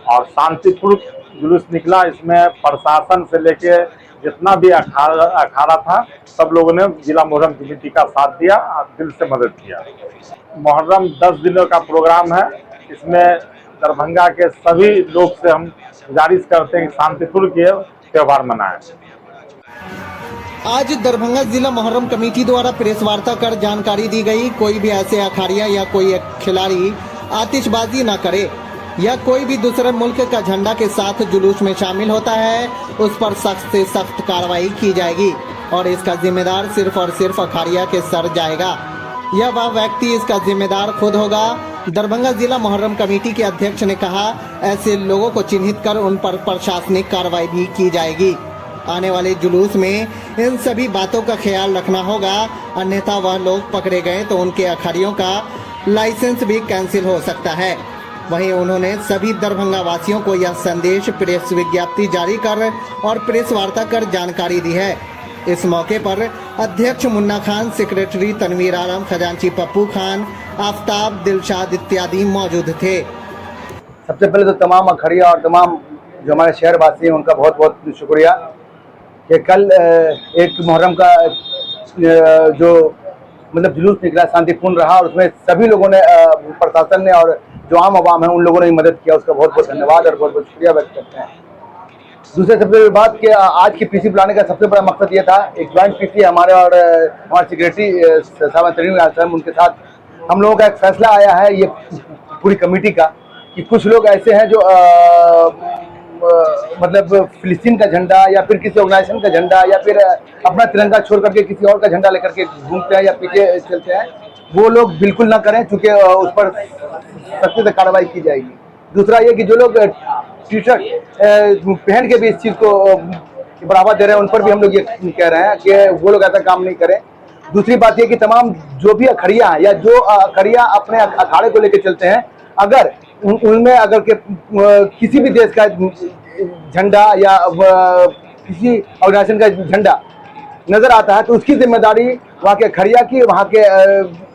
और शांतिपूर्ण जुलूस निकला। इसमें प्रशासन से लेके जितना भी अखाड़ा था सब लोगों ने जिला मुहर्रम कमेटी का साथ दिया और दिल से मदद किया। मुहर्रम 10 दिनों का प्रोग्राम है। इसमें दरभंगा के सभी लोग से हम गुजारिश करते हैं कि शांतिपूर्ण के त्यौहार मनाएं। आज दरभंगा जिला मुहर्रम कमेटी द्वारा प्रेस वार्ता कर जानकारी दी गई, कोई भी ऐसे अखाड़िया या कोई खिलाड़ी आतिशबाजी न करे या कोई भी दूसरे मुल्क का झंडा के साथ जुलूस में शामिल होता है उस पर सख्त से सख्त कार्रवाई की जाएगी और इसका जिम्मेदार सिर्फ और सिर्फ अखाड़िया के सर जाएगा या वह व्यक्ति इसका जिम्मेदार खुद होगा। दरभंगा जिला मुहर्रम कमेटी के अध्यक्ष ने कहा, ऐसे लोगों को चिन्हित कर उन पर प्रशासनिक कार्रवाई भी की जाएगी। आने वाले जुलूस में इन सभी बातों का ख्याल रखना होगा, अन्यथा वह लोग पकड़े गए तो उनके अखाड़ियों का लाइसेंस भी कैंसिल हो सकता है। वहीं उन्होंने सभी दरभंगा वासियों को यह संदेश प्रेस विज्ञप्ति जारी कर और प्रेस वार्ता कर जानकारी दी है। इस मौके पर अध्यक्ष मुन्ना खान, सेक्रेटरी तनवीर आलम, खजांची पप्पू खान, आफ्ताब, दिलशाद इत्यादि मौजूद थे। सबसे पहले तो तमाम अखाड़िया और तमाम जो हमारे शहरवासी हैं उनका बहुत बहुत शुक्रिया कि कल एक मुहर्रम का जो मतलब जुलूस निकला शांतिपूर्ण रहा और उसमें सभी लोगों ने प्रशासन ने और जो आम आवाम है उन लोगों ने मदद किया, उसका बहुत बहुत धन्यवाद और बहुत बहुत शुक्रिया व्यक्त करते हैं। दूसरे सबसे बड़ी बात कि आज की पीसी बुलाने का सबसे बड़ा मकसद ये था, एक ज्वाइंट पीसी हमारे और हमारे सेक्रेटरी साहब तनवीर उनके साथ हम लोगों का एक फैसला आया है ये पूरी कमेटी का कि कुछ लोग ऐसे हैं जो मतलब फिलिस्तीन का झंडा या फिर किसी ऑर्गेनाइजेशन का झंडा या फिर अपना तिरंगा छोड़ करके किसी और का झंडा लेकर के घूमते हैं या पीछे चलते हैं, वो लोग बिल्कुल ना करें, क्योंकि उस पर सख्ती से कार्रवाई की जाएगी। दूसरा ये कि जो लोग टी शर्ट पहन के भी इस चीज़ को बढ़ावा दे रहे हैं उन पर भी हम लोग ये कह रहे हैं कि वो लोग ऐसा काम नहीं करें। दूसरी बात ये कि तमाम जो भी अखड़ियाँ हैं या जो अखड़ियाँ अपने अखाड़े को लेकर चलते हैं, अगर उनमें अगर के किसी भी देश का झंडा या किसी ऑर्गेनाइजेशन का झंडा नजर आता है तो उसकी जिम्मेदारी वहाँ के अखड़िया की, वहाँ के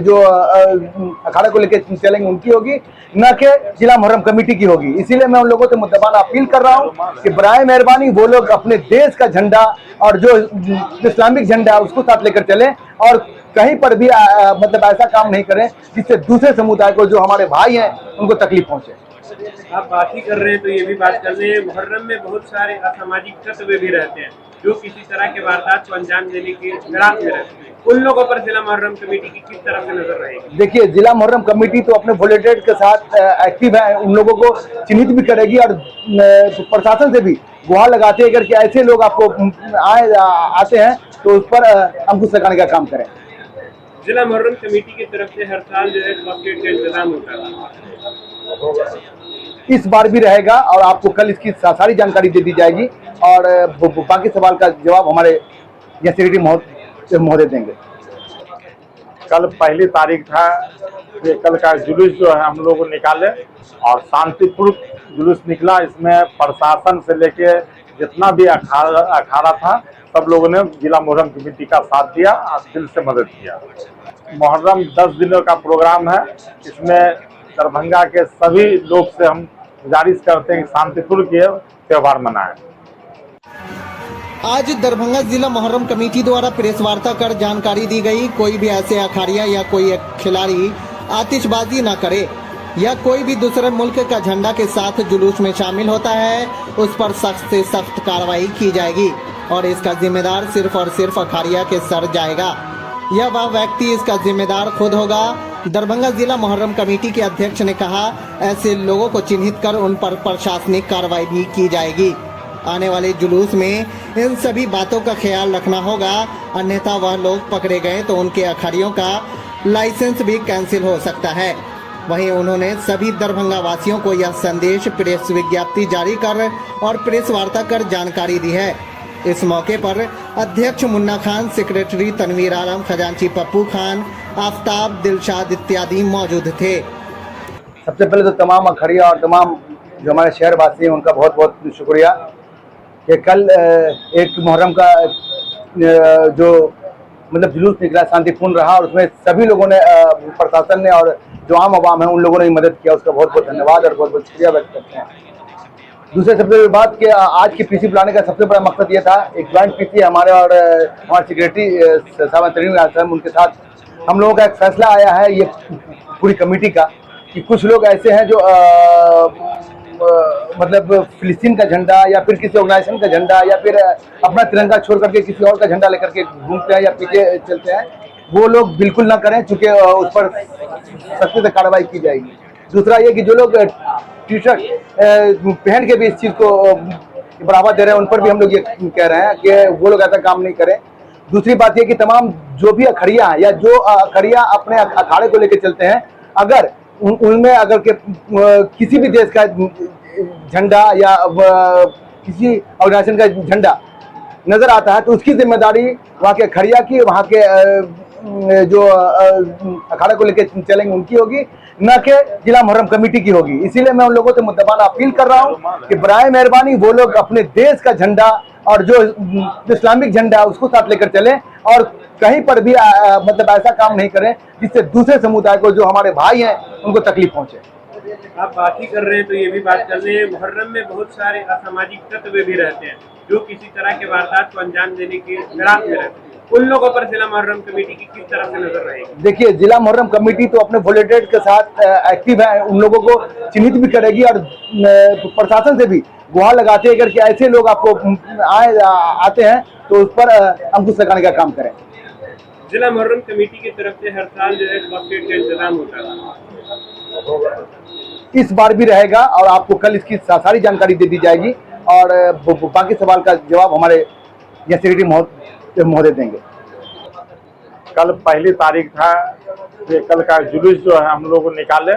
जो अखाड़ा को लेकर चलेंगे उनकी होगी, न कि जिला मुहर्रम कमेटी की होगी। इसीलिए मैं उन लोगों से मुद्दबाना अपील कर रहा हूँ कि बराए मेहरबानी वो लोग अपने देश का झंडा और जो इस्लामिक झंडा है उसको साथ लेकर चलें और कहीं पर भी मतलब ऐसा काम नहीं करें जिससे दूसरे समुदाय को जो हमारे भाई हैं उनको तकलीफ पहुंचे। आप बात ही कर रहे हैं तो ये भी बात कर रहे हैं, मुहर्रम में बहुत सारे असामाजिक तत्व भी रहते हैं जो किसी तरह के वारदात को अंजाम देने की फिराक में रहते हैं। उन लोगों पर जिला मुहर्रम कमेटी की किस तरह से नजर रहेगी? देखिए, जिला मुहर्रम कमेटी तो अपने वॉलंटियर्स के साथ एक्टिव है, उन लोगों को चिन्हित भी करेगी और प्रशासन से भी गुहार लगाते हैं कि ऐसे लोग आपको आते हैं तो उस पर अंकुश लगाने का काम करें। जिला मुहर्रम कमेटी की तरफ से हर साल जो है का इंतजाम होता है, इस बार भी रहेगा और आपको कल इसकी सारी जानकारी दे दी जाएगी और बाकी सवाल का जवाब हमारे सेक्रेटरी महोदय देंगे। कल पहली तारीख था, ये कल का जुलूस जो है हम लोग निकाले और शांतिपूर्ण जुलूस निकला। इसमें प्रशासन से लेके जितना भी अखाड़ा था सब लोगों ने जिला मुहर्रम कमेटी का साथ दिया और दिल से मदद किया। मुहर्रम 10 दिनों का प्रोग्राम है, इसमें दरभंगा के सभी लोग से हम गुजारिश करते हैं कि शांतिपूर्ण के त्यौहार मनाएं। आज दरभंगा जिला मुहर्रम कमेटी द्वारा प्रेस वार्ता कर जानकारी दी गई, कोई भी ऐसे अखाड़िया या कोई खिलाड़ी आतिशबाजी न करे या कोई भी दूसरे मुल्क का झंडा के साथ जुलूस में शामिल होता है उस पर सख्त से सख्त कार्रवाई की जाएगी और इसका जिम्मेदार सिर्फ और सिर्फ अखाड़िया के सर जाएगा या वह व्यक्ति इसका जिम्मेदार खुद होगा। दरभंगा जिला मुहर्रम कमेटी के अध्यक्ष ने कहा, ऐसे लोगों को चिन्हित कर उन पर प्रशासनिक कार्रवाई भी की जाएगी। आने वाले जुलूस में इन सभी बातों का ख्याल रखना होगा, अन्यथा वह लोग पकड़े गए तो उनके अखाड़ियों का लाइसेंस भी कैंसिल हो सकता है। वहीं उन्होंने सभी दरभंगा वासियों को यह संदेश प्रेस विज्ञप्ति जारी कर और प्रेस वार्ता कर जानकारी दी है। इस मौके पर अध्यक्ष मुन्ना खान, सेक्रेटरी तनवीर आलम, खजांची पप्पू खान, आफ्ताब, दिलशाद इत्यादि मौजूद थे। सबसे पहले तो तमाम अखड़िया और तमाम जो हमारे शहरवासी हैं उनका बहुत बहुत शुक्रिया कि कल एक मुहर्रम का जो मतलब जुलूस निकला शांतिपूर्ण रहा और उसमें सभी लोगों ने प्रशासन ने और जो आम आवाम है उन लोगों ने मदद किया, उसका बहुत बहुत धन्यवाद और बहुत बहुत शुक्रिया व्यक्त करते हैं। दूसरे सबसे बड़ी बात कि आज की पीसी बुलाने का सबसे बड़ा मकसद ये था, एक ज्वाइंट पीसी हमारे और हमारे सेक्रेटरी साहब तनवीर उनके साथ हम लोगों का एक फैसला आया है ये पूरी कमेटी का कि कुछ लोग ऐसे हैं जो मतलब फिलिस्तीन का झंडा या फिर किसी ऑर्गेनाइजेशन का झंडा या फिर अपना तिरंगा छोड़ करके किसी और का झंडा लेकर के घूमते हैं या पीछे चलते हैं, वो लोग बिल्कुल ना करें, क्योंकि उस पर सख्ती से कार्रवाई की जाएगी। दूसरा ये कि जो लोग टी शर्ट पहन के भी इस चीज़ को बढ़ावा दे रहे हैं उन पर भी हम लोग ये कह रहे हैं कि वो लोग ऐसा काम नहीं करें। दूसरी बात ये कि तमाम जो भी अखड़िया हैं या जो अखड़िया अपने अखाड़े को लेकर चलते हैं, अगर उनमें अगर के किसी भी देश का झंडा या किसी ऑर्गेनाइजेशन का झंडा नजर आता है तो उसकी जिम्मेदारी वहाँ के अखड़िया की, वहाँ के जो अखाड़ा को लेकर चलेंगे उनकी होगी, न कि जिला मुहर्रम कमेटी की होगी। इसीलिए मैं उन लोगों से मुद्दबाना अपील कर रहा हूँ कि बराए मेहरबानी वो लोग अपने देश का झंडा और जो इस्लामिक झंडा है उसको साथ लेकर चलें और कहीं पर भी मतलब ऐसा काम नहीं करें जिससे दूसरे समुदाय को जो हमारे भाई हैं उनको तकलीफ पहुंचे। आप बात ही कर रहे हैं तो ये भी बात कर रहे हैं, मुहर्रम में बहुत सारे असामाजिक तत्व भी रहते हैं जो किसी तरह के वारदात को अंजाम देने के फिराक में रहते हैं। उन लोगों पर जिला मुहर्रम कमेटी की किस तरह से नजर रहेगी? देखिए, जिला मुहर्रम कमेटी तो अपने वॉलंटियर्स के साथ एक्टिव है, उन लोगों को चिन्हित भी करेगी और प्रशासन से भी गुहार लगाते हैं कि ऐसे लोग आपको आते हैं तो उस पर अंकुश लगाने का काम करें। जिला मुहर्रम कमेटी की तरफ से हर साल जो है फॉस्फेट का इंतजाम होता है, इस बार भी रहेगा और आपको कल इसकी सारी जानकारी दे दी जाएगी और बाकी सवाल का जवाब हमारे यहाँ सेक्रेटरी महोदय देंगे। कल पहली तारीख था, ये कल का जुलूस जो है हम लोग निकाले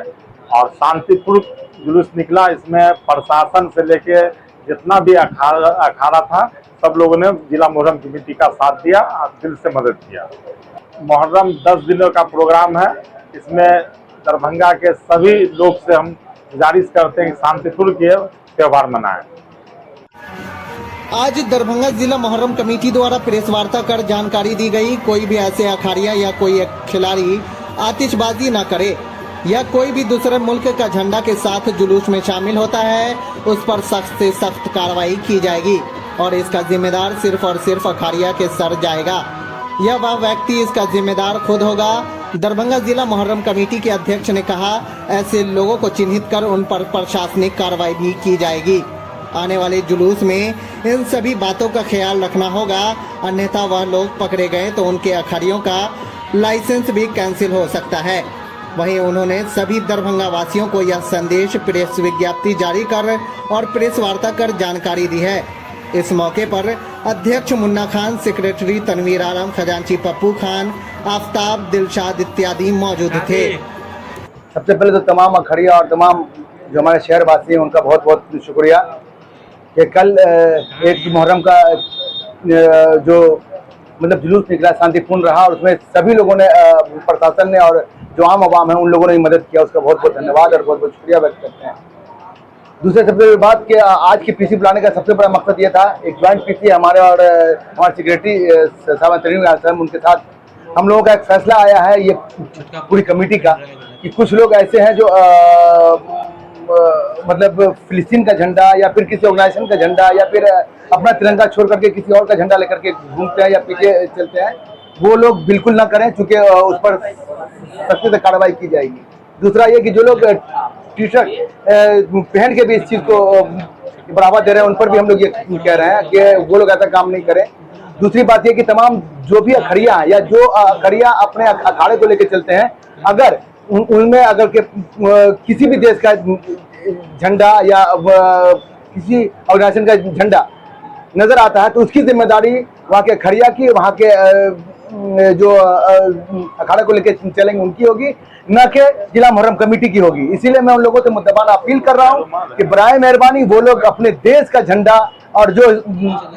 और शांतिपूर्वक जुलूस निकला। इसमें प्रशासन से लेके जितना भी अखाड़ा था सब लोगों ने जिला मुहर्रम कमेटी का साथ दिया और दिल से मदद किया। मुहर्रम 10 दिनों का प्रोग्राम है, इसमें दरभंगा के सभी लोग से हम गुजारिश करते हैं कि शांतिपूर्वक ये त्यौहार मनाएं। आज दरभंगा जिला मुहर्रम कमेटी द्वारा प्रेस वार्ता कर जानकारी दी गई, कोई भी ऐसे अखाड़िया या कोई एक खिलाड़ी आतिशबाजी न करे या कोई भी दूसरे मुल्क का झंडा के साथ जुलूस में शामिल होता है उस पर सख्त से सख्त कार्रवाई की जाएगी और इसका जिम्मेदार सिर्फ और सिर्फ अखाड़िया के सर जाएगा या वह व्यक्ति इसका जिम्मेदार खुद होगा। दरभंगा जिला मुहर्रम कमेटी के अध्यक्ष ने कहा, ऐसे लोगों को चिन्हित कर उन पर प्रशासनिक कार्रवाई भी की जाएगी। आने वाले जुलूस में इन सभी बातों का ख्याल रखना होगा, अन्यथा वह लोग पकड़े गए तो उनके अखाड़ियों का लाइसेंस भी कैंसिल हो सकता है। वहीं उन्होंने सभी दरभंगा वासियों को यह संदेश प्रेस विज्ञप्ति जारी कर और प्रेस वार्ता कर जानकारी दी है। इस मौके पर अध्यक्ष मुन्ना खान, सेक्रेटरी तनवीर आलम, खजांची पप्पू खान, आफ्ताब, दिलशाद इत्यादि मौजूद थे। सबसे पहले तो तमाम अखाड़िया और तमाम जो हमारे शहर वासी हैं उनका बहुत बहुत शुक्रिया कि कल एक मुहर्रम का जो मतलब जुलूस निकला शांतिपूर्ण रहा और उसमें सभी लोगों ने प्रशासन ने और जो आम आवाम है उन लोगों ने मदद किया, उसका बहुत बहुत धन्यवाद और बहुत बहुत शुक्रिया व्यक्त करते हैं। दूसरे सबसे बड़ी बात कि आज की पीसी बुलाने का सबसे बड़ा मकसद ये था, एक ज्वाइंट पीसी हमारे और हमारे सेक्रेटरी साहब तनवीर आलम, उनके साथ हम लोगों का एक फैसला आया है ये पूरी कमेटी का कि कुछ लोग ऐसे हैं जो मतलब फिलिस्तीन का झंडा या फिर किसी ऑर्गेनाइजेशन का झंडा या फिर अपना तिरंगा छोड़ करके किसी और का झंडा लेकर के घूमते हैं या पीछे चलते हैं, वो लोग बिल्कुल ना करें, चूंकि उस पर सख्ती से कार्रवाई की जाएगी। दूसरा ये कि जो लोग टी शर्ट पहन के भी इस चीज़ को बढ़ावा दे रहे हैं उन पर भी हम लोग ये कह रहे हैं कि वो लोग ऐसा काम नहीं करें। दूसरी बात ये कि तमाम जो भी अखाड़िया या जो अखाड़िया अपने अखाड़े को लेकर चलते हैं, अगर उनमें अगर के किसी भी देश का झंडा या किसी ऑर्गेनाइजेशन का झंडा नजर आता है तो उसकी जिम्मेदारी वहाँ के अखाड़िया की, वहाँ के जो अखाड़े को लेकर चलेंगे उनकी होगी, न कि जिला मुहर्रम कमेटी की होगी। इसीलिए मैं उन लोगों से मुद्दबाना अपील कर रहा हूँ कि बराए मेहरबानी वो लोग अपने देश का झंडा और जो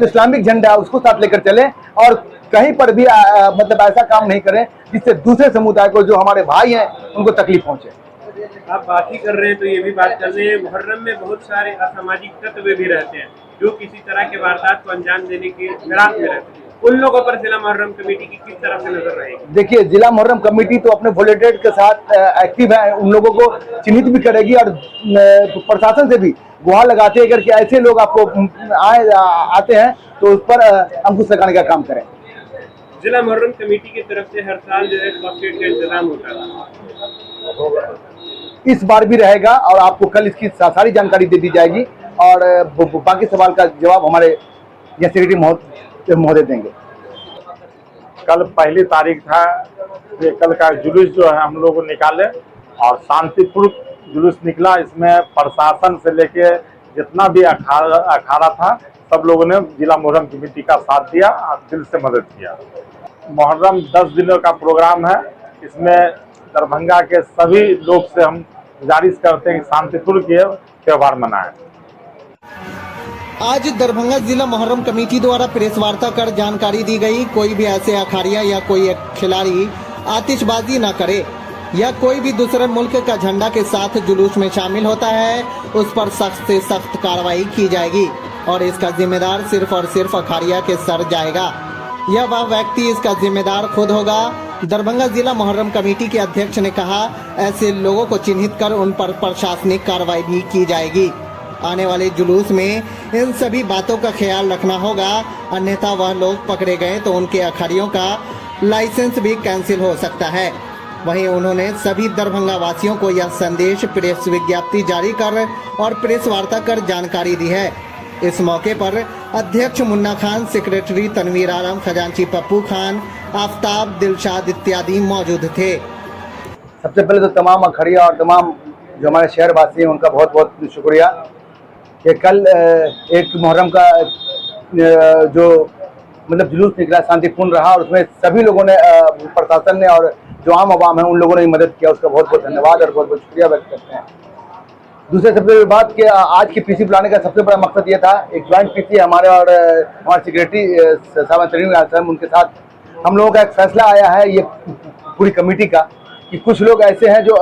इस्लामिक झंडा है उसको साथ लेकर चलें और कहीं पर भी मतलब ऐसा काम नहीं करें जिससे दूसरे समुदाय को, जो हमारे भाई हैं, उनको तकलीफ पहुंचे। आप बात ही कर रहे हैं तो ये भी बात कर रहे हैं, मुहर्रम में बहुत सारे असामाजिक तत्व भी रहते हैं जो किसी तरह के वारदात को अंजाम देने के फिराक में रहते हैं। उन लोगों पर जिला मुहर्रम कमेटी की किस तरह से नजर रहेगी? देखिए, जिला मुहर्रम कमेटी तो अपने वॉलंटियर्स के साथ एक्टिव है, उन लोगों को चिन्हित भी करेगी और प्रशासन से भी गुहार लगाते हैं कि ऐसे लोग आपको आते हैं तो उस पर अंकुश लगाने का काम करें। जिला मुहर्रम कमेटी की तरफ से हर साल जो है फॉस्फेट का इंतजाम होता है, इस बार भी रहेगा और आपको कल इसकी सारी जानकारी दे दी जाएगी और बाकी सवाल का जवाब हमारे यहाँ सेक्रेटरी महोदय देंगे। कल पहली तारीख था, ये कल का जुलूस जो है हम लोग निकाले और शांतिपूर्वक जुलूस निकला। इसमें प्रशासन से लेके जितना भी अखाड़ा था सब लोगों ने जिला मुहर्रम कमेटी का साथ दिया और दिल से मदद किया। मुहर्रम 10 दिनों का प्रोग्राम है, इसमें दरभंगा के सभी लोग से हम गुजारिश करते हैं कि शांतिपूर्वक ये त्यौहार मनाएं। आज दरभंगा जिला मुहर्रम कमेटी द्वारा प्रेस वार्ता कर जानकारी दी गई, कोई भी ऐसे अखाड़िया या कोई एक खिलाड़ी आतिशबाजी न करे या कोई भी दूसरे मुल्क का झंडा के साथ जुलूस में शामिल होता है उस पर सख्त से सख्त कार्रवाई की जाएगी और इसका जिम्मेदार सिर्फ और सिर्फ अखाड़िया के सर जाएगा या वह व्यक्ति इसका जिम्मेदार खुद होगा। दरभंगा जिला मुहर्रम कमेटी के अध्यक्ष ने कहा, ऐसे लोगों को चिन्हित कर उन पर प्रशासनिक कार्रवाई भी की जाएगी। आने वाले जुलूस में इन सभी बातों का ख्याल रखना होगा, अन्यथा वह लोग पकड़े गए तो उनके अखाड़ियों का लाइसेंस भी कैंसिल हो सकता है। वहीं उन्होंने सभी दरभंगा वासियों को यह संदेश प्रेस विज्ञप्ति जारी कर और प्रेस वार्ता कर जानकारी दी है। इस मौके पर अध्यक्ष मुन्ना खान, सेक्रेटरी तनवीर आलम, खजांची पप्पू खान, आफ्ताब, दिलशाद इत्यादि मौजूद थे। सबसे पहले तो तमाम अखड़िया और तमाम जो हमारे शहरवासी हैं उनका बहुत बहुत शुक्रिया कि कल एक मुहर्रम का जो मतलब जुलूस निकला शांतिपूर्ण रहा और उसमें सभी लोगों ने प्रशासन ने और जो आम आवाम है उन लोगों ने मदद किया, उसका बहुत बहुत धन्यवाद और बहुत बहुत शुक्रिया व्यक्त करते हैं। दूसरे सबसे बड़ी बात कि आज की पीसी बुलाने का सबसे बड़ा मकसद ये था, एक ज्वाइंट पीसी हमारे और हमारे सेक्रेटरी साहब तरीन साहब उनके साथ हम लोगों का एक फैसला आया है ये पूरी कमेटी का कि कुछ लोग ऐसे हैं जो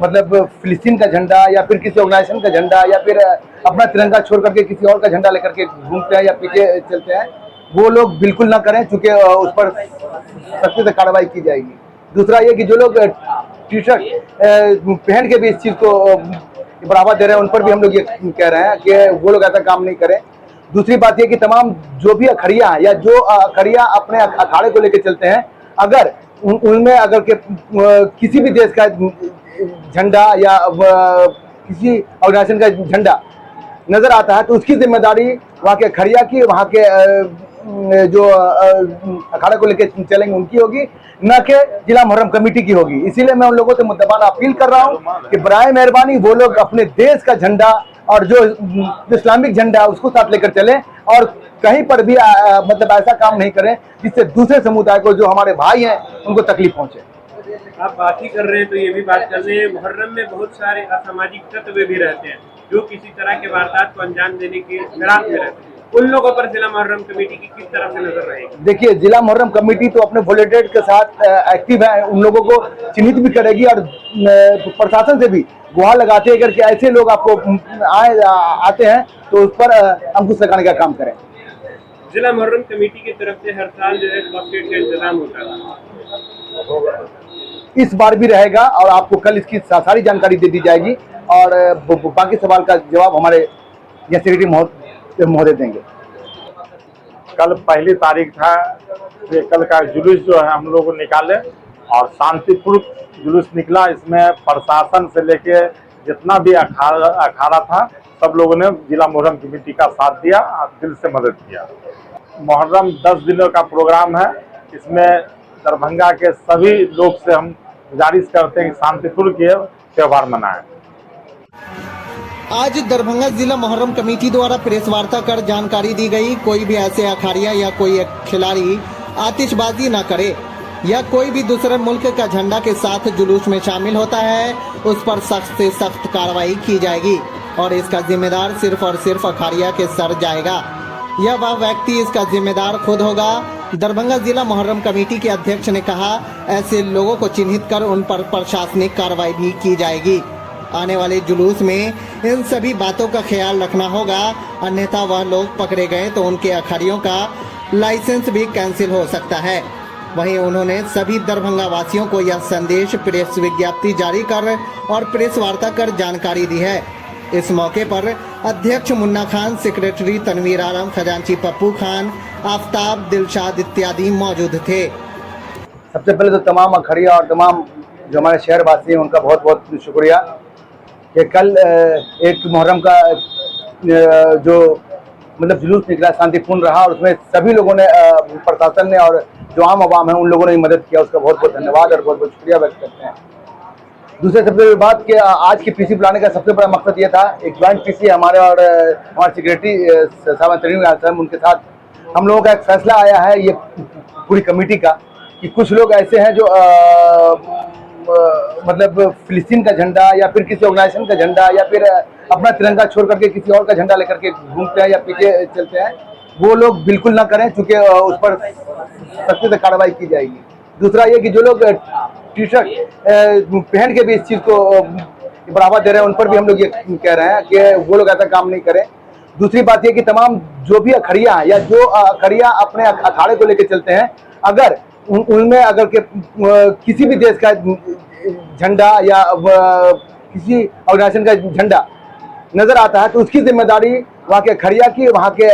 मतलब फिलिस्तीन का झंडा या फिर किसी ऑर्गेनाइजेशन का झंडा या फिर अपना तिरंगा छोड़ करके किसी और का झंडा लेकर के घूमते हैं या पीछे चलते हैं, वो लोग बिल्कुल ना करें, चूंकि उस पर सख्ती से कार्रवाई की जाएगी। दूसरा ये कि जो लोग टी शर्ट पहन के भी इस चीज़ को बढ़ावा दे रहे हैं उन पर भी हम लोग ये कह रहे हैं कि वो लोग ऐसा काम नहीं करें। दूसरी बात ये कि तमाम जो भी अखड़िया हैं या जो अखड़िया अपने अखाड़े को लेकर चलते हैं, अगर उनमें अगर के किसी भी देश का झंडा या किसी ऑर्गेनाइजेशन का झंडा नजर आता है तो उसकी जिम्मेदारी वहाँ के अखड़िया की, वहाँ के जो अखाड़ा को लेकर चलेंगे उनकी होगी, न कि जिला मुहर्रम कमेटी की होगी। इसीलिए मैं उन लोगों से मुद्दबाना अपील कर रहा हूँ कि बराए मेहरबानी वो लोग अपने देश का झंडा और जो इस्लामिक झंडा है उसको साथ लेकर चलें और कहीं पर भी मतलब ऐसा काम नहीं करें जिससे दूसरे समुदाय को जो हमारे भाई हैं उनको तकलीफ पहुंचे। आप बात ही कर रहे हैं तो ये भी बात कर रहे हैं, मुहर्रम में बहुत सारे असामाजिक तत्व भी रहते हैं जो किसी तरह के वारदात को अंजाम देने के फिराक में रहते हैं। उन लोगों पर जिला मुहर्रम कमेटी की किस तरह से नजर रहेगी? देखिए, जिला मुहर्रम कमेटी तो अपने वॉलंटियर के साथ एक्टिव है, उन लोगों को चिन्हित भी करेगी और प्रशासन से भी गुहार लगाते हैं अगर ऐसे लोग आपको आते हैं तो उस पर अंकुश लगाने का काम करें। जिला मुहर्रम कमेटी की तरफ से हर साल जो है फॉस्फेट का इंतजाम होता है, इस बार भी रहेगा और आपको कल इसकी सारी जानकारी दे दी जाएगी और बाकी सवाल का जवाब हमारे सेक्रेटरी महोदय देंगे। कल पहली तारीख था, ये कल का जुलूस जो है हम लोग निकाले और शांतिपूर्ण जुलूस निकला। इसमें प्रशासन से लेके जितना भी अखाड़ा था सब लोगों ने जिला मुहर्रम कमेटी का साथ दिया और दिल से मदद किया। मुहर्रम 10 दिनों का प्रोग्राम है, इसमें दरभंगा के सभी लोग से हम गुजारिश करते हैं कि शांतिपूर्ण के त्यौहार मनाएं। आज दरभंगा जिला मुहर्रम कमेटी द्वारा प्रेस वार्ता कर जानकारी दी गई, कोई भी ऐसे अखाड़िया या कोई खिलाड़ी आतिशबाजी न करे या कोई भी दूसरे मुल्क का झंडा के साथ जुलूस में शामिल होता है उस पर सख्त से सख्त कार्रवाई की जाएगी और इसका जिम्मेदार सिर्फ और सिर्फ अखाड़िया के सर जाएगा या वह व्यक्ति इसका जिम्मेदार खुद होगा। दरभंगा जिला मुहर्रम कमेटी के अध्यक्ष ने कहा, ऐसे लोगों को चिन्हित कर उन पर प्रशासनिक कार्रवाई भी की जाएगी। आने वाले जुलूस में इन सभी बातों का ख्याल रखना होगा, अन्यथा वह लोग पकड़े गए तो उनके अखाड़ियों का लाइसेंस भी कैंसिल हो सकता है। वहीं उन्होंने सभी दरभंगा वासियों को यह संदेश प्रेस विज्ञप्ति जारी कर और प्रेस वार्ता कर जानकारी दी है। इस मौके पर अध्यक्ष मुन्ना खान, सेक्रेटरी तनवीर आलम, खजांची पप्पू खान, आफ्ताब, दिलशाद इत्यादि मौजूद थे। सबसे पहले तो तमाम अखड़िया और तमाम जो हमारे शहरवासी हैं उनका बहुत बहुत शुक्रिया कि कल एक मुहर्रम का जो मतलब जुलूस निकला शांतिपूर्ण रहा और उसमें सभी लोगों ने प्रशासन ने और जो आम आवाम है उन लोगों ने मदद किया, उसका बहुत बहुत धन्यवाद और बहुत बहुत शुक्रिया व्यक्त करते हैं। दूसरे सबसे बड़ी बात कि आज की पीसी बुलाने का सबसे बड़ा मकसद ये था, एक ज्वाइंट पीसी हमारे और हमारे सेक्रेटरी साहब तरीन साहब उनके साथ हम लोगों का एक फैसला आया है ये पूरी कमेटी का कि कुछ लोग ऐसे हैं जो मतलब फिलिस्तीन का झंडा या फिर किसी ऑर्गेनाइजेशन का झंडा या फिर अपना तिरंगा छोड़ करके किसी और का झंडा लेकर के घूमते हैं या पीछे चलते हैं, वो लोग बिल्कुल ना करें, चूंकि उस पर सख्ती से कार्रवाई की जाएगी। दूसरा ये कि जो लोग टी शर्ट पहन के भी इस चीज़ को बढ़ावा दे रहे हैं उन पर भी हम लोग ये कह रहे हैं कि वो लोग ऐसा काम नहीं करें। दूसरी बात ये कि तमाम जो भी अखड़िया हैं या जो अखड़िया अपने अखाड़े को लेकर चलते हैं, अगर उनमें अगर के किसी भी देश का झंडा या किसी ऑर्गेनाइजेशन का झंडा नजर आता है तो उसकी जिम्मेदारी वहाँ के खड़िया की, वहाँ के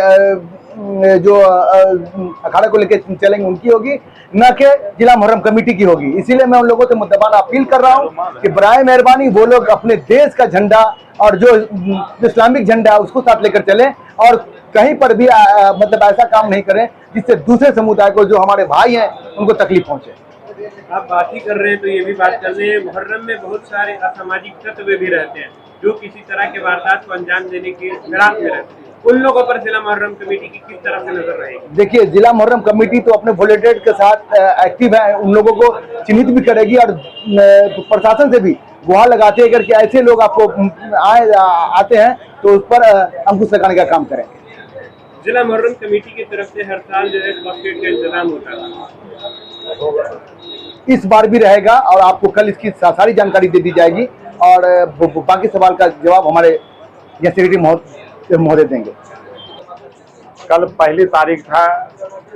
जो अखाड़ा को लेकर चलेंगे उनकी होगी, न कि जिला मुहर्रम कमेटी की होगी। इसीलिए मैं उन लोगों से मुद्दबाना अपील कर रहा हूँ कि बराए मेहरबानी वो लोग अपने देश का झंडा और जो इस्लामिक झंडा है उसको साथ लेकर चलें और कहीं पर भी मतलब ऐसा काम नहीं करें जिससे दूसरे समुदाय को, जो हमारे भाई हैं, उनको तकलीफ पहुंचे। आप बात ही कर रहे हैं तो ये भी बात कर रहे हैं, मुहर्रम में बहुत सारे असामाजिक तत्व भी रहते हैं जो किसी तरह के वारदात को अंजाम देने के फिराक में रहते हैं। उन लोगों पर जिला मुहर्रम कमेटी की किस तरह से नजर रहेगी? देखिए, जिला मुहर्रम कमेटी तो अपने वॉलंटियर के साथ एक्टिव है, उन लोगों को चिन्हित भी करेगी और प्रशासन से भी गुहार लगाते हैं कि ऐसे लोग आपको आते हैं तो उस पर अंकुश लगाने का काम करेंगे। जिला मुहर्रम कमेटी की तरफ से हर साल जो है बकेट का इंतजाम होता है, इस बार भी रहेगा और आपको कल इसकी सारी जानकारी दे दी जाएगी और बाकी सवाल का जवाब हमारे सेक्रेटरी महोदय देंगे। कल पहली तारीख था,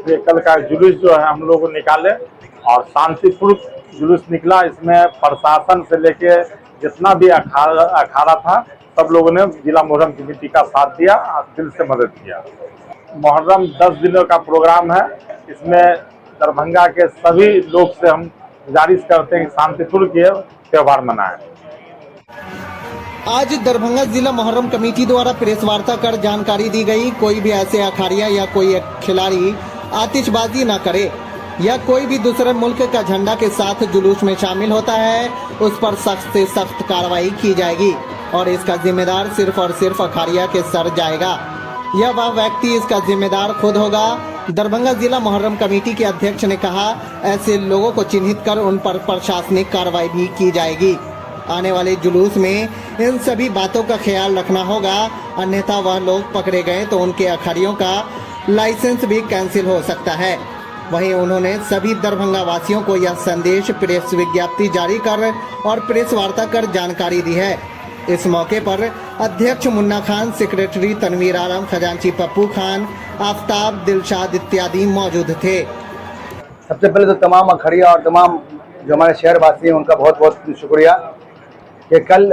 ये कल का जुलूस जो है हम लोग निकाले और शांतिपूर्ण जुलूस निकला। इसमें प्रशासन से लेके जितना भी अखाड़ा था सब लोगों ने जिला मुहर्रम कमेटी का साथ दिया और दिल से मदद किया। मुहर्रम 10 दिनों का प्रोग्राम है। इसमें दरभंगा के सभी लोग से हम गुजारिश करते हैं कि शांतिपूर्ण के त्यौहार मनाएं। आज दरभंगा जिला मुहर्रम कमेटी द्वारा प्रेस वार्ता कर जानकारी दी गई, कोई भी ऐसे अखाड़िया या कोई खिलाड़ी आतिशबाजी न करे या कोई भी दूसरे मुल्क का झंडा के साथ जुलूस में शामिल होता है उस पर सख्त से सख्त कार्रवाई की जाएगी और इसका जिम्मेदार सिर्फ और सिर्फ अखाड़िया के सर जाएगा या वह व्यक्ति इसका जिम्मेदार खुद होगा। दरभंगा जिला मुहर्रम कमेटी के अध्यक्ष ने कहा, ऐसे लोगों को चिन्हित कर उन पर प्रशासनिक कार्रवाई भी की जाएगी। आने वाले जुलूस में इन सभी बातों का ख्याल रखना होगा, अन्यथा वह लोग पकड़े गए तो उनके अखाड़ियों का लाइसेंस भी कैंसिल हो सकता है। वहीं उन्होंने सभी दरभंगा वासियों को यह संदेश प्रेस विज्ञप्ति जारी कर और प्रेस वार्ता कर जानकारी दी है। इस मौके पर अध्यक्ष मुन्ना खान, सेक्रेटरी तनवीर आलम, खजांची पप्पू खान, आफ्ताब, दिलशाद इत्यादि मौजूद थे। सबसे पहले तो तमाम अखाड़िया और तमाम जो हमारे शहरवासी हैं उनका बहुत बहुत शुक्रिया कि कल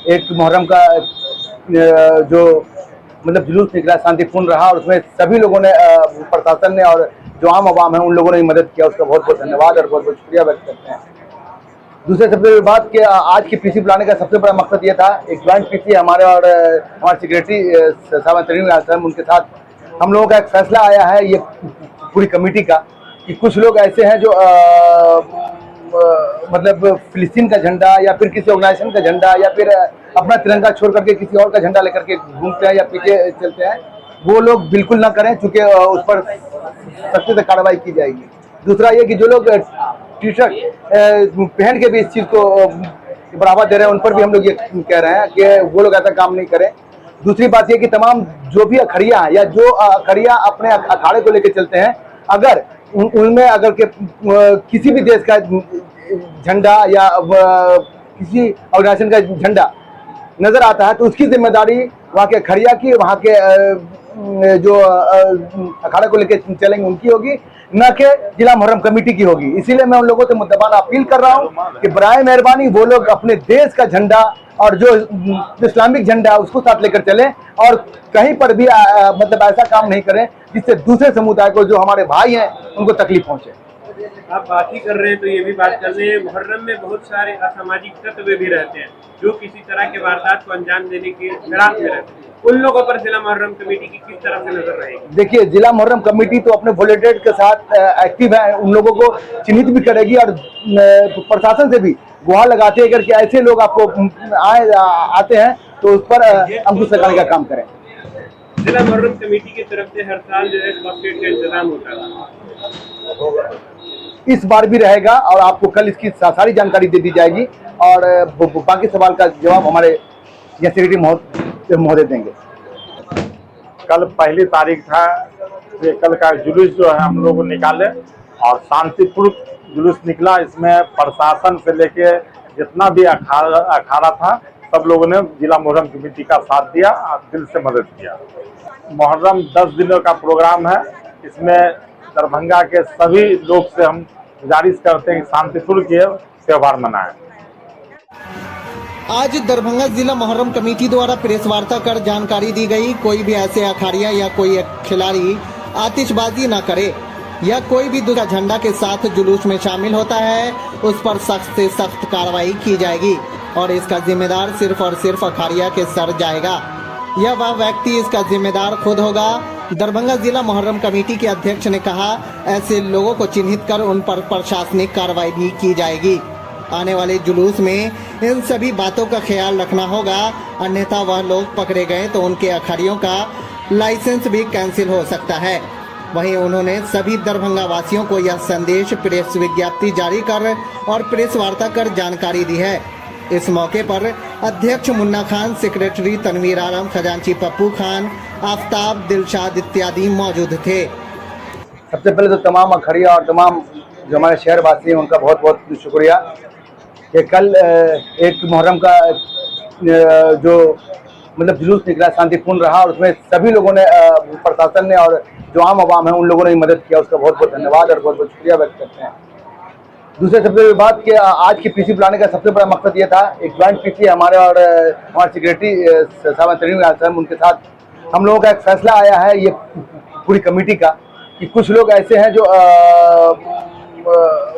एक मुहर्रम का जो मतलब जुलूस निकला शांतिपूर्ण रहा और उसमें सभी लोगों ने, प्रशासन ने और जो आम आवाम है उन लोगों ने मदद किया, उसका बहुत बहुत धन्यवाद और बहुत बहुत शुक्रिया व्यक्त करते हैं। दूसरे सबसे बड़ी बात कि आज की पीसी बुलाने का सबसे बड़ा मकसद ये था, एक ज्वाइंट पीसी हमारे और हमारे सेक्रेटरी साहब तरीन साहब, उनके साथ हम लोगों का एक फैसला आया है ये पूरी कमेटी का कि कुछ लोग ऐसे हैं जो मतलब फिलिस्तीन का झंडा या फिर किसी ऑर्गेनाइजेशन का झंडा या फिर अपना तिरंगा छोड़ करके किसी और का झंडा लेकर के घूमते हैं या पीछे चलते हैं, वो लोग बिल्कुल ना करें, चूँकि उस पर सख्ती से कार्रवाई की जाएगी। दूसरा ये कि जो लोग टी शर्ट पहन के भी इस चीज़ को बढ़ावा दे रहे हैं उन पर भी हम लोग ये कह रहे हैं कि वो लोग ऐसा काम नहीं करें। दूसरी बात ये कि तमाम जो भी अखाड़िया हैं या जो अखाड़िया अपने अखाड़े को लेकर चलते हैं, अगर उनमें अगर के किसी भी देश का झंडा या किसी ऑर्गेनाइजेशन का झंडा नजर आता है तो उसकी जिम्मेदारी वहाँ के अखाड़िया की, वहाँ के जो अखाड़ा को लेकर चलेंगे उनकी होगी, न कि जिला मुहर्रम कमेटी की होगी। इसीलिए मैं उन लोगों से मुद्दबाना अपील कर रहा हूँ कि बराए मेहरबानी वो लोग अपने देश का झंडा और जो इस्लामिक झंडा है उसको साथ लेकर चलें और कहीं पर भी मतलब ऐसा काम नहीं करें जिससे दूसरे समुदाय को, जो हमारे भाई हैं, उनको तकलीफ पहुंचे। आप बात ही कर रहे हैं तो ये भी बात कर रहे हैं, मुहर्रम में बहुत सारे असामाजिक तत्व भी रहते हैं जो किसी तरह के वारदात को अंजाम देने के फिराक में रहते हैं। उन लोगों पर जिला मुहर्रम कमेटी की किस तरह से नजर रहेगी? देखिए, जिला मुहर्रम कमेटी तो अपने वॉलंटियर के साथ एक्टिव है, उन लोगों को चिन्हित भी करेगी और प्रशासन से भी गुहार लगाते हैं कि ऐसे लोग आपको आते हैं तो उस पर अंकुश लगाने का काम करें। जिला मुहर्रम कमेटी की तरफ से हर साल जो है बकेट का इंतजाम होता है, इस बार भी रहेगा और आपको कल इसकी सारी जानकारी दे दी जाएगी और बाकी सवाल का जवाब हमारे सेक्रेटरी महोदय देंगे। कल पहली तारीख था, ये कल का जुलूस जो है हम लोग निकाले और शांतिपूर्ण जुलूस निकला। इसमें प्रशासन से लेके जितना भी अखाड़ा था सब लोगों ने जिला मुहर्रम कमेटी का साथ दिया और दिल से मदद किया। मुहर्रम 10 दिनों का प्रोग्राम है। इसमें दरभंगा के सभी लोग से हम गुजारिश करते हैं कि शांतिपूर्वक ये त्योहार मनाएं। आज दरभंगा जिला मुहर्रम कमेटी द्वारा प्रेस वार्ता कर जानकारी दी गई, कोई भी ऐसे अखाड़िया या कोई खिलाड़ी आतिशबाजी न करे या कोई भी दूसरा झंडा के साथ जुलूस में शामिल होता है उस पर सख्त से सख्त कार्रवाई की जाएगी और इसका जिम्मेदार सिर्फ और सिर्फ अखाड़िया के सर जाएगा या वह व्यक्ति इसका जिम्मेदार खुद होगा। दरभंगा जिला मुहर्रम कमेटी के अध्यक्ष ने कहा, ऐसे लोगों को चिन्हित कर उन पर प्रशासनिक कार्रवाई भी की जाएगी। आने वाले जुलूस में इन सभी बातों का ख्याल रखना होगा, अन्यथा वह लोग पकड़े गए तो उनके अखाड़ियों का लाइसेंस भी कैंसिल हो सकता है। वहीं उन्होंने सभी दरभंगा वासियों को यह संदेश प्रेस विज्ञप्ति जारी कर और प्रेस वार्ता कर जानकारी दी है। इस मौके पर अध्यक्ष मुन्ना खान, सेक्रेटरी तनवीर आलम, खजांची पप्पू खान, आफ्ताब, दिलशाद इत्यादि मौजूद थे। सबसे पहले तो तमाम अखाड़िया और तमाम जो हमारे शहर वासी हैं उनका बहुत बहुत शुक्रिया कि कल एक मुहर्रम का जो मतलब जुलूस निकला शांतिपूर्ण रहा और उसमें सभी लोगों ने प्रशासन ने और जो आम आवाम है उन लोगों ने मदद किया, उसका बहुत बहुत धन्यवाद और बहुत बहुत शुक्रिया व्यक्त करते हैं। दूसरे सबसे बड़ी बात कि आज की पीसी बुलाने का सबसे बड़ा मकसद ये था, एक ज्वाइंट पीसी हमारे और हमारे सेक्रेटरी साहब तरीन उनके साथ हम लोगों का एक फैसला आया है ये पूरी कमेटी का कि कुछ लोग ऐसे हैं जो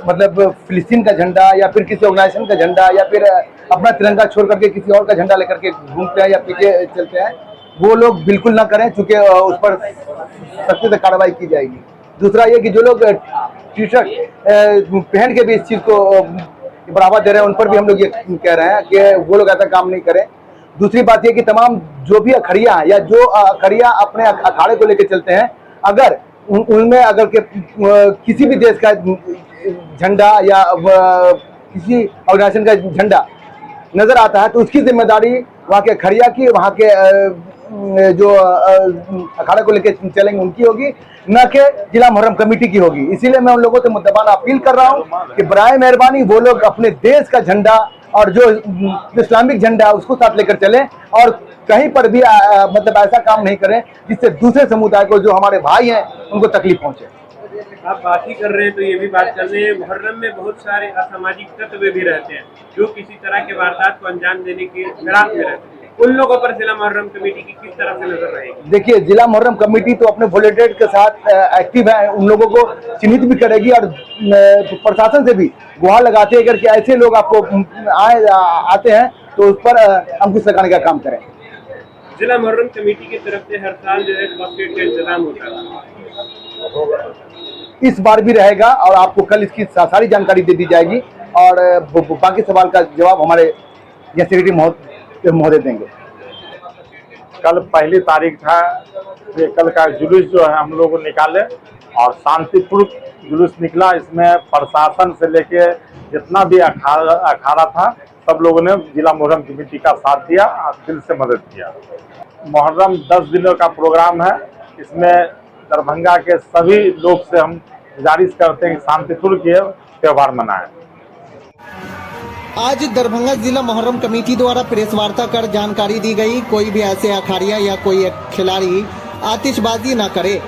मतलब फिलिस्तीन का झंडा या फिर किसी ऑर्गेनाइजेशन का झंडा या फिर अपना तिरंगा छोड़ करके किसी और का झंडा लेकर के घूमते हैं या पीछे चलते हैं, वो लोग बिल्कुल ना करें, चूँकि उस पर सख्ती से कार्रवाई की जाएगी। दूसरा ये कि जो लोग टी शर्ट पहन के भी इस चीज़ को बढ़ावा दे रहे हैं उन पर भी हम लोग ये कह रहे हैं कि वो लोग ऐसा काम नहीं करें। दूसरी बात ये कि तमाम जो भी अखाड़िया हैं या जो अखाड़िया अपने अखाड़े को लेकर चलते हैं, अगर उनमें अगर के किसी भी देश का झंडा या किसी ऑर्गेनाइजेशन का झंडा नजर आता है तो उसकी जिम्मेदारी वहाँ के अखाड़िया की, वहाँ के जो अखाड़ा को लेकर चलेंगे उनकी होगी, न कि जिला मुहर्रम कमेटी की होगी। इसीलिए मैं उन लोगों से मुद्दबाना अपील कर रहा हूँ कि बराए मेहरबानी वो लोग अपने देश का झंडा और जो इस्लामिक झंडा है उसको साथ लेकर चलें और कहीं पर भी मतलब ऐसा काम नहीं करें जिससे दूसरे समुदाय को जो हमारे भाई हैं उनको तकलीफ पहुंचे। आप बात ही कर रहे हैं तो ये भी बात कर रहे हैं, मुहर्रम में बहुत सारे असामाजिक तत्व भी रहते हैं जो किसी तरह के वारदात को अंजाम देने के फिराक में रहते हैं। उन लोगों पर जिला मुहर्रम कमेटी की किस तरह से नजर रहेगी? देखिए, जिला मुहर्रम कमेटी तो अपने वॉलंटियर के साथ एक्टिव है, उन लोगों को चिन्हित भी करेगी और प्रशासन से भी गुहार लगाते हैं कि ऐसे लोग आपको आते हैं तो उस पर अंकुश लगाने का काम करें। जिला मुहर्रम कमेटी की तरफ से हर साल जो है फर्स्ट एड का इंतजाम होता है, इस बार भी रहेगा और आपको कल इसकी सारी जानकारी दे दी जाएगी और बाकी सवाल का जवाब हमारे सेक्रेटरी महोदय देंगे। कल पहली तारीख था, ये कल का जुलूस जो है हम लोग निकाले और शांतिपूर्वक जुलूस निकला। इसमें प्रशासन से लेके जितना भी अखाड़ा था सब लोगों ने जिला मुहर्रम कमेटी का साथ दिया और दिल से मदद किया। मुहर्रम 10 दिनों का प्रोग्राम है, इसमें दरभंगा के सभी लोग से हम गुजारिश करते हैं कि शांतिपूर्वक ये त्योहार मनाएं। आज दरभंगा जिला मुहर्रम कमेटी द्वारा प्रेस वार्ता कर जानकारी दी गई, कोई भी ऐसे अखाड़िया या कोई खिलाड़ी आतिशबाजी न करे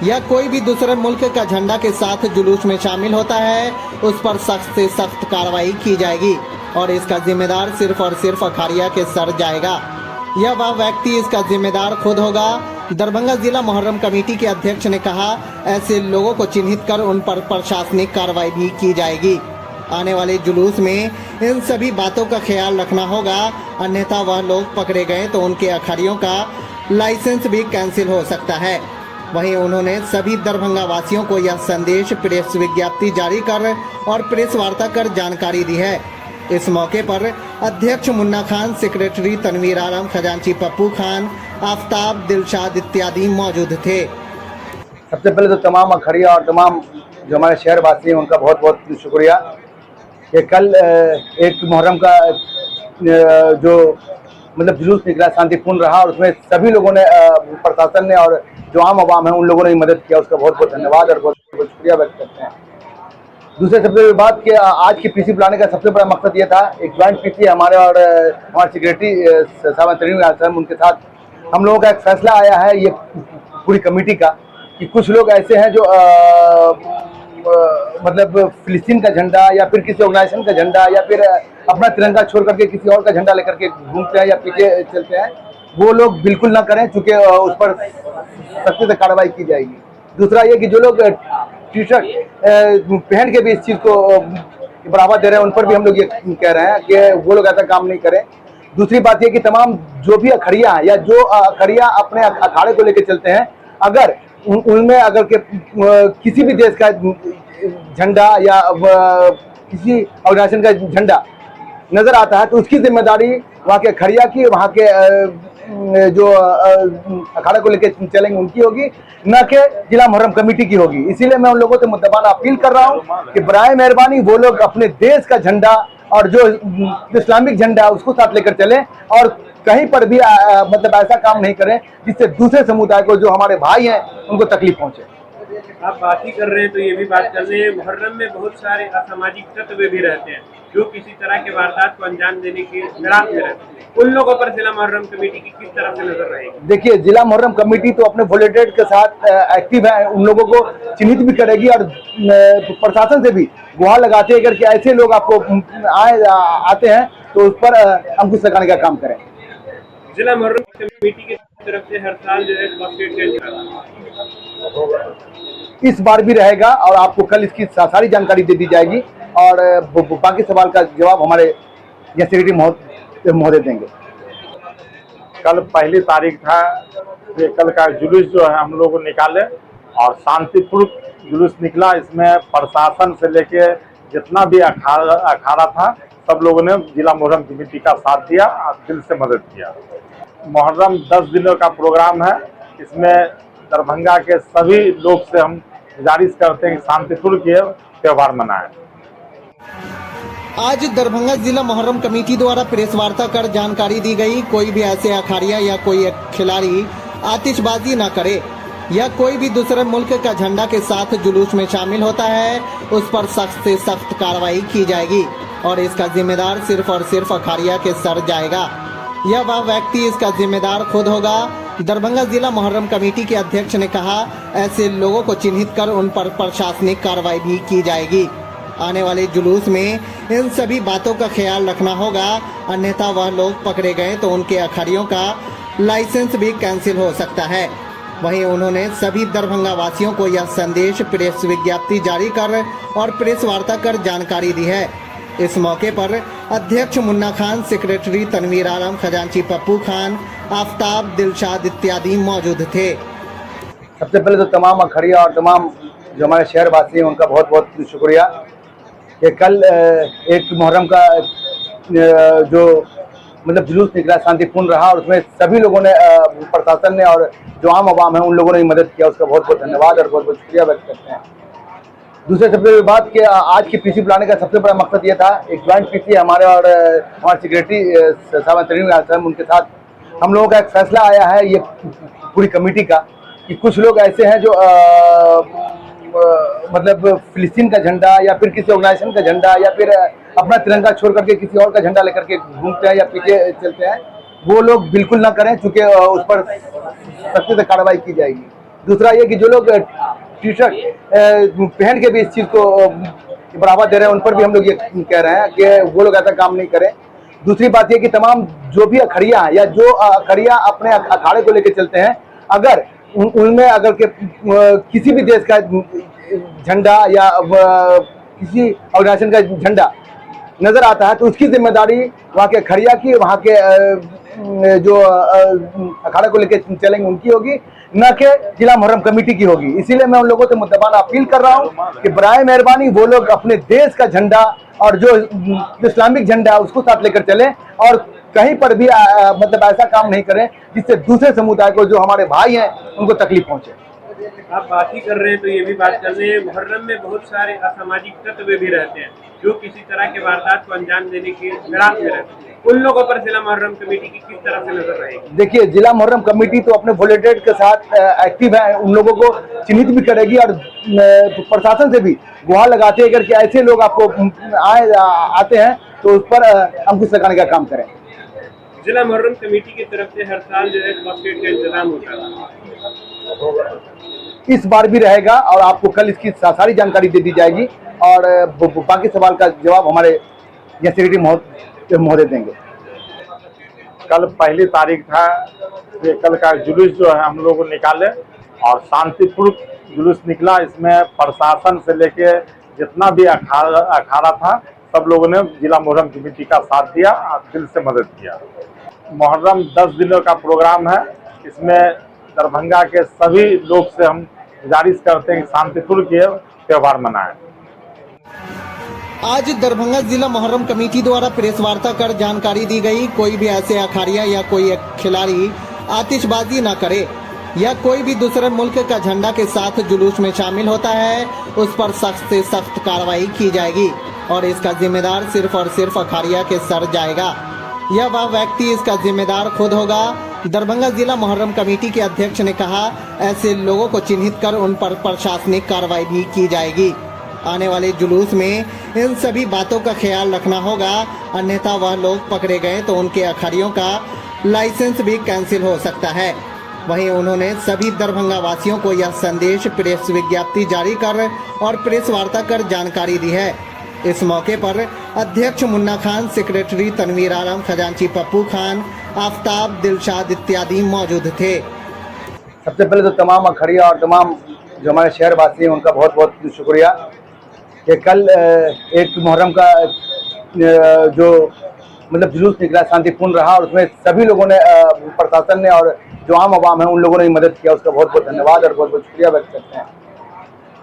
या कोई भी दूसरे मुल्क का झंडा के साथ जुलूस में शामिल होता है उस पर सख्त से सख्त कार्रवाई की जाएगी और इसका जिम्मेदार सिर्फ और सिर्फ अखाड़िया के सर जाएगा या वह व्यक्ति इसका जिम्मेदार खुद होगा। दरभंगा जिला मुहर्रम कमेटी के अध्यक्ष ने कहा, ऐसे लोगों को चिन्हित कर उन पर प्रशासनिक कार्रवाई भी की जाएगी। आने वाले जुलूस में इन सभी बातों का ख्याल रखना होगा, अन्यथा वह लोग पकड़े गए तो उनके अखाड़ियों का लाइसेंस भी कैंसिल हो सकता है। वहीं उन्होंने सभी दरभंगा वासियों को यह संदेश प्रेस विज्ञप्ति जारी कर और प्रेस वार्ता कर जानकारी दी है। इस मौके पर अध्यक्ष मुन्ना खान, सेक्रेटरी तनवीर आलम, खजांची पप्पू खान, आफ्ताब, दिलशाद इत्यादि मौजूद थे। सबसे पहले तो तमाम अखाड़िया और तमाम जो हमारे शहर वासी हैं उनका बहुत बहुत शुक्रिया कि कल एक मुहर्रम का जो मतलब जुलूस निकला शांतिपूर्ण रहा और उसमें सभी लोगों ने प्रशासन ने और जो आम आवाम है उन लोगों ने मदद किया, उसका बहुत बहुत धन्यवाद और बहुत बहुत शुक्रिया व्यक्त करते हैं। दूसरे सबसे बड़ी बात कि आज की पीसी बुलाने का सबसे बड़ा मकसद ये था, एक ज्वाइंट पीसी हमारे और हमारे सेक्रेटरी साहब तरीन उनके साथ हम लोगों का एक फैसला आया है ये पूरी कमेटी का कि कुछ लोग ऐसे हैं जो मतलब फिलिस्तीन का झंडा या फिर किसी ऑर्गेनाइजेशन का झंडा या फिर अपना तिरंगा छोड़ करके किसी और का झंडा लेकर के घूमते हैं या पीछे चलते हैं, वो लोग बिल्कुल ना करें, चूंकि उस पर सख्ती से कार्रवाई की जाएगी। दूसरा ये कि जो लोग टी शर्ट पहन के भी इस चीज़ को बढ़ावा दे रहे हैं, उन पर भी हम लोग ये कह रहे हैं कि वो लोग ऐसा काम नहीं करें। दूसरी बात ये कि तमाम जो भी अखड़ियाँ हैं या जो अखड़ियाँ अपने अखाड़े को लेकर चलते हैं, अगर उनमें अगर किसी भी देश का झंडा या किसी ऑर्गेनाइजेशन का झंडा नजर आता है तो उसकी जिम्मेदारी वहाँ के अखड़िया की, वहाँ के जो अखाड़ा को लेकर चलेंगे उनकी होगी, न कि जिला मुहर्रम कमेटी की होगी। इसीलिए मैं उन लोगों से मुद्दबाना अपील कर रहा हूँ कि बराए मेहरबानी वो लोग अपने देश का झंडा और जो इस्लामिक झंडा है उसको साथ लेकर चलें और कहीं पर भी मतलब ऐसा काम नहीं करें जिससे दूसरे समुदाय को, जो हमारे भाई हैं, उनको तकलीफ पहुंचे। आप बात ही कर रहे हैं तो ये भी बात कर रहे हैं, मुहर्रम में बहुत सारे असामाजिक तत्व भी रहते हैं जो किसी तरह के वारदात को अंजाम देने के फिराक में रहते हैं। उन लोगों पर जिला मुहर्रम कमेटी की किस तरह से नजर रहेगी? देखिए, जिला मुहर्रम कमेटी तो अपने वॉलंटियर के साथ एक्टिव है, उन लोगों को चिन्हित भी करेगी और प्रशासन से भी गुहार लगाते हैं कि ऐसे लोग आपको आते हैं तो उस पर अंकुश लगाने का काम करें। जिला मुहर्रम कमेटी की तरफ से हर साल जो है बास्केट चेंज इस बार भी रहेगा और आपको कल इसकी सारी जानकारी दे दी जाएगी और बाकी सवाल का जवाब हमारे यहाँ सेक्रेटरी महोदय देंगे। कल पहली तारीख था, ये कल का जुलूस जो है हम लोग निकाले और शांतिपूर्ण जुलूस निकला। इसमें प्रशासन से लेके जितना भी अखाड़ा था सब लोगों ने जिला मुहर्रम कमेटी का साथ दिया और दिल से मदद किया। मुहर्रम 10 दिनों का प्रोग्राम है, इसमें दरभंगा के सभी लोग से हम गुजारिश करते हैं कि शांतिपूर्ण ये त्यौहार मनाएं। आज दरभंगा जिला मुहर्रम कमेटी द्वारा प्रेस वार्ता कर जानकारी दी गई, कोई भी ऐसे अखाड़िया या कोई खिलाड़ी आतिशबाजी न करे या कोई भी दूसरे मुल्क का झंडा के साथ जुलूस में शामिल होता है उस पर सख्त से सख्त कार्रवाई की जाएगी और इसका जिम्मेदार सिर्फ और सिर्फ अखाड़िया के सर जाएगा या वह व्यक्ति इसका जिम्मेदार खुद होगा। दरभंगा जिला मुहर्रम कमेटी के अध्यक्ष ने कहा, ऐसे लोगों को चिन्हित कर उन पर प्रशासनिक कार्रवाई भी की जाएगी। आने वाले जुलूस में इन सभी बातों का ख्याल रखना होगा, अन्यथा वह लोग पकड़े गए तो उनके अखाड़ियों का लाइसेंस भी कैंसिल हो सकता है। वहीं उन्होंने सभी दरभंगा वासियों को यह संदेश प्रेस विज्ञप्ति जारी कर और प्रेस वार्ता कर जानकारी दी है। इस मौके पर अध्यक्ष मुन्ना खान, सेक्रेटरी तनवीर आलम, खजांची पप्पू खान, आफ्ताब, दिलशाद इत्यादि मौजूद थे। सबसे पहले तो तमाम अखड़िया और तमाम जो हमारे शहर वासी हैं उनका बहुत बहुत शुक्रिया कि कल एक मुहर्रम का जो मतलब जुलूस निकला शांतिपूर्ण रहा और उसमें सभी लोगों ने, प्रशासन ने और जो आम आवाम है उन लोगों ने मदद किया, उसका बहुत बहुत धन्यवाद और बहुत बहुत शुक्रिया व्यक्त करते हैं। दूसरे सबसे बड़ी बात कि आज की पीसी बुलाने का सबसे बड़ा मकसद ये था, एक ज्वाइंट पीसी हमारे और हमारे सेक्रेटरी साहब तरीन साहब, उनके साथ हम लोगों का एक फैसला आया है ये पूरी कमेटी का कि कुछ लोग ऐसे हैं जो मतलब फिलिस्तीन का झंडा या फिर किसी ऑर्गेनाइजेशन का झंडा या फिर अपना तिरंगा छोड़ करके किसी और का झंडा लेकर के घूमते हैं या पीछे चलते हैं, वो लोग बिल्कुल ना करें, चूंकि उस पर सख्ती से कार्रवाई की जाएगी। दूसरा ये कि जो लोग टी शर्ट पहन के भी इस चीज़ को बढ़ावा दे रहे हैं, उन पर भी हम लोग ये कह रहे हैं कि वो लोग ऐसा काम नहीं करें। दूसरी बात ये कि तमाम जो भी अखड़ियाँ हैं या जो अखड़ियाँ अपने अखाड़े को लेकर चलते हैं, अगर उनमें अगर किसी भी देश का झंडा या किसी ऑर्गेनाइजेशन का झंडा नजर आता है तो उसकी जिम्मेदारी वहाँ के अखड़िया की, वहाँ के जो अखाड़ा को लेकर चलेंगे उनकी होगी, न कि जिला मुहर्रम कमेटी की होगी। इसीलिए मैं उन लोगों से मुद्दबाना अपील कर रहा हूँ कि बराए मेहरबानी वो लोग अपने देश का झंडा और जो इस्लामिक झंडा है उसको साथ लेकर चलें और कहीं पर भी मतलब ऐसा काम नहीं करें जिससे दूसरे समुदाय को, जो हमारे भाई हैं, उनको तकलीफ पहुंचे। आप बात ही कर रहे हैं तो ये भी बात कर रहे हैं, मुहर्रम में बहुत सारे असामाजिक तत्व भी रहते हैं जो किसी तरह के वारदात को अंजाम देने के फिराक में रहते हैं। उन लोगों पर जिला मुहर्रम कमेटी की किस तरह से नजर रहेगी? देखिए, जिला मुहर्रम कमेटी तो अपने वॉलंटियर के साथ एक्टिव है, उन लोगों को चिन्हित भी करेगी और प्रशासन से भी गुहार लगाते हैं कि ऐसे लोग आपको आते हैं तो उस पर अंकुश लगाने का काम करें। जिला मुहर्रम कमेटी की तरफ से हर साल जो है बास्केट का इंतजाम होता है। इस बार भी रहेगा और आपको कल इसकी सारी जानकारी दे दी जाएगी और बाकी सवाल का जवाब हमारे यहाँ सेक्रेटरी महोदय देंगे। कल पहली तारीख था, ये कल का जुलूस जो है हम लोग निकाले और शांतिपूर्वक जुलूस निकला। इसमें प्रशासन से लेके जितना भी अखाड़ा था सब लोगों ने जिला मुहर्रम कमेटी का साथ दिया और दिल से मदद किया। मुहर्रम 10 दिनों का प्रोग्राम है। इसमें दरभंगा के सभी लोग से हम गुजारिश करते हैं कि शांतिपूर्वक ये त्यौहार मनाएं। आज दरभंगा जिला मुहर्रम कमेटी द्वारा प्रेस वार्ता कर जानकारी दी गई, कोई भी ऐसे अखाड़िया या कोई खिलाड़ी आतिशबाजी न करे या कोई भी दूसरे मुल्क का झंडा के साथ जुलूस में शामिल होता है उस पर सख्त से सख्त कार्रवाई की जाएगी और इसका जिम्मेदार सिर्फ और सिर्फ अखाड़िया के सर जाएगा या वह व्यक्ति इसका जिम्मेदार खुद होगा। दरभंगा जिला मुहर्रम कमेटी के अध्यक्ष ने कहा, ऐसे लोगों को चिन्हित कर उन पर प्रशासनिक कार्रवाई भी की जाएगी। आने वाले जुलूस में इन सभी बातों का ख्याल रखना होगा, अन्यथा वह लोग पकड़े गए तो उनके अखाड़ियों का लाइसेंस भी कैंसिल हो सकता है। वहीं उन्होंने सभी दरभंगा वासियों को यह संदेश प्रेस विज्ञप्ति जारी कर और प्रेस वार्ता कर जानकारी दी है। इस मौके पर अध्यक्ष मुन्ना खान, सेक्रेटरी तनवीर आलम, खजांची पप्पू खान, आफ्ताब, दिलशाद इत्यादि मौजूद थे। सबसे पहले तो तमाम अखाड़िया और तमाम जो हमारे शहरवासी हैं उनका बहुत बहुत शुक्रिया कि कल एक मुहर्रम का जो मतलब जुलूस निकला शांतिपूर्ण रहा और उसमें सभी लोगों ने प्रशासन ने और जो आम आवाम है उन लोगों ने मदद किया, उसका बहुत बहुत धन्यवाद और बहुत बहुत शुक्रिया व्यक्त करते हैं।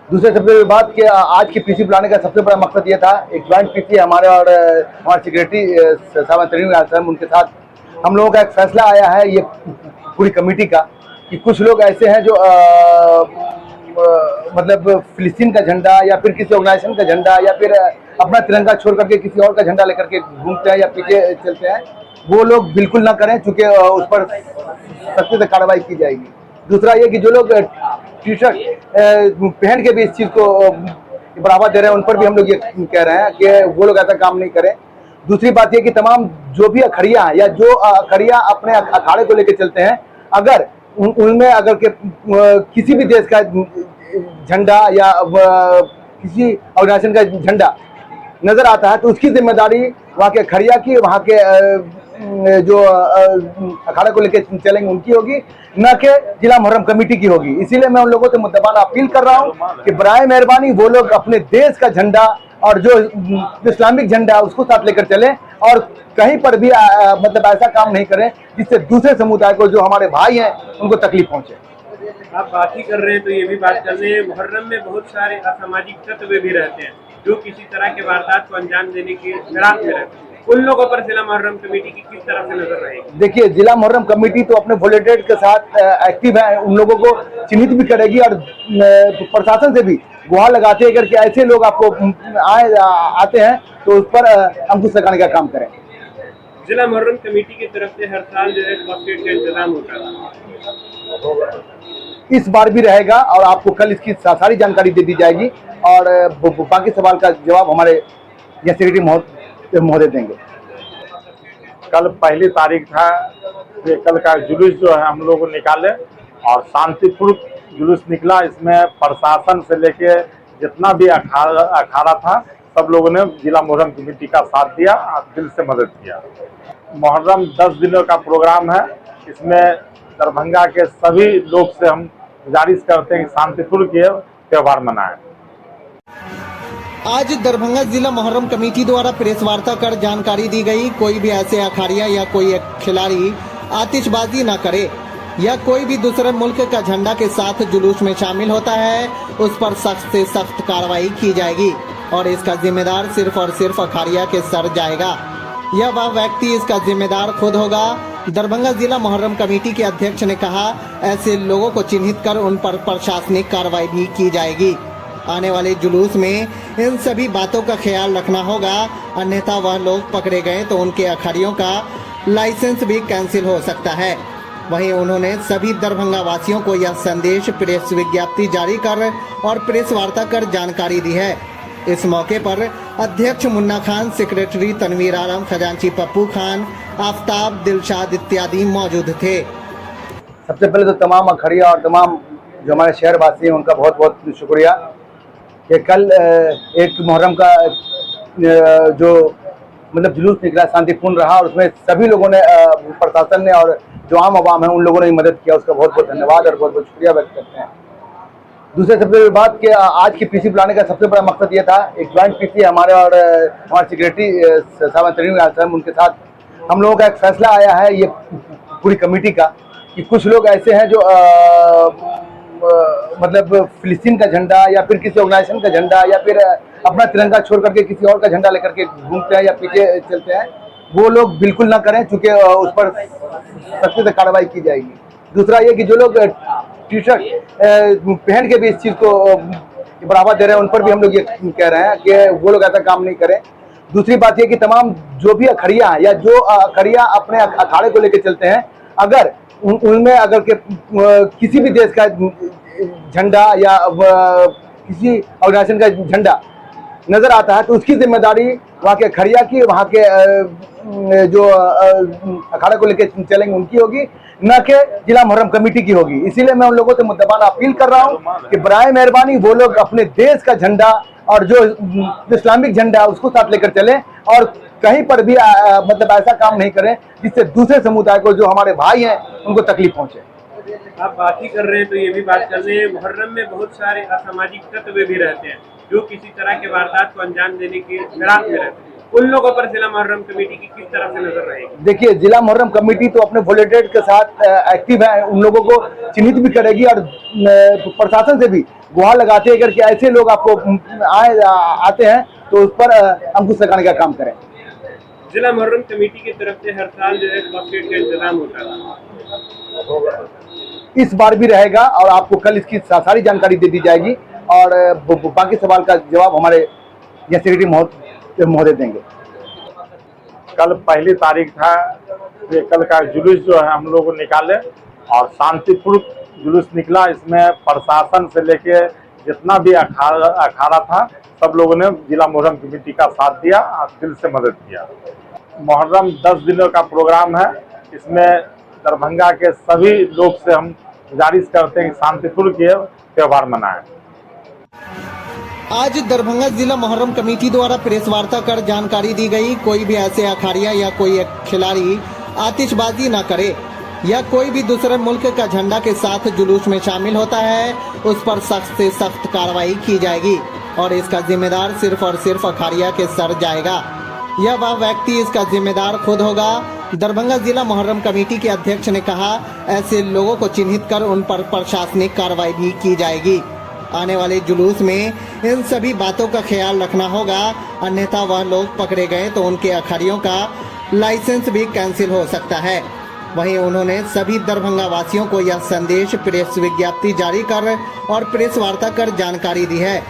दूसरे सबसे बड़ी बात कि आज की पीसी बुलाने का सबसे बड़ा मकसद ये था, एक ज्वाइंट पीसी हमारे और हमारे सेक्रेटरी साहब तनवीर, उनके साथ हम लोगों का एक फैसला आया है ये पूरी कमेटी का कि कुछ लोग ऐसे हैं जो मतलब फिलिस्तीन का झंडा या फिर किसी ऑर्गेनाइजेशन का झंडा या फिर अपना तिरंगा छोड़ करके किसी और का झंडा लेकर के घूमते हैं या पीछे चलते हैं, वो लोग बिल्कुल ना करें, चूँकि उस पर सख्ती से कार्रवाई की जाएगी। दूसरा ये कि जो लोग टी शर्ट पहन के भी इस चीज़ को बढ़ावा दे रहे हैं उन पर भी हम लोग ये कह रहे हैं कि वो लोग ऐसा काम नहीं करें। दूसरी बात ये कि तमाम जो भी अखाड़िया हैं या जो अखाड़िया अपने अखाड़े को लेकर चलते हैं, अगर उनमें अगर के किसी भी देश का झंडा या किसी ऑर्गेनाइजेशन का झंडा नजर आता है तो उसकी जिम्मेदारी वहाँ के अखाड़िया की, वहाँ के जो अखाड़े को लेकर चलेंगे उनकी होगी, न कि जिला मुहर्रम कमेटी की होगी। इसीलिए मैं उन लोगों से मुद्दबाना अपील कर रहा हूँ कि बराए मेहरबानी वो लोग अपने देश का झंडा और जो इस्लामिक झंडा है उसको साथ लेकर चलें और कहीं पर भी मतलब ऐसा काम नहीं करें जिससे दूसरे समुदाय को जो हमारे भाई हैं उनको तकलीफ पहुंचे। आप बात ही कर रहे हैं तो ये भी बात कर रहे हैं, मुहर्रम में बहुत सारे असामाजिक तत्व भी रहते हैं जो किसी तरह के वारदात को अंजाम देने के फिराक में रहते हैं। उन लोगों पर जिला मुहर्रम कमेटी की किस तरह से नजर रहेगी? देखिए, जिला मुहर्रम कमेटी तो अपने वॉलंटियर के साथ एक्टिव है, उन लोगों को चिन्हित भी करेगी और प्रशासन से भी गुहार लगाते हैं कि ऐसे लोग आपको आते हैं तो उस पर अंकुश लगाने का काम करें। जिला मुहर्रम कमेटी की तरफ से हर साल जो है फर्स्ट एड का इंतजाम होता है, इस बार भी रहेगा और आपको कल इसकी सारी जानकारी दे दी जाएगी और बाकी सवाल का जवाब हमारे यहाँ सेक्रेटरी महोदय देंगे। कल पहली तारीख था, ये कल का जुलूस जो है हम लोग निकाले और शांतिपूर्वक जुलूस निकला। इसमें प्रशासन से लेके जितना भी अखाड़ा था सब लोगों ने जिला मुहर्रम कमेटी का साथ दिया और दिल से मदद किया। मुहर्रम 10 दिनों का प्रोग्राम है। इसमें दरभंगा के सभी लोग से हम गुजारिश करते हैं कि शांतिपूर्वक ये त्यौहार मनाएं। आज दरभंगा जिला मुहर्रम कमेटी द्वारा प्रेस वार्ता कर जानकारी दी गई, कोई भी ऐसे अखाड़िया या कोई खिलाड़ी आतिशबाजी न करे या कोई भी दूसरे मुल्क का झंडा के साथ जुलूस में शामिल होता है उस पर सख्त से सख्त कार्रवाई की जाएगी और इसका जिम्मेदार सिर्फ और सिर्फ अखाड़िया के सर जाएगा या वह व्यक्ति इसका जिम्मेदार खुद होगा। दरभंगा जिला मुहर्रम कमेटी के अध्यक्ष ने कहा, ऐसे लोगों को चिन्हित कर उन पर प्रशासनिक कार्रवाई भी की जाएगी। आने वाले जुलूस में इन सभी बातों का ख्याल रखना होगा, अन्यथा वह लोग पकड़े गए तो उनके अखाड़ियों का लाइसेंस भी कैंसिल हो सकता है। वहीं उन्होंने सभी दरभंगा वासियों को यह संदेश प्रेस विज्ञप्ति जारी कर और प्रेस वार्ता कर जानकारी दी है। इस मौके पर अध्यक्ष मुन्ना खान, सेक्रेटरी तनवीर आलम, खजांची पप्पू खान, आफ्ताब, दिलशाद इत्यादि मौजूद थे। सबसे पहले तो तमाम अखाड़िया और तमाम जो हमारे शहरवासी हैं उनका बहुत बहुत शुक्रिया कि कल एक मुहर्रम का जो मतलब जुलूस निकला शांतिपूर्ण रहा और उसमें सभी लोगों ने प्रशासन ने और जो आम आवाम है उन लोगों ने मदद किया, उसका बहुत बहुत धन्यवाद और बहुत बहुत शुक्रिया व्यक्त करते हैं। दूसरे सबसे बड़ी बात कि आज की पीसी बुलाने का सबसे बड़ा मकसद ये था, एक ज्वाइंट पीसी हमारे और हमारे सेक्रेटरी साहब तनवीर उनके साथ हम लोगों का एक फैसला आया है ये पूरी कमेटी का कि कुछ लोग ऐसे हैं जो मतलब फिलिस्तीन का झंडा या फिर किसी ऑर्गेनाइजेशन का झंडा या फिर अपना तिरंगा छोड़ करके किसी और का झंडा लेकर के घूमते हैं या पीछे चलते हैं, वो लोग बिल्कुल ना करें, चूंकि उस पर सख्ती से कार्रवाई की जाएगी। दूसरा ये कि जो लोग टी शर्ट पहन के भी इस चीज़ को बढ़ावा दे रहे हैं उन पर भी हम लोग ये कह रहे हैं कि वो लोग ऐसा काम नहीं करें। दूसरी बात ये कि तमाम जो भी अखड़ियाँ हैं या जो अखड़ियाँ अपने अखाड़े को लेकर चलते हैं, अगर उनमें अगर के किसी भी देश का झंडा या किसी ऑर्गेनाइजेशन का झंडा नजर आता है तो उसकी जिम्मेदारी वहाँ के अखड़िया की, वहाँ के जो अखाड़ा को लेकर चलेंगे उनकी होगी, न कि जिला मुहर्रम कमेटी की होगी। इसीलिए मैं उन लोगों से मुद्दबाना अपील कर रहा हूँ कि बराए मेहरबानी वो लोग अपने देश का झंडा और जो इस्लामिक झंडा है उसको साथ लेकर चलें और कहीं पर भी मतलब ऐसा काम नहीं करें जिससे दूसरे समुदाय को जो हमारे भाई हैं उनको तकलीफ पहुंचे। आप बात ही कर रहे हैं तो ये भी बात कर रहे हैं, मुहर्रम में बहुत सारे असामाजिक तत्व भी रहते हैं जो किसी तरह के वारदात को अंजाम देने के फिराक में रहते हैं। उन लोगों पर जिला मुहर्रम कमेटी की किस तरह से नजर रहेगी? देखिए, जिला मुहर्रम कमेटी तो अपने वॉलंटियर के साथ एक्टिव है, उन लोगों को चिन्हित भी करेगी और प्रशासन से भी गुहार लगाते हैं कि ऐसे लोग आपको आते हैं तो उस पर अंकुश लगाने का काम करें। जिला मुहर्रम कमेटी की तरफ से हर साल जो है कॉकटेल का इंतजाम होता है, इस बार भी रहेगा और आपको कल इसकी सारी जानकारी दे दी जाएगी और बाकी सवाल का जवाब हमारे यहाँ सेक्रेटरी महोदय देंगे। कल पहली तारीख था, ये कल का जुलूस जो है हम लोग निकाले और शांतिपूर्ण जुलूस निकला। इसमें प्रशासन से लेके जितना भी अखाड़ा था सब लोगों ने जिला मुहर्रम कमेटी का साथ दिया और दिल से मदद किया। मुहर्रम 10 दिनों का प्रोग्राम है, इसमें दरभंगा के सभी लोग से हम गुजारिश करते हैं कि शांतिपूर्ण के त्यौहार मनाएं। आज दरभंगा जिला मुहर्रम कमेटी द्वारा प्रेस वार्ता कर जानकारी दी गई, कोई भी ऐसे अखाड़िया या कोई एक खिलाड़ी आतिशबाजी न करे या कोई भी दूसरे मुल्क का झंडा के साथ जुलूस में शामिल होता है उस पर सख्त से सख्त कार्रवाई की जाएगी और इसका जिम्मेदार सिर्फ और सिर्फ अखाड़िया के सर जाएगा या वह व्यक्ति इसका जिम्मेदार खुद होगा। दरभंगा जिला मुहर्रम कमेटी के अध्यक्ष ने कहा, ऐसे लोगों को चिन्हित कर उन पर प्रशासनिक कार्रवाई भी की जाएगी। आने वाले जुलूस में इन सभी बातों का ख्याल रखना होगा, अन्यथा वह लोग पकड़े गए तो उनके अखाड़ियों का लाइसेंस भी कैंसिल हो सकता है। वहीं उन्होंने सभी दरभंगा वासियों को यह संदेश प्रेस विज्ञप्ति जारी कर और प्रेस वार्ता कर जानकारी दी है।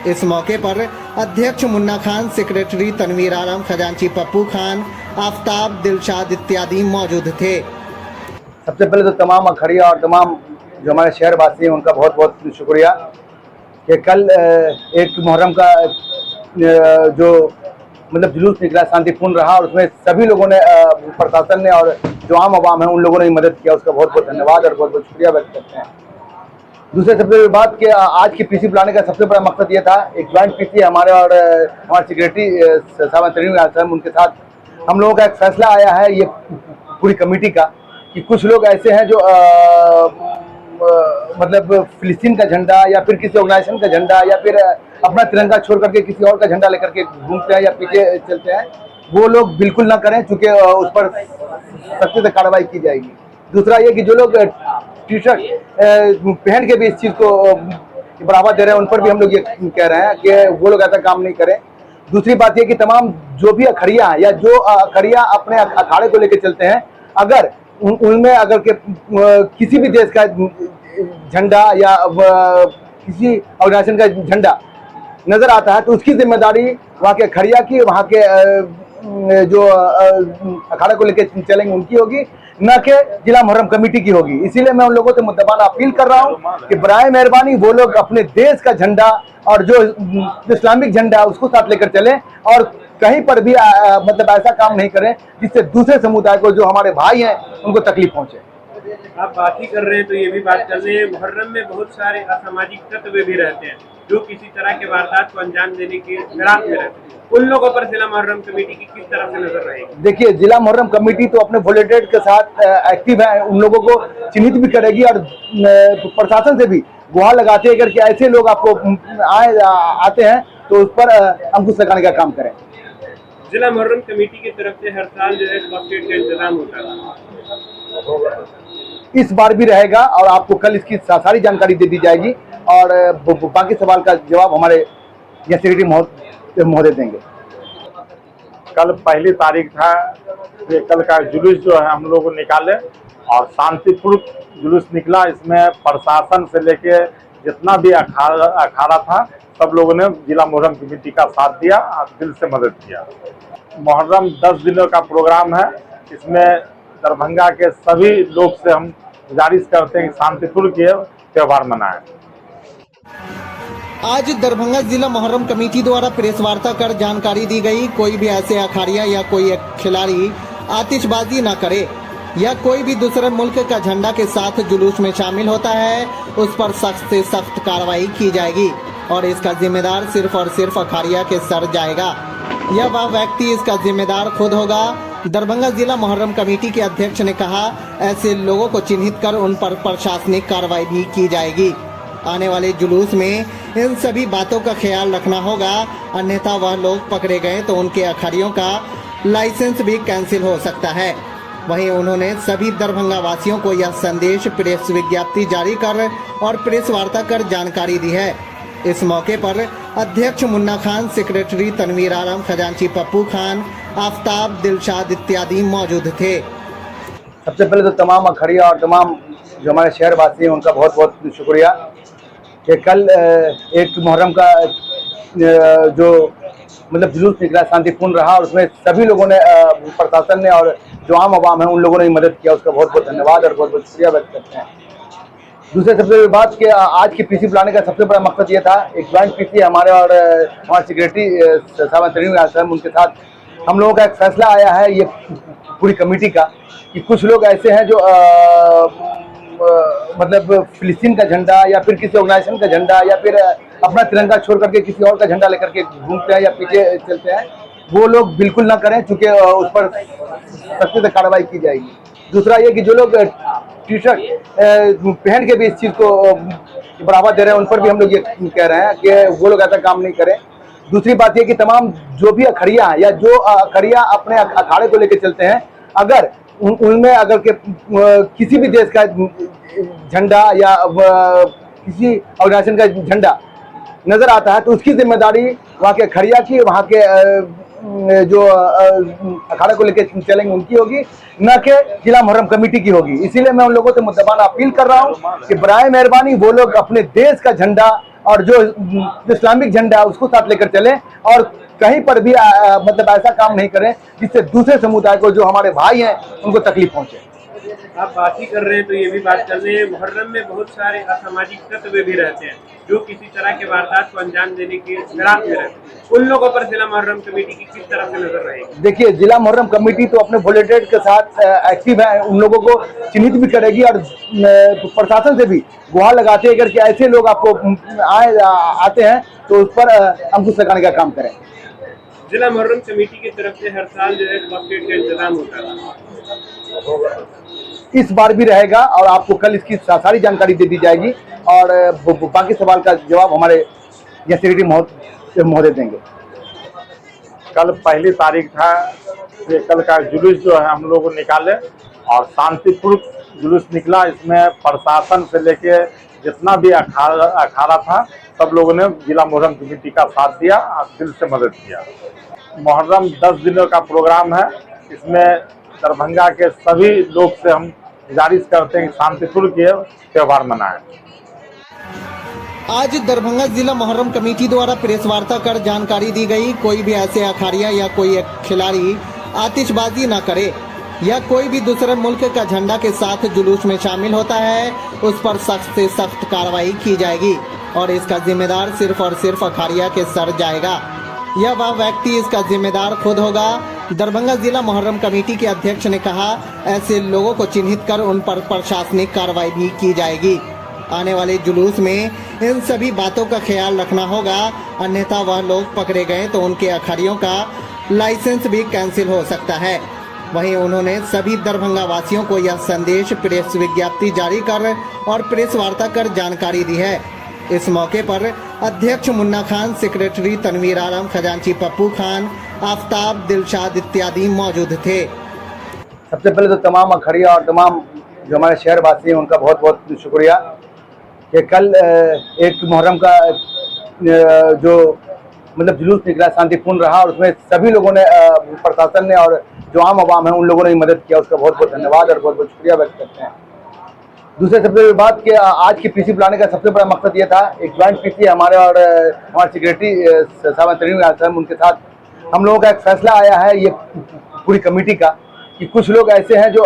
इस मौके पर अध्यक्ष मुन्ना खान, सेक्रेटरी तनवीर आलम, खजांची पप्पू खान, आफ्ताब, दिलशाद इत्यादि मौजूद थे। सबसे पहले तो तमाम अखड़िया और तमाम जो हमारे शहरवासी हैं उनका बहुत बहुत शुक्रिया कि कल एक मुहर्रम का जो मतलब जुलूस निकला शांतिपूर्ण रहा और उसमें सभी लोगों ने प्रशासन ने और जो आम आवाम है उन लोगों ने मदद किया, उसका बहुत बहुत धन्यवाद और बहुत बहुत शुक्रिया व्यक्त करते हैं। दूसरे सबसे बड़ी बात कि आज की पीसी बुलाने का सबसे बड़ा मकसद ये था, एक ज्वाइंट पीसी हमारे और हमारे सेक्रेटरी साहब तनवीर उनके साथ हम लोगों का एक फैसला आया है ये पूरी कमेटी का कि कुछ लोग ऐसे हैं जो मतलब फिलिस्तीन का झंडा या फिर किसी ऑर्गेनाइजेशन का झंडा या फिर अपना तिरंगा छोड़ करके किसी और का झंडा लेकर के घूमते हैं या पीछे चलते हैं, वो लोग बिल्कुल ना करें, चूंकि उस पर सख्ती से कार्रवाई की जाएगी। दूसरा ये कि जो लोग टी शर्ट पहन के भी इस चीज़ को बढ़ावा दे रहे हैं उन पर भी हम लोग ये कह रहे हैं कि वो लोग ऐसा काम नहीं करें। दूसरी बात ये कि तमाम जो भी अखड़िया हैं या जो अखड़िया अपने अखाड़े को लेकर चलते हैं, अगर उनमें अगर के किसी भी देश का झंडा या किसी ऑर्गेनाइजेशन का झंडा नजर आता है तो उसकी जिम्मेदारी वहाँ के अखड़िया की, वहाँ के जो अखाड़ा को लेकर चलेंगे उनकी होगी, न कि जिला मुहर्रम कमेटी की होगी। इसीलिए मैं उन लोगों से मुद्दबाना अपील कर रहा हूँ कि बराए मेहरबानी वो लोग अपने देश का झंडा और जो इस्लामिक झंडा है उसको साथ लेकर चलें और कहीं पर भी मतलब ऐसा काम नहीं करें जिससे दूसरे समुदाय को जो हमारे भाई हैं उनको तकलीफ पहुंचे। आप बात ही कर रहे हैं तो ये भी बात कर रहे हैं, मुहर्रम में बहुत सारे असामाजिक तत्व भी रहते हैं जो किसी तरह के वारदात को अंजाम देने के फिराक में रहते हैं। उन लोगों पर जिला मुहर्रम कमेटी की किस तरह से नजर रहेगी? देखिए, जिला मुहर्रम कमेटी तो अपने वॉलंटियर के साथ एक्टिव है, उन लोगों को चिन्हित भी करेगी और प्रशासन से भी गुहार लगाते हैं कि ऐसे लोग आपको आते हैं तो उस पर अंकुश लगाने का काम करें। जिला मुहर्रम कमेटी की तरफ से हर साल जो है फर्स्ट एड का इंतजाम होता है, इस बार भी रहेगा और आपको कल इसकी सारी जानकारी दे दी जाएगी और बाकी सवाल का जवाब हमारे यहाँ सेक्रेटरी महोदय देंगे। कल पहली तारीख था, ये कल का जुलूस जो है हम लोग निकाले और शांतिपूर्ण जुलूस निकला। इसमें प्रशासन से लेके जितना भी अखाड़ा था सब लोगों ने जिला मुहर्रम कमेटी का साथ दिया और दिल से मदद किया। मुहर्रम 10 दिनों का प्रोग्राम है, इसमें दरभंगा के सभी लोग से हम गुजारिश करते हैं कि शांतिपूर्ण के त्यौहार मनाएं। आज दरभंगा जिला मुहर्रम कमेटी द्वारा प्रेस वार्ता कर जानकारी दी गई, कोई भी ऐसे अखाड़िया या कोई एक खिलाड़ी आतिशबाजी न करे या कोई भी दूसरे मुल्क का झंडा के साथ जुलूस में शामिल होता है उस पर सख्त से सख्त कार्रवाई की जाएगी और इसका जिम्मेदार सिर्फ और सिर्फ अखाड़िया के सर जाएगा या वह व्यक्ति इसका जिम्मेदार खुद होगा। दरभंगा जिला मुहर्रम कमेटी के अध्यक्ष ने कहा, ऐसे लोगों को चिन्हित कर उन पर प्रशासनिक कार्रवाई भी की जाएगी। आने वाले जुलूस में इन सभी बातों का ख्याल रखना होगा, अन्यथा वह लोग पकड़े गए तो उनके अखाड़ियों का लाइसेंस भी कैंसिल हो सकता है। वहीं उन्होंने सभी दरभंगा वासियों को यह संदेश प्रेस विज्ञप्ति जारी कर और प्रेस वार्ता कर जानकारी दी है। इस मौके पर अध्यक्ष मुन्ना खान, सेक्रेटरी तनवीर आलम, खजांची पप्पू खान, आफ्ताब, दिलशाद इत्यादि मौजूद थे। सबसे पहले तो तमाम अखाड़िया और तमाम जो हमारे शहरवासी हैं उनका बहुत बहुत शुक्रिया कि कल एक मुहर्रम का जो मतलब जुलूस निकला शांतिपूर्ण रहा और उसमें सभी लोगों ने, प्रशासन ने और जो आम आवाम है उन लोगों ने मदद किया, उसका बहुत बहुत धन्यवाद और बहुत बहुत शुक्रिया व्यक्त करते हैं। दूसरे सबसे बड़ी बात कि आज की पीसी बुलाने का सबसे बड़ा मकसद ये था, एक ज्वाइंट पीसी हमारे और हमारे सेक्रेटरी साहब उनके साथ हम लोगों का एक फैसला आया है ये पूरी कमेटी का कि कुछ लोग ऐसे हैं जो मतलब फिलिस्तीन का झंडा या फिर किसी ऑर्गेनाइजेशन का झंडा या फिर अपना तिरंगा छोड़ करके किसी और का झंडा लेकर के घूमते हैं या पीछे चलते हैं, वो लोग बिल्कुल ना करें, चूँकि उस पर सख्ती से कार्रवाई की जाएगी। दूसरा ये कि जो लोग टी शर्ट पहन के भी इस चीज़ को बढ़ावा दे रहे हैं उन पर भी हम लोग ये कह रहे हैं कि वो लोग ऐसा काम नहीं करें। दूसरी बात ये कि तमाम जो भी अखाड़िया हैं या जो अखाड़िया अपने अखाड़े को लेकर चलते हैं, अगर उनमें अगर के किसी भी देश का झंडा या किसी ऑर्गेनाइजेशन का झंडा नजर आता है तो उसकी जिम्मेदारी वहाँ के अखाड़िया की, वहाँ के जो अखाड़े को लेकर चलेंगे उनकी होगी, न कि जिला मुहर्रम कमेटी की होगी। इसीलिए मैं उन लोगों से मुद्दबाना अपील कर रहा हूँ कि बराए मेहरबानी वो लोग अपने देश का झंडा और जो इस्लामिक झंडा है उसको साथ लेकर चलें और कहीं पर भी मतलब ऐसा काम नहीं करें जिससे दूसरे समुदाय को, जो हमारे भाई हैं, उनको तकलीफ पहुंचे। आप बात ही कर रहे हैं तो ये भी बात कर रहे हैं, मुहर्रम में बहुत सारे असामाजिक तत्व भी रहते हैं जो किसी तरह के वारदात को अंजाम देने के फिराक में रहते हैं। उन लोगों पर जिला मुहर्रम कमेटी की किस तरह से नजर रहेगी? देखिए, जिला मुहर्रम कमेटी तो अपने वॉलंटियर के साथ एक्टिव है, उन लोगों को चिन्हित भी करेगी और प्रशासन से भी गुहार लगाते हैं कि ऐसे लोग आपको आते हैं तो उस पर अंकुश लगाने का काम करें। जिला मुहर्रम कमेटी की तरफ से हर साल जो है फर्स्ट एड का इंतजाम होता है, इस बार भी रहेगा और आपको कल इसकी सारी जानकारी दे दी जाएगी और बाकी सवाल का जवाब हमारे यहाँ सेक्रेटरी महोदय देंगे। कल पहली तारीख था, ये कल का जुलूस जो है हम लोग निकाले और शांतिपूर्ण जुलूस निकला। इसमें प्रशासन से लेके जितना भी अखाड़ा था सब लोगों ने जिला मुहर्रम कमेटी का साथ दिया और दिल से मदद किया। मुहर्रम 10 दिनों का प्रोग्राम है, इसमें दरभंगा के सभी लोग से हम गुजारिश करते हैं कि शांतिपूर्ण के त्यौहार मनाएं। आज दरभंगा जिला मुहर्रम कमेटी द्वारा प्रेस वार्ता कर जानकारी दी गई, कोई भी ऐसे अखाड़िया या कोई एक खिलाड़ी आतिशबाजी न करे या कोई भी दूसरे मुल्क का झंडा के साथ जुलूस में शामिल होता है उस पर सख्त से सख्त कार्रवाई की जाएगी और इसका जिम्मेदार सिर्फ और सिर्फ अखाड़िया के सर जाएगा या वह व्यक्ति इसका जिम्मेदार खुद होगा। दरभंगा जिला मुहर्रम कमेटी के अध्यक्ष ने कहा, ऐसे लोगों को चिन्हित कर उन पर प्रशासनिक कार्रवाई भी की जाएगी। आने वाले जुलूस में इन सभी बातों का ख्याल रखना होगा, अन्यथा वह लोग पकड़े गए तो उनके अखाड़ियों का लाइसेंस भी कैंसिल हो सकता है। वहीं उन्होंने सभी दरभंगा वासियों को यह संदेश प्रेस विज्ञप्ति जारी कर और प्रेस वार्ता कर जानकारी दी है। इस मौके पर अध्यक्ष मुन्ना खान, सेक्रेटरी तनवीर आलम, खजांची पप्पू खान, आफ्ताब, दिलशाद इत्यादि मौजूद थे। सबसे पहले तो तमाम अखड़िया और तमाम जो हमारे शहर वासी हैं उनका बहुत बहुत शुक्रिया कि कल एक मुहर्रम का जो मतलब जुलूस निकला शांतिपूर्ण रहा और उसमें सभी लोगों ने प्रशासन ने और जो आम आवाम है उन लोगों ने मदद किया, उसका बहुत बहुत धन्यवाद और बहुत बहुत शुक्रिया व्यक्त करते हैं। दूसरे सबसे बड़ी बात कि आज की पीसी बुलाने का सबसे बड़ा मकसद ये था, एक ज्वाइंट पीसी हमारे और हमारे सेक्रेटरी साहब तनवीर आलम, उनके साथ हम लोगों का एक फैसला आया है ये पूरी कमेटी का कि कुछ लोग ऐसे हैं जो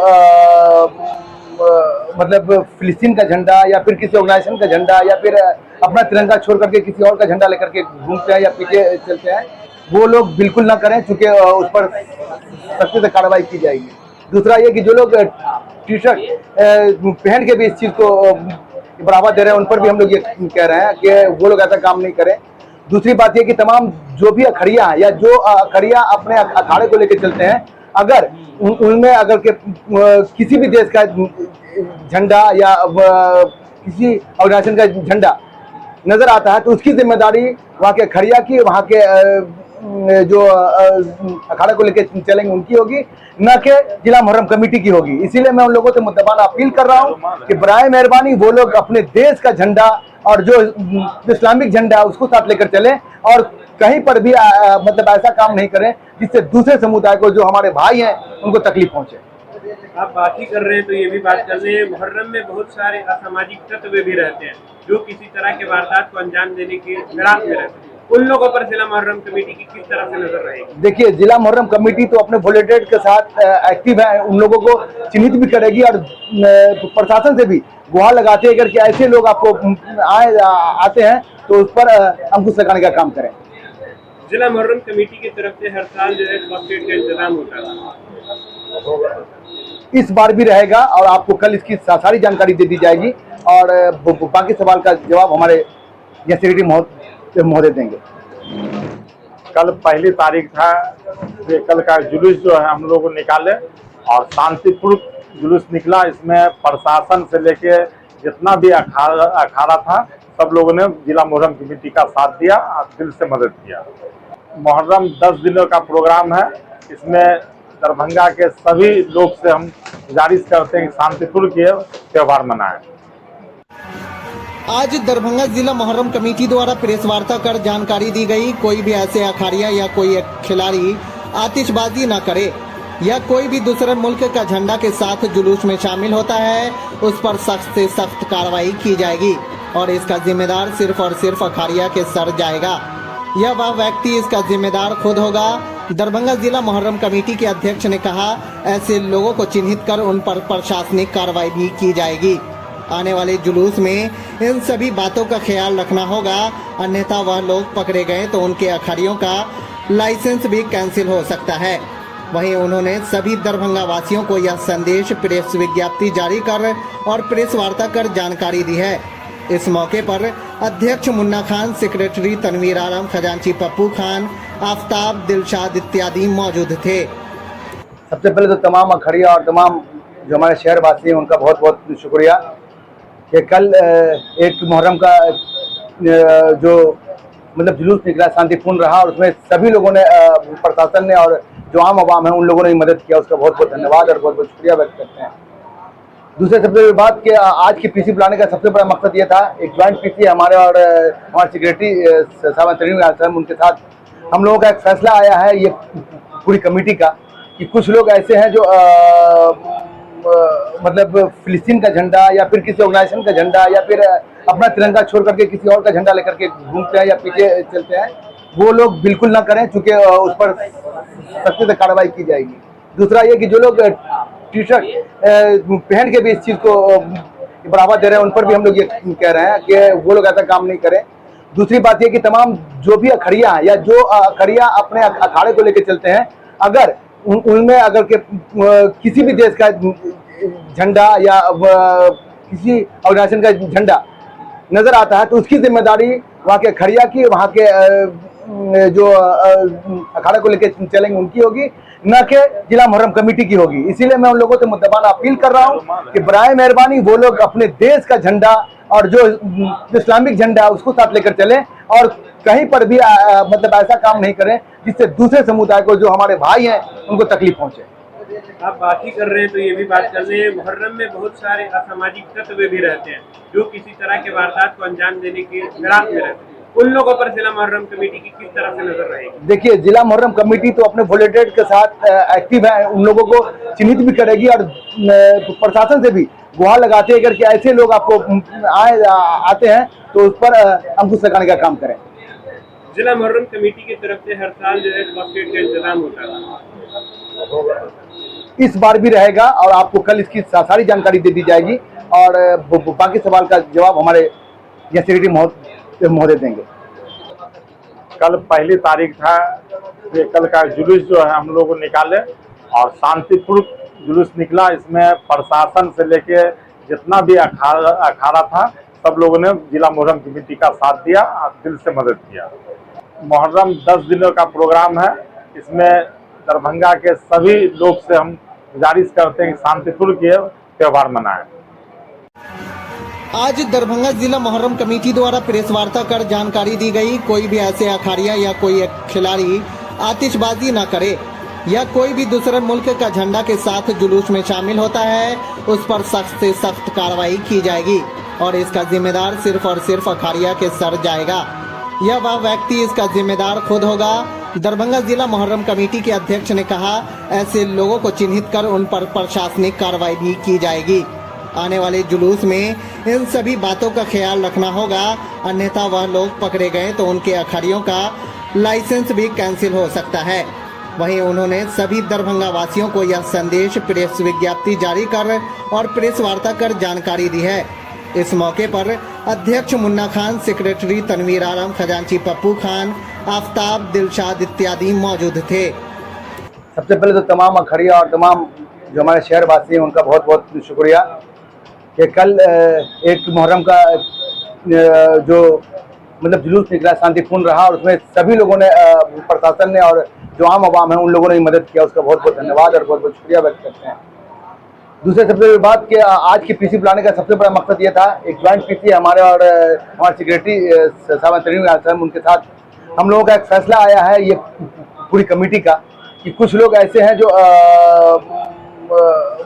मतलब फिलिस्तीन का झंडा या फिर किसी ऑर्गेनाइजेशन का झंडा या फिर अपना तिरंगा छोड़ करके किसी और का झंडा लेकर के घूमते हैं या पीछे चलते हैं, वो लोग बिल्कुल ना करें, चूँकि उस पर सख्ती से कार्रवाई की जाएगी। दूसरा ये कि जो लोग टी शर्ट पहन के भी इस चीज़ को बढ़ावा दे रहे हैं उन पर भी हम लोग ये कह रहे हैं कि वो लोग ऐसा काम नहीं करें। दूसरी बात ये कि तमाम जो भी अखड़िया हैं या जो अखड़िया अपने अखाड़े को लेकर चलते हैं, अगर उनमें अगर के किसी भी देश का झंडा या किसी ऑर्गेनाइजेशन का झंडा नजर आता है तो उसकी जिम्मेदारी वहाँ के अखड़िया की, वहाँ के जो अखाड़ा को लेकर चलेंगे उनकी होगी, न कि जिला मुहर्रम कमेटी की होगी। इसीलिए मैं उन लोगों से मुद्दबाना अपील कर रहा हूँ कि बराए मेहरबानी वो लोग अपने देश का झंडा और जो इस्लामिक झंडा है उसको साथ लेकर चलें और कहीं पर भी मतलब ऐसा काम नहीं करें जिससे दूसरे समुदाय को, जो हमारे भाई हैं, उनको तकलीफ पहुंचे। आप बात ही कर रहे हैं तो ये भी बात कर रहे हैं, मुहर्रम में बहुत सारे असामाजिक तत्व भी रहते हैं जो किसी तरह के वारदात को अंजाम देने की फिराक में रहते हैं। उन लोगों पर जिला मुहर्रम कमेटी की किस तरह से नजर रहेगी? देखिए, जिला मुहर्रम कमेटी तो अपने वॉलंटियर के साथ एक्टिव है, उन लोगों को चिन्हित भी करेगी और प्रशासन से भी गुहार लगाते हैं कि ऐसे लोग आपको आते हैं तो उस पर अंकुश लगाने का काम करें। जिला मुहर्रम कमेटी की तरफ से हर साल जो है फॉस्फेट का इंतजाम होता है, इस बार भी रहेगा और आपको कल इसकी सारी जानकारी दे दी जाएगी और बाकी सवाल का जवाब हमारे यहाँ सेक्रेटरी महोदय देंगे। कल पहली तारीख था, ये कल का जुलूस जो है हम लोग निकाले और शांतिपूर्ण जुलूस निकला। इसमें प्रशासन से लेके जितना भी अखाड़ा था सब लोगों ने जिला मुहर्रम कमेटी का साथ दिया और दिल से मदद किया। मुहर्रम 10 दिनों का प्रोग्राम है, इसमें दरभंगा के सभी लोग से हम गुजारिश करते हैं कि शांतिपूर्ण के त्यौहार मनाएं। आज दरभंगा जिला मुहर्रम कमेटी द्वारा प्रेस वार्ता कर जानकारी दी गई, कोई भी ऐसे अखाड़िया या कोई खिलाड़ी आतिशबाजी न करे या कोई भी दूसरे मुल्क का झंडा के साथ जुलूस में शामिल होता है उस पर सख्त से सख्त कार्रवाई की जाएगी और इसका जिम्मेदार सिर्फ और सिर्फ अखाड़िया के सर जाएगा या वह व्यक्ति इसका जिम्मेदार खुद होगा। दरभंगा जिला मुहर्रम कमेटी के अध्यक्ष ने कहा, ऐसे लोगों को चिन्हित कर उन पर प्रशासनिक कार्रवाई भी की जाएगी। आने वाले जुलूस में इन सभी बातों का ख्याल रखना होगा, अन्यथा वह लोग पकड़े गए तो उनके अखाड़ियों का लाइसेंस भी कैंसिल हो सकता है। वहीं उन्होंने सभी दरभंगा वासियों को यह संदेश प्रेस विज्ञप्ति जारी कर और प्रेस वार्ता कर जानकारी दी है। इस मौके पर अध्यक्ष मुन्ना खान, सेक्रेटरी तनवीर आलम, खजांची पप्पू खान, आफ्ताब, दिलशाद इत्यादि मौजूद थे। सबसे पहले तो तमाम अखड़िया और तमाम जो हमारे शहर वासी हैं उनका बहुत बहुत शुक्रिया कि कल एक मुहर्रम का जो मतलब जुलूस निकला शांतिपूर्ण रहा और उसमें सभी लोगों ने प्रशासन ने और जो आम आवाम है उन लोगों ने मदद किया, उसका बहुत बहुत धन्यवाद और बहुत बहुत शुक्रिया व्यक्त करते हैं। दूसरे सबसे बड़ी बात कि आज की पीसी बुलाने का सबसे बड़ा मकसद ये था, एक ज्वाइंट पीसी हमारे और हमारे सेक्रेटरी साहब तनवीर आलम, उनके साथ हम लोगों का एक फैसला आया है ये पूरी कमेटी का कि कुछ लोग ऐसे हैं जो मतलब फिलिस्तीन का झंडा या फिर किसी ऑर्गेनाइजेशन का झंडा या फिर अपना तिरंगा छोड़ करके किसी और का झंडा लेकर के घूमते हैं या पीछे चलते हैं, वो लोग बिल्कुल ना करें, चूँकि उस पर सख्ती से कार्रवाई की जाएगी। दूसरा ये कि जो लोग टी शर्ट पहन के भी इस चीज़ को बढ़ावा दे रहे हैं उन पर भी हम लोग ये कह रहे हैं कि वो लोग ऐसा काम नहीं करें। दूसरी बात ये कि तमाम जो भी अखड़िया हैं या जो अखड़िया अपने अखाड़े को लेकर चलते हैं, अगर उनमें अगर के किसी भी देश का झंडा या किसी ऑर्गेनाइजेशन का झंडा नजर आता है तो उसकी जिम्मेदारी वहाँ के अखड़िया की, वहाँ के जो अखाड़ा को लेकर चलेंगे उनकी होगी, न कि जिला मुहर्रम कमेटी की होगी। इसीलिए मैं उन लोगों से मुद्दबाना अपील कर रहा हूँ कि बराए मेहरबानी वो लोग अपने देश का झंडा और जो इस्लामिक झंडा है उसको साथ लेकर चलें और कहीं पर भी मतलब ऐसा काम नहीं करें जिससे दूसरे समुदाय को, जो हमारे भाई हैं, उनको तकलीफ पहुंचे। आप बात ही कर रहे हैं तो ये भी बात कर रहे हैं, मुहर्रम में बहुत सारे असामाजिक तत्व भी रहते हैं जो किसी तरह के वारदात को अंजाम देने के फिराक में रहते हैं। उन लोगों पर जिला मुहर्रम कमेटी की किस तरह से नजर रहेगी? देखिए, जिला मुहर्रम कमेटी तो अपने वॉलंटियर्स के साथ एक्टिव है, उन लोगों को चिन्हित भी करेगी और प्रशासन से भी गुहार लगाते हैं कि ऐसे लोग आपको आते हैं तो उस पर अंकुश लगाने का काम करें। जिला मुहर्रम कमेटी की तरफ से हर साल जो है फर्स्ट एड का इंतजाम होता है, इस बार भी रहेगा और आपको कल इसकी सारी जानकारी दे दी जाएगी और बाकी सवाल का जवाब हमारे यहाँ सेक्रेटरी महोदय देंगे। कल पहली तारीख था, ये कल का जुलूस जो है हम लोग निकाले और शांतिपूर्ण जुलूस निकला। इसमें प्रशासन से लेके जितना भी अखाड़ा था सब लोगों ने जिला मुहर्रम कमेटी का साथ दिया और दिल से मदद किया। मुहर्रम 10 दिनों का प्रोग्राम है, इसमें दरभंगा के सभी लोग से हम गुजारिश करते हैं कि शांतिपूर्ण ये त्यौहार मनाएं। आज दरभंगा जिला मुहर्रम कमेटी द्वारा प्रेस वार्ता कर जानकारी दी गई, कोई भी ऐसे अखाड़िया या कोई खिलाड़ी आतिशबाजी न करे या कोई भी दूसरे मुल्क का झंडा के साथ जुलूस में शामिल होता है उस पर सख्त से सख्त कार्रवाई की जाएगी और इसका जिम्मेदार सिर्फ और सिर्फ अखाड़िया के सर जाएगा या वह व्यक्ति इसका जिम्मेदार खुद होगा। दरभंगा जिला मुहर्रम कमेटी के अध्यक्ष ने कहा, ऐसे लोगों को चिन्हित कर उन पर प्रशासनिक कार्रवाई भी की जाएगी। आने वाले जुलूस में इन सभी बातों का ख्याल रखना होगा, अन्यथा वह लोग पकड़े गए तो उनके अखाड़ियों का लाइसेंस भी कैंसिल हो सकता है। वहीं उन्होंने सभी दरभंगा वासियों को यह संदेश प्रेस विज्ञप्ति जारी कर और प्रेस वार्ता कर जानकारी दी है। इस मौके पर अध्यक्ष मुन्ना खान, सेक्रेटरी तनवीर आलम, खजांची पप्पू खान, आफ्ताब, दिलशाद इत्यादि मौजूद थे। सबसे पहले तो तमाम अखड़िया और तमाम जो हमारे शहरवासी हैं उनका बहुत बहुत शुक्रिया कि कल एक मुहर्रम का जो मतलब जुलूस निकला शांतिपूर्ण रहा और उसमें सभी लोगों ने, प्रशासन ने और जो आम आवाम है उन लोगों ने मदद किया, उसका बहुत बहुत धन्यवाद और बहुत बहुत शुक्रिया व्यक्त करते हैं। दूसरे सबसे बड़ी बात कि आज की पीसी बुलाने का सबसे बड़ा मकसद ये था, एक ज्वाइंट पीसी हमारे और हमारे सेक्रेटरी साहब तनवीर, उनके साथ हम लोगों का एक फैसला आया है ये पूरी कमेटी का कि कुछ लोग ऐसे हैं जो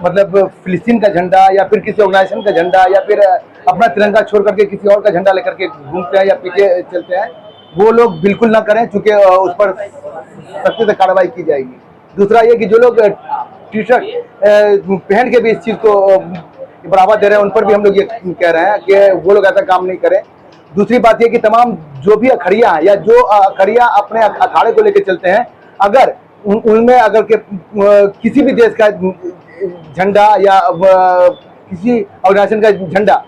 मतलब फिलिस्तीन का झंडा या फिर किसी ऑर्गेनाइजेशन का झंडा या फिर अपना तिरंगा छोड़ करके किसी और का झंडा लेकर के घूमते हैं या पीछे चलते हैं, वो लोग बिल्कुल ना करें, चूँकि उस पर सख्ती से कार्रवाई की जाएगी। दूसरा ये कि जो लोग टी शर्ट पहन के भी इस चीज़ को बढ़ावा दे रहे हैं उन पर भी हम लोग ये कह रहे हैं कि वो लोग ऐसा काम नहीं करें। दूसरी बात ये कि तमाम जो भी अखड़िया हैं या जो अखड़िया अपने अखाड़े को लेकर चलते हैं, अगर उनमें अगर के किसी भी देश का झंडा या किसी ऑर्गेनाइजेशन का झंडा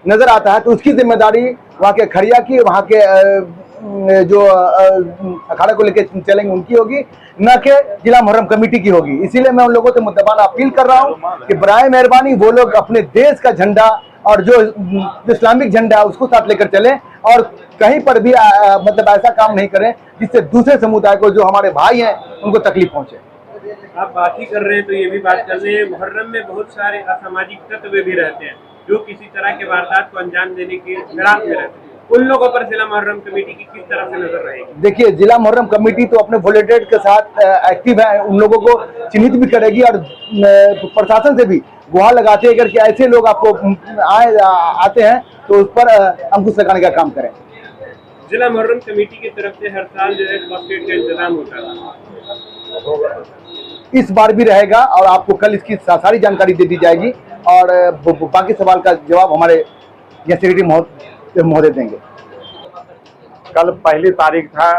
नजर आता है तो उसकी जिम्मेदारी वहाँ के अखड़िया की, वहाँ के जो अखाड़ा को लेकर चलेंगे उनकी होगी, न कि जिला मुहर्रम कमेटी की होगी। इसीलिए मैं उन लोगों से मुद्दबाना अपील कर रहा हूँ कि बराए मेहरबानी वो लोग अपने देश का झंडा और जो इस्लामिक झंडा है उसको साथ लेकर चलें और कहीं पर भी मतलब ऐसा काम नहीं करें जिससे दूसरे समुदाय को, जो हमारे भाई हैं, उनको तकलीफ पहुंचे। आप बात ही कर रहे हैं तो ये भी बात कर रहे हैं, मुहर्रम में बहुत सारे असामाजिक तत्व भी रहते हैं जो किसी तरह के वारदात को अंजाम देने के फिराक में रहते हैं। उन लोगों पर जिला मुहर्रम कमेटी की किस तरह से नजर रहेगी? देखिए, जिला मुहर्रम कमेटी तो अपने वॉलंटियर्स के साथ एक्टिव है, उन लोगों को चिन्हित भी करेगी और प्रशासन से भी गुहार लगाते हैं कि ऐसे लोग आपको आते हैं तो उस पर अंकुश लगाने का काम करें। जिला मुहर्रम कमेटी की तरफ से हर साल जो है फर्स्ट एड का इंतजाम होता है, इस बार भी रहेगा और आपको कल इसकी सारी जानकारी दे दी जाएगी और बाकी सवाल का जवाब हमारे यहाँ सेक्रेटरी महोदय देंगे। कल पहली तारीख था,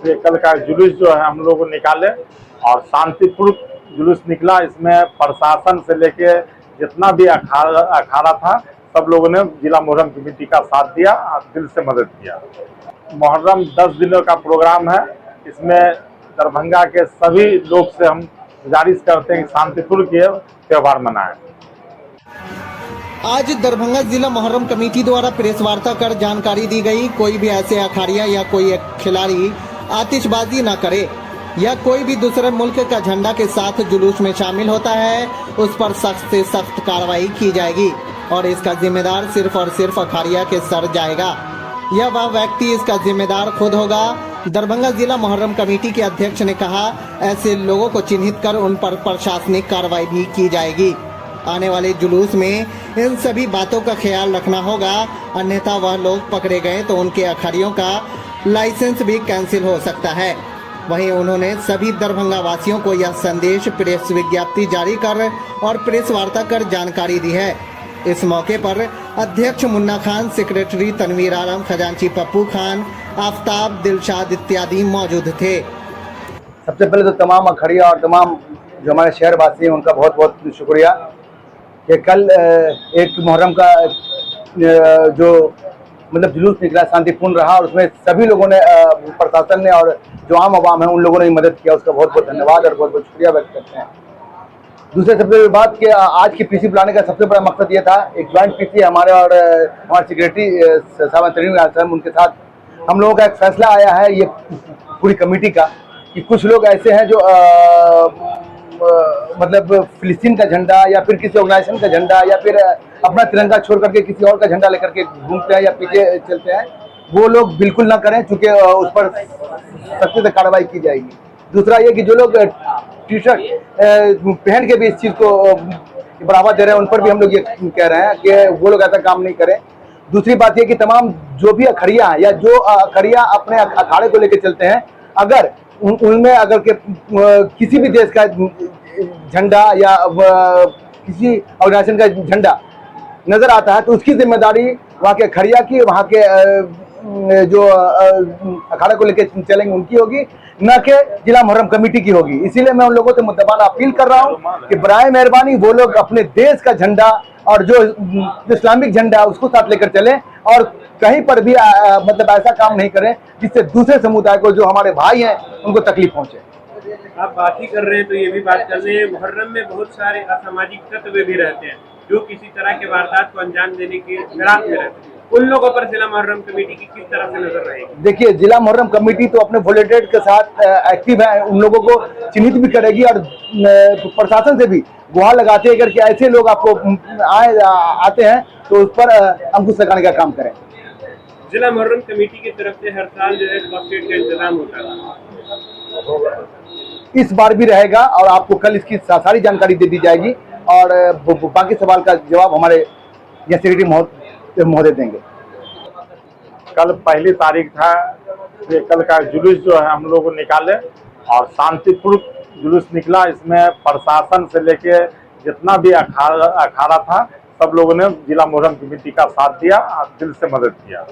ये कल का जुलूस जो है हम लोग निकाले और शांतिपूर्ण जुलूस निकला। इसमें प्रशासन से लेके जितना भी अखाड़ा था सब लोगों ने जिला मुहर्रम कमेटी का साथ दिया और दिल से मदद किया। मुहर्रम 10 दिनों का प्रोग्राम है, इसमें दरभंगा के सभी लोग से हम गुजारिश करते हैं कि शांतिपूर्वक ये त्यौहार मनाएं। आज दरभंगा जिला मुहर्रम कमेटी द्वारा प्रेस वार्ता कर जानकारी दी गई, कोई भी ऐसे अखाड़िया या कोई एक खिलाड़ी आतिशबाजी न करे या कोई भी दूसरे मुल्क का झंडा के साथ जुलूस में शामिल होता है उस पर सख्त से सख्त कार्रवाई की जाएगी और इसका जिम्मेदार सिर्फ और सिर्फ अखाड़िया के सर जाएगा या वह व्यक्ति इसका जिम्मेदार खुद होगा। दरभंगा जिला मुहर्रम कमेटी के अध्यक्ष ने कहा, ऐसे लोगों को चिन्हित कर उन पर प्रशासनिक कार्रवाई भी की जाएगी। आने वाले जुलूस में इन सभी बातों का ख्याल रखना होगा, अन्यथा वह लोग पकड़े गए तो उनके अखाड़ियों का लाइसेंस भी कैंसिल हो सकता है। वहीं उन्होंने सभी दरभंगा वासियों को यह संदेश प्रेस विज्ञप्ति जारी कर और प्रेस वार्ता कर जानकारी दी है। इस मौके पर अध्यक्ष मुन्ना खान, सेक्रेटरी तनवीर आलम, खजांची पप्पू खान, आफ्ताब, दिलशाद इत्यादि मौजूद थे। सबसे पहले तो तमाम अखाड़िया और तमाम जो हमारे शहर वासी हैं उनका बहुत बहुत शुक्रिया कि कल एक मुहर्रम का जो मतलब जुलूस निकला शांतिपूर्ण रहा और उसमें सभी लोगों ने प्रशासन ने और जो आम आवाम है उन लोगों ने मदद किया, उसका बहुत बहुत धन्यवाद और बहुत बहुत शुक्रिया व्यक्त करते हैं। दूसरे सबसे बड़ी बात कि आज की पीसी बुलाने का सबसे बड़ा मकसद ये था, एक ज्वाइंट पीसी हमारे और हमारे सेक्रेटरी साहब तरीन साहब, उनके साथ हम लोगों का एक फैसला आया है ये पूरी कमेटी का कि कुछ लोग ऐसे हैं जो मतलब फिलिस्तीन का झंडा या फिर किसी ऑर्गेनाइजेशन का झंडा या फिर अपना तिरंगा छोड़ करके किसी और का झंडा लेकर के घूमते हैं या पीछे चलते हैं, वो लोग बिल्कुल ना करें, चूंकि उस पर सख्ती से कार्रवाई की जाएगी। दूसरा ये कि जो लोग टी शर्ट पहन के भी इस चीज़ को बढ़ावा दे रहे हैं उन पर भी हम लोग ये कह रहे हैं कि वो लोग ऐसा काम नहीं करें। दूसरी बात ये कि तमाम जो भी अखाड़िया हैं या जो अखाड़िया अपने अखाड़े को लेकर चलते हैं, अगर उनमें अगर के किसी भी देश का झंडा या किसी ऑर्गेनाइजेशन का झंडा नजर आता है तो उसकी जिम्मेदारी वहाँ के अखाड़िया की, वहाँ के जो अखाड़े को लेकर चलेंगे उनकी होगी, न कि जिला मुहर्रम कमेटी की होगी। इसीलिए मैं उन लोगों से मुद्दबाना अपील कर रहा हूँ कि बराए मेहरबानी वो लोग अपने देश का झंडा और जो इस्लामिक झंडा है उसको साथ लेकर चलें और कहीं पर भी मतलब ऐसा काम नहीं करें जिससे दूसरे समुदाय को जो हमारे भाई हैं उनको तकलीफ पहुंचे। आप बात ही कर रहे हैं तो ये भी बात कर रहे हैं, मुहर्रम में बहुत सारे असामाजिक तत्व भी रहते हैं जो किसी तरह के वारदात को अंजाम देने के फिराक में रहते हैं। उन लोगों पर जिला मुहर्रम कमेटी की किस तरह से नजर रहेगी? देखिए, जिला मुहर्रम कमेटी तो अपने वॉलंटियर के साथ एक्टिव है, उन लोगों को चिन्हित भी करेगी और प्रशासन से भी गुहार लगाते हैं कि ऐसे लोग आपको आते हैं तो उस पर अंकुश लगाने का काम करें। जिला मुहर्रम कमेटी की तरफ से हर साल जो है फर्स्ट एड का इंतजाम होता है, इस बार भी रहेगा और आपको कल इसकी सारी जानकारी दे दी जाएगी और बाकी सवाल का जवाब हमारे सेक्रेटरी महोदय देंगे। कल पहली तारीख था, ये कल का जुलूस जो है हम लोग निकाले और शांतिपूर्वक जुलूस निकला। इसमें प्रशासन से लेके जितना भी अखाड़ा था सब लोगों ने जिला मुहर्रम कमेटी का साथ दिया और दिल से मदद किया।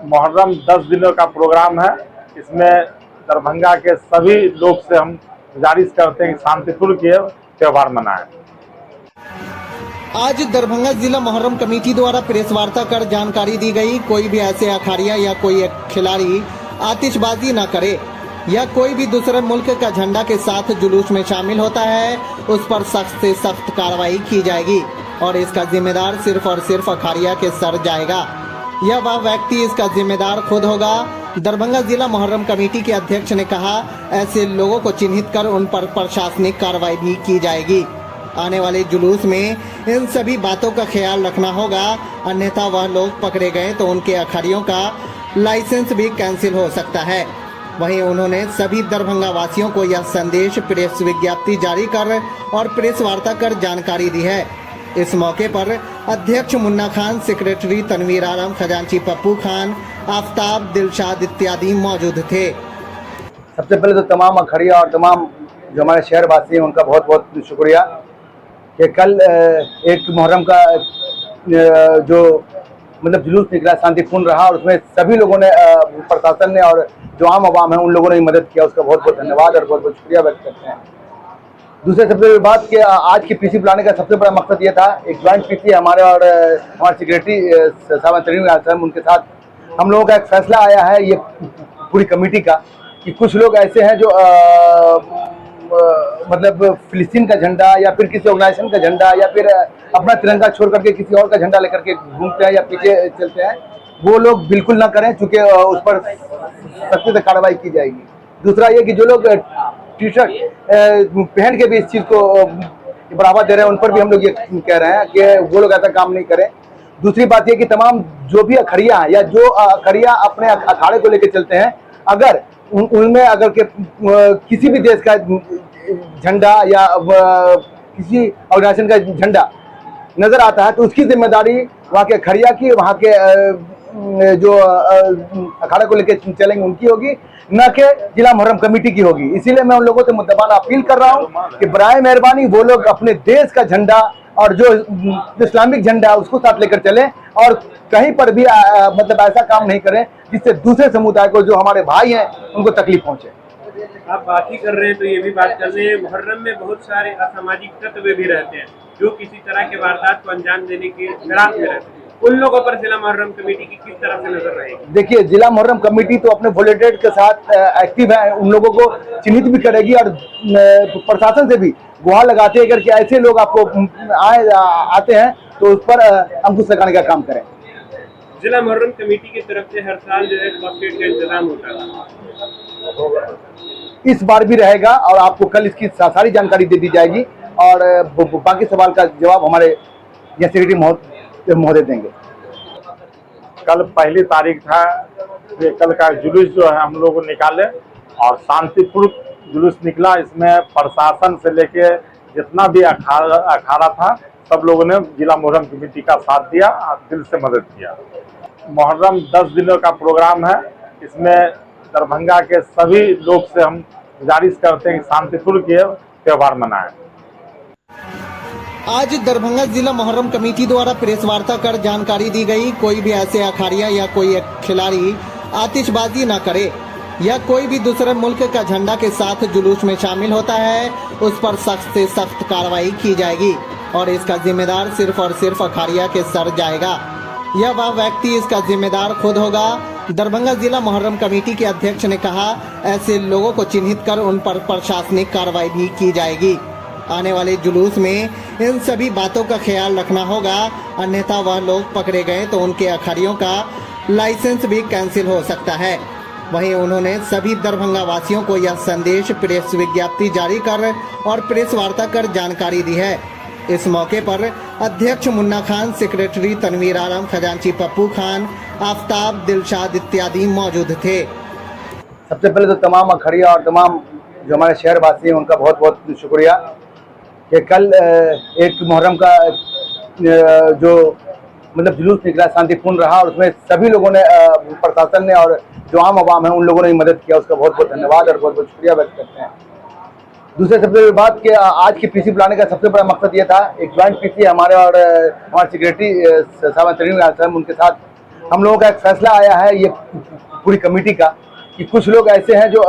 मुहर्रम 10 दिनों का प्रोग्राम है, इसमें दरभंगा के सभी लोग से हम गुजारिश करते हैं कि शांतिपूर्वक ये त्यौहार मनाएं। आज दरभंगा जिला मुहर्रम कमेटी द्वारा प्रेस वार्ता कर जानकारी दी गई, कोई भी ऐसे अखाड़िया या कोई एक खिलाड़ी आतिशबाजी न करे या कोई भी दूसरे मुल्क का झंडा के साथ जुलूस में शामिल होता है उस पर सख्त से सख्त कार्रवाई की जाएगी और इसका जिम्मेदार सिर्फ और सिर्फ अखाड़िया के सर जाएगा या वह व्यक्ति इसका जिम्मेदार खुद होगा। दरभंगा जिला मुहर्रम कमेटी के अध्यक्ष ने कहा, ऐसे लोगों को चिन्हित कर उन पर प्रशासनिक कार्रवाई भी की जाएगी। आने वाले जुलूस में इन सभी बातों का ख्याल रखना होगा, अन्यथा वह लोग पकड़े गए तो उनके अखाड़ियों का लाइसेंस भी कैंसिल हो सकता है। वहीं उन्होंने सभी दरभंगा वासियों को यह संदेश प्रेस विज्ञप्ति जारी कर और प्रेस वार्ता कर जानकारी दी है। इस मौके पर अध्यक्ष मुन्ना खान, सेक्रेटरी तनवीर आलम, खजांची पप्पू खान, आफ्ताब, दिलशाद इत्यादि मौजूद थे। सबसे पहले तो तमाम अखाड़िया और तमाम जो हमारे शहर वासी हैं उनका बहुत बहुत शुक्रिया कि कल एक मुहर्रम का जो मतलब जुलूस निकला शांतिपूर्ण रहा और उसमें सभी लोगों ने प्रशासन ने और जो आम आवाम है उन लोगों ने मदद किया, उसका बहुत बहुत धन्यवाद और बहुत बहुत शुक्रिया व्यक्त करते हैं। दूसरे सबसे बड़ी बात कि आज की पीसी बुलाने का सबसे बड़ा मकसद ये था, एक ज्वाइंट पीसी हमारे और हमारे सेक्रेटरी साहब तरीन साहब, उनके साथ हम लोगों का एक फैसला आया है ये पूरी कमेटी का कि कुछ लोग ऐसे हैं जो मतलब फिलिस्तीन का झंडा या फिर किसी ऑर्गेनाइजेशन का झंडा या फिर अपना तिरंगा छोड़ करके किसी और का झंडा लेकर के घूमते हैं या पीछे चलते हैं, वो लोग बिल्कुल ना करें, चूंकि उस पर सख्ती से कार्रवाई की जाएगी। दूसरा ये कि जो लोग टी शर्ट पहन के भी इस चीज़ को बढ़ावा दे रहे हैं, उन पर भी हम लोग ये कह रहे हैं कि वो लोग ऐसा काम नहीं करें। दूसरी बात ये कि तमाम जो भी अखड़िया हैं या जो अखड़िया अपने अखाड़े को लेकर चलते हैं, अगर उनमें अगर किसी भी देश का झंडा या किसी ऑर्गेनाइजेशन का झंडा नजर आता है तो उसकी जिम्मेदारी वहाँ के अखड़िया की, वहाँ के जो अखाड़े को लेकर चलेंगे उनकी होगी, न कि जिला मुहर्रम कमेटी की होगी। इसीलिए मैं उन लोगों से मुद्दबाना अपील कर रहा हूँ कि बराए मेहरबानी वो लोग अपने देश का झंडा और जो इस्लामिक झंडा है उसको साथ लेकर चलें और कहीं पर भी मतलब ऐसा काम नहीं करें जिससे दूसरे समुदाय को, जो हमारे भाई हैं, उनको तकलीफ पहुंचे। आप बात ही कर रहे हैं तो ये भी बात कर रहे हैं, मुहर्रम में बहुत सारे असामाजिक तत्व भी रहते हैं जो किसी तरह के वारदात को अंजाम देने के फिराक में रहते हैं। उन लोगों पर जिला मुहर्रम कमेटी की किस तरह से नजर रहेगी? देखिए, जिला मुहर्रम कमेटी तो अपने वॉलंटियर के साथ एक्टिव है, उन लोगों को चिन्हित भी करेगी और प्रशासन से भी गुहार लगाते हैं अगर कि ऐसे लोग आपको आते हैं तो उस पर अंकुश लगाने का काम करें। जिला मुहर्रम कमेटी की तरफ से हर साल जो है बास्केट का इंतजाम होता है, इस बार भी रहेगा और आपको कल इसकी सारी जानकारी दे दी जाएगी और बाकी सवाल का जवाब हमारे सेक्रेटरी महोदय देंगे। कल पहली तारीख था, ये कल का जुलूस जो है हम लोग निकाले और शांतिपूर्ण जुलूस निकला। इसमें प्रशासन से लेके जितना भी अखाड़ा था सब लोगों ने जिला मुहर्रम कमेटी का साथ दिया और दिल से मदद किया। मुहर्रम 10 दिनों का प्रोग्राम है, इसमें दरभंगा के सभी लोग से हम गुजारिश करते हैं कि शांतिपूर्ण के त्यौहार मनाएं। आज दरभंगा जिला मुहर्रम कमेटी द्वारा प्रेस वार्ता कर जानकारी दी गई, कोई भी ऐसे अखाड़िया या कोई खिलाड़ी आतिशबाजी न करे या कोई भी दूसरे मुल्क का झंडा के साथ जुलूस में शामिल होता है उस पर सख्त से सख्त कार्रवाई की जाएगी और इसका जिम्मेदार सिर्फ और सिर्फ अखाड़िया के सर जाएगा या वह व्यक्ति इसका जिम्मेदार खुद होगा। दरभंगा जिला मुहर्रम कमेटी के अध्यक्ष ने कहा, ऐसे लोगों को चिन्हित कर उन पर प्रशासनिक कार्रवाई भी की जाएगी। आने वाले जुलूस में इन सभी बातों का ख्याल रखना होगा, अन्यथा वह लोग पकड़े गए तो उनके अखाड़ियों का लाइसेंस भी कैंसिल हो सकता है। वहीं उन्होंने सभी दरभंगा वासियों को यह संदेश प्रेस विज्ञप्ति जारी कर और प्रेस वार्ता कर जानकारी दी है। इस मौके पर अध्यक्ष मुन्ना खान, सेक्रेटरी तनवीर आलम, खजांची पप्पू खान, आफ्ताब, दिलशाद इत्यादि मौजूद थे। सबसे पहले तो तमाम अखड़िया और तमाम जो हमारे शहरवासी हैं उनका बहुत बहुत शुक्रिया कि कल एक मुहर्रम का जो मतलब जुलूस निकला शांतिपूर्ण रहा और उसमें सभी लोगों ने, प्रशासन ने और जो आम आवाम है उन लोगों ने मदद किया, उसका बहुत बहुत धन्यवाद और बहुत बहुत शुक्रिया व्यक्त करते हैं। दूसरे सबसे बड़ी बात कि आज की पीसी बुलाने का सबसे बड़ा मकसद ये था, एक ज्वाइंट पीसी हमारे और हमारे सेक्रेटरी साहब उनके साथ हम लोगों का एक फैसला आया है ये पूरी कमेटी का कि कुछ लोग ऐसे हैं जो